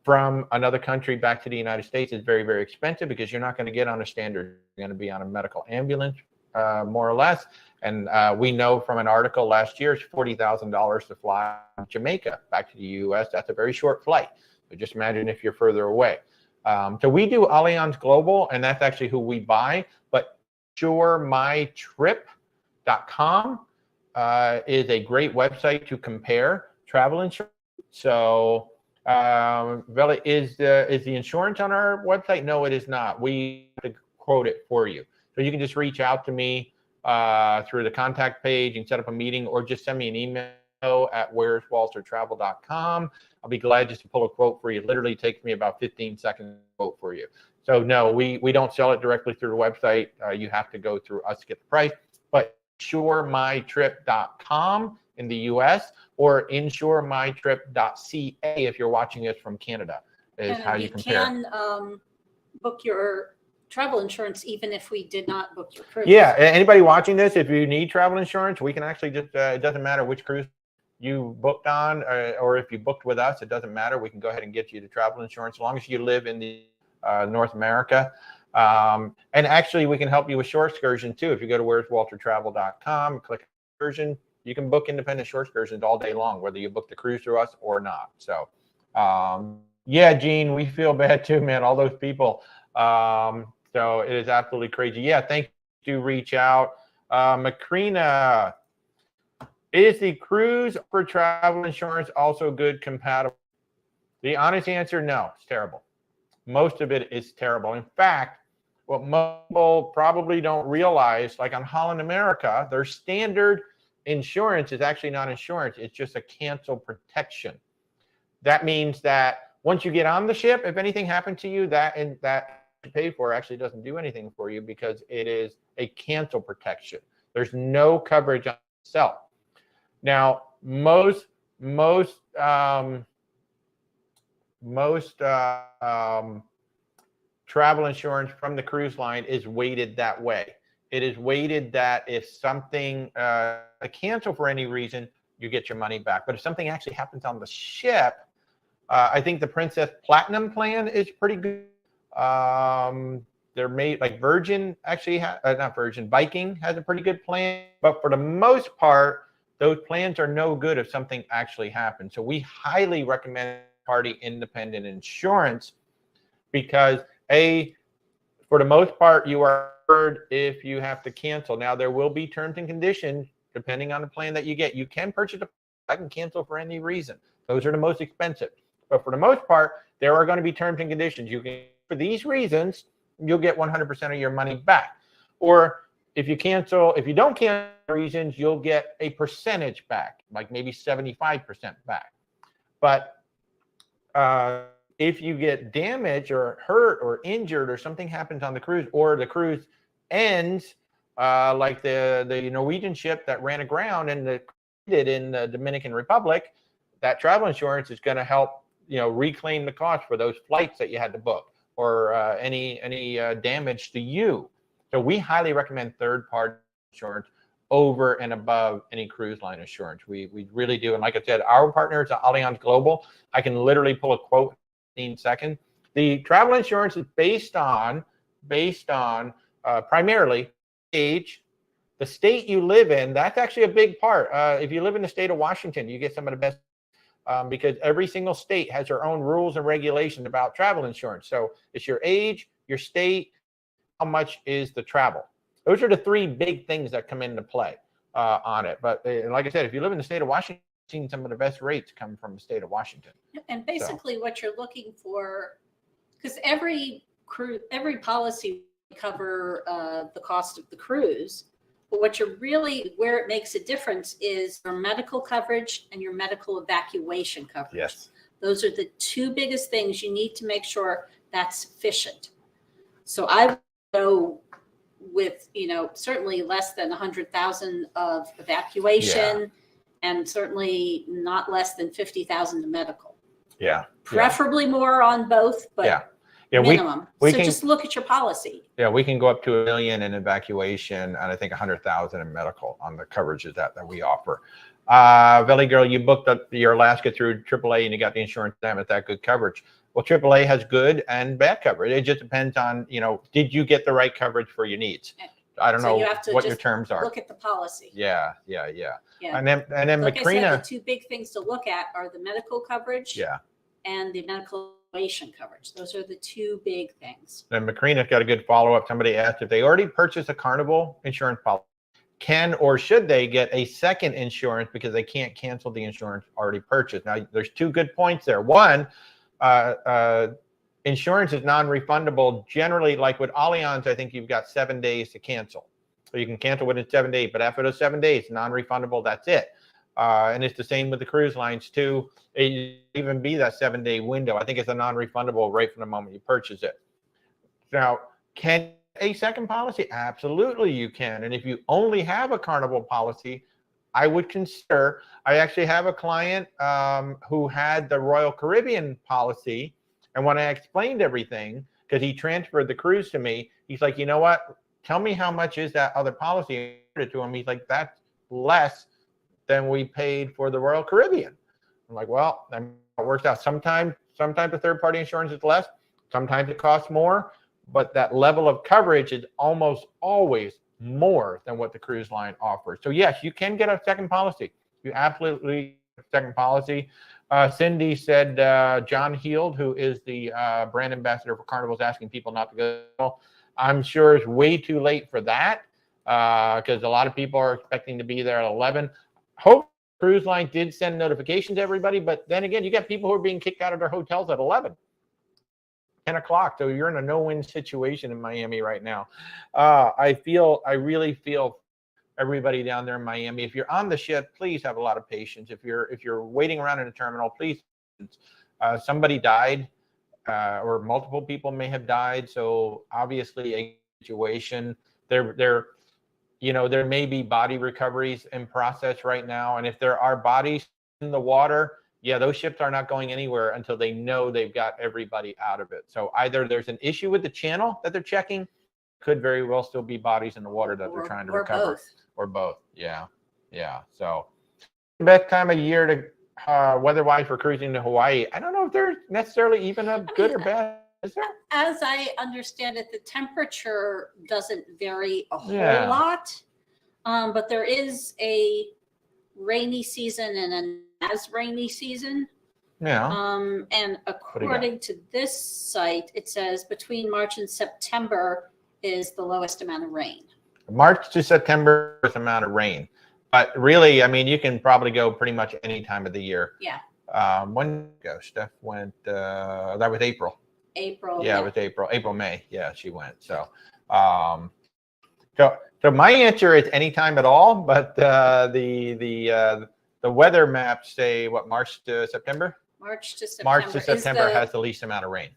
from another country back to the United States, it's very, very expensive, because you're not going to get on a standard. You're going to be on a medical ambulance, more or less. And we know from an article last year, it's $40,000 to fly from Jamaica back to the U.S. That's a very short flight. So just imagine if you're further away. So we do Allianz Global, and that's actually who we buy. But SureMyTrip.com is a great website to compare travel insurance. So, Vela, is the insurance on our website? No, it is not. We have to quote it for you. So you can just reach out to me through the contact page and set up a meeting, or just send me an email at where'swaltertravel.com. I'll be glad just to pull a quote for you. It literally takes me about 15 seconds to quote for you. So no, we don't sell it directly through the website. You have to go through us to get the price. But SureMyTrip.com in the US, or InsureMyTrip.ca if you're watching us from Canada, is how you compare. You can book your travel insurance even if we did not book your cruise. Yeah, anybody watching this, if you need travel insurance, we can actually just, it doesn't matter which cruise you booked on, or if you booked with us, it doesn't matter. We can go ahead and get you the travel insurance, as long as you live in the North America. And actually, we can help you with shore excursion too. If you go to where'swaltertravel.com, click excursion, you can book independent shore excursions all day long, whether you book the cruise through us or not. So, yeah, Gene, we feel bad too, man. All those people. So it is absolutely crazy. Yeah, thank you. Do reach out. Macrina, is the cruise for travel insurance also good compatible? The honest answer, no, it's terrible. Most of it is terrible. In fact, what most people probably don't realize, like on Holland America, their standard insurance is actually not insurance. It's just a cancel protection. That means that once you get on the ship, if anything happened to you, that you pay for actually doesn't do anything for you, because it is a cancel protection. There's no coverage on itself. Now, most travel insurance from the cruise line is weighted that way. It is weighted that if something cancel for any reason, you get your money back. But if something actually happens on the ship, I think the Princess Platinum plan is pretty good. They're made like Virgin, actually, not Virgin, Viking has a pretty good plan. But for the most part, those plans are no good if something actually happens. So we highly recommend party independent insurance, because for the most part, you are covered if you have to cancel. Now, there will be terms and conditions depending on the plan that you get. You can purchase I can cancel for any reason. Those are the most expensive. But for the most part, there are going to be terms and conditions. You can, for these reasons, you'll get 100% of your money back. Or if you don't cancel for reasons, you'll get a percentage back, like maybe 75% back. But if you get damaged or hurt or injured, or something happens on the cruise, or the cruise ends, like the Norwegian ship that ran aground and in the Dominican Republic, that travel insurance is going to help reclaim the cost for those flights that you had to book, or any damage to you. So we highly recommend third-party insurance over and above any cruise line insurance. We really do. And like I said, our partner is Allianz Global. I can literally pull a quote in 15 seconds. The travel insurance is based on primarily age, the state you live in. That's actually a big part. If you live in the state of Washington, you get some of the best, because every single state has their own rules and regulations about travel insurance. So it's your age, your state, how much is the travel. Those are the three big things that come into play on it. But like I said, if you live in the state of Washington, you've seen some of the best rates come from the state of Washington. And basically what you're looking for, because every policy will cover the cost of the cruise, but where it makes a difference is your medical coverage and your medical evacuation coverage. Yes. Those are the two biggest things you need to make sure that's sufficient. So I know with, certainly less than 100,000 of evacuation, and certainly not less than 50,000 of medical. Yeah. Preferably more on both, but minimum. We so can, just look at your policy. Yeah, we can go up to $1 million in evacuation, and I think 100,000 in medical on the coverages that we offer. Valley Girl, you booked your Alaska through AAA and you got the insurance them at that good coverage. Well, AAA has good and bad coverage. It just depends on, did you get the right coverage for your needs? I don't know what your terms are. Look at the policy. Yeah. And then like Macrina, I said, the two big things to look at are the medical coverage and the medical coverage. Those are the two big things. And Macrina's got a good follow-up. Somebody asked if they already purchased a Carnival insurance policy, can or should they get a second insurance because they can't cancel the insurance already purchased? Now, there's two good points there. One, insurance is non-refundable. Generally, like with Allianz, I think you've got 7 days to cancel. So you can cancel within 7 days, but after those 7 days, non-refundable, that's it. And it's the same with the cruise lines too. It even be that 7-day window. I think it's a non-refundable right from the moment you purchase it. Now, can a second policy? Absolutely you can. And if you only have a Carnival policy, I would consider, I actually have a client who had the Royal Caribbean policy. And when I explained everything, because he transferred the cruise to me, he's like, you know what? Tell me how much is that other policy? To him, he's like, that's less than we paid for the Royal Caribbean. I'm like, well, it works out. Sometimes the third-party insurance is less. Sometimes it costs more. But that level of coverage is almost always more than what the cruise line offers. So yes, you can get a second policy. You absolutely get a second policy. Cindy said John Heald, who is the brand ambassador for Carnival, is asking people not to go. I'm sure it's way too late for that because a lot of people are expecting to be there at 11. Hope cruise line did send notifications to everybody, but then again, you got people who are being kicked out of their hotels at 11. 10 o'clock. So you're in a no-win situation in Miami right now. I really feel everybody down there in Miami. If you're on the ship, please have a lot of patience. If you're waiting around in a terminal, please. Somebody died, or multiple people may have died. So obviously a situation there may be body recoveries in process right now. And if there are bodies in the water, those ships are not going anywhere until they know they've got everybody out of it. So either there's an issue with the channel that they're checking, could very well still be bodies in the water that they're trying to recover. Or both. Yeah. So best time of year to weather-wise for cruising to Hawaii. I don't know if there's necessarily even a good or bad. Is there? As I understand it, the temperature doesn't vary a whole lot, but there is a rainy season and an as rainy season. And according to this site, it says between March and September is the lowest amount of rain. March to September is the amount of rain. But really, I mean, you can probably go pretty much any time of the year. Yeah. When Steph went, that was April. April. Yeah, it was April, May. Yeah, she went. So, so my answer is anytime at all, but the weather maps say what, March to September? March to September. March to September has the least amount of rain.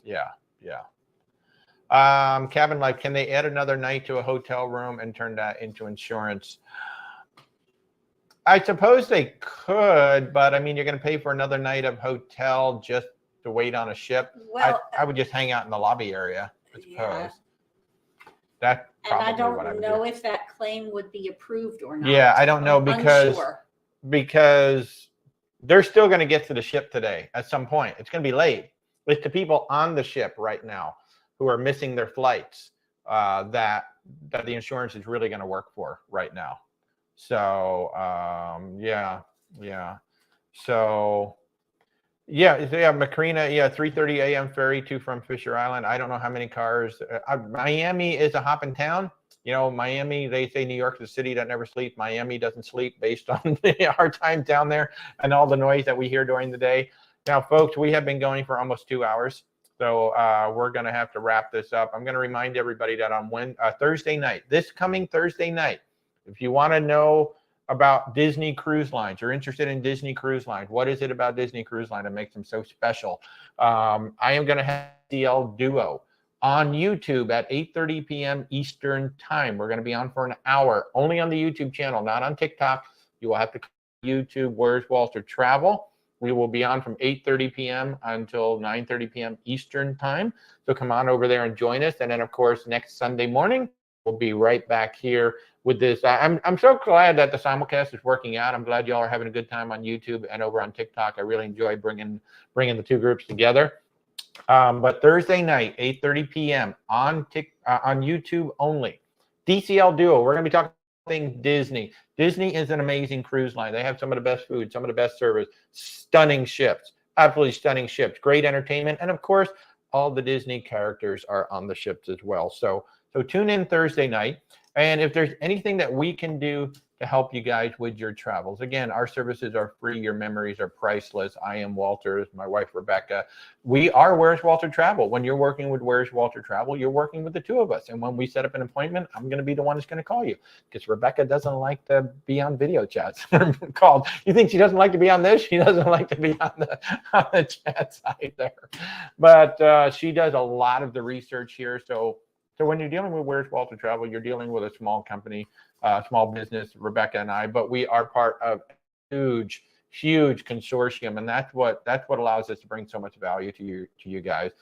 Yeah. Cabin life, can they add another night to a hotel room and turn that into insurance? I suppose they could, but I mean, you're going to pay for another night of hotel just to wait on a ship. Well, I would just hang out in the lobby area, I suppose. Yeah. That's probably and I don't what I would know do. if that claim would be approved or not. Yeah, I don't know because they're still going to get to the ship today at some point. It's going to be late. It's the people on the ship right now who are missing their flights that the insurance is really going to work for right now. So So Macrina, 3:30 a.m. ferry to from Fisher Island. I don't know how many cars. Miami is a hopping town. Miami, they say New York is a city that never sleeps. Miami doesn't sleep based on our time down there and all the noise that we hear during the day. Now, folks, we have been going for almost 2 hours. So we're going to have to wrap this up. I'm going to remind everybody that on Thursday night, this coming Thursday night, if you want to know about Disney Cruise Lines, you're interested in Disney Cruise Lines, what is it about Disney Cruise Line that makes them so special? I am going to have DL Duo on YouTube at 8:30 p.m. Eastern time. We're going to be on for an hour, only on the YouTube channel, not on TikTok. You will have to YouTube, Where's Walter Travel. We will be on from 8:30 p.m. until 9:30 p.m. Eastern time. So come on over there and join us. And then, of course, next Sunday morning, we'll be right back here with this. I'm so glad that the simulcast is working out. I'm glad y'all are having a good time on YouTube and over on TikTok. I really enjoy bringing the two groups together. But Thursday night, 8:30 p.m. on YouTube only. DCL Duo. We're going to be talking things Disney. Disney is an amazing cruise line. They have some of the best food, some of the best service, stunning ships, absolutely stunning ships, great entertainment, and of course, all the Disney characters are on the ships as well. So tune in Thursday night, and if there's anything that we can do to help you guys with your travels, again, our services are free. Your memories are priceless. I am Walter, my wife Rebecca. We are Where's Walter Travel. When you're working with Where's Walter Travel, you're working with the two of us. And when we set up an appointment, I'm going to be the one that's going to call you, because Rebecca doesn't like to be on video chats. Called. You think she doesn't like to be on this? She doesn't like to be on the chats either. But she does a lot of the research here. So when you're dealing with Where's Walter Travel, you're dealing with a small company, small business, Rebecca and I, but we are part of a huge consortium, and that's what allows us to bring so much value to you guys.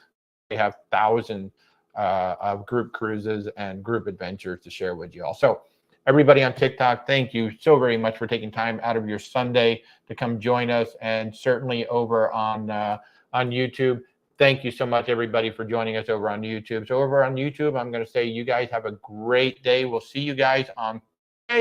We have thousands of group cruises and group adventures to share with you all. So everybody on TikTok, thank you so very much for taking time out of your Sunday to come join us, and certainly over on YouTube. Thank you so much, everybody, for joining us over on YouTube. So over on YouTube, I'm going to say you guys have a great day. We'll see you guys on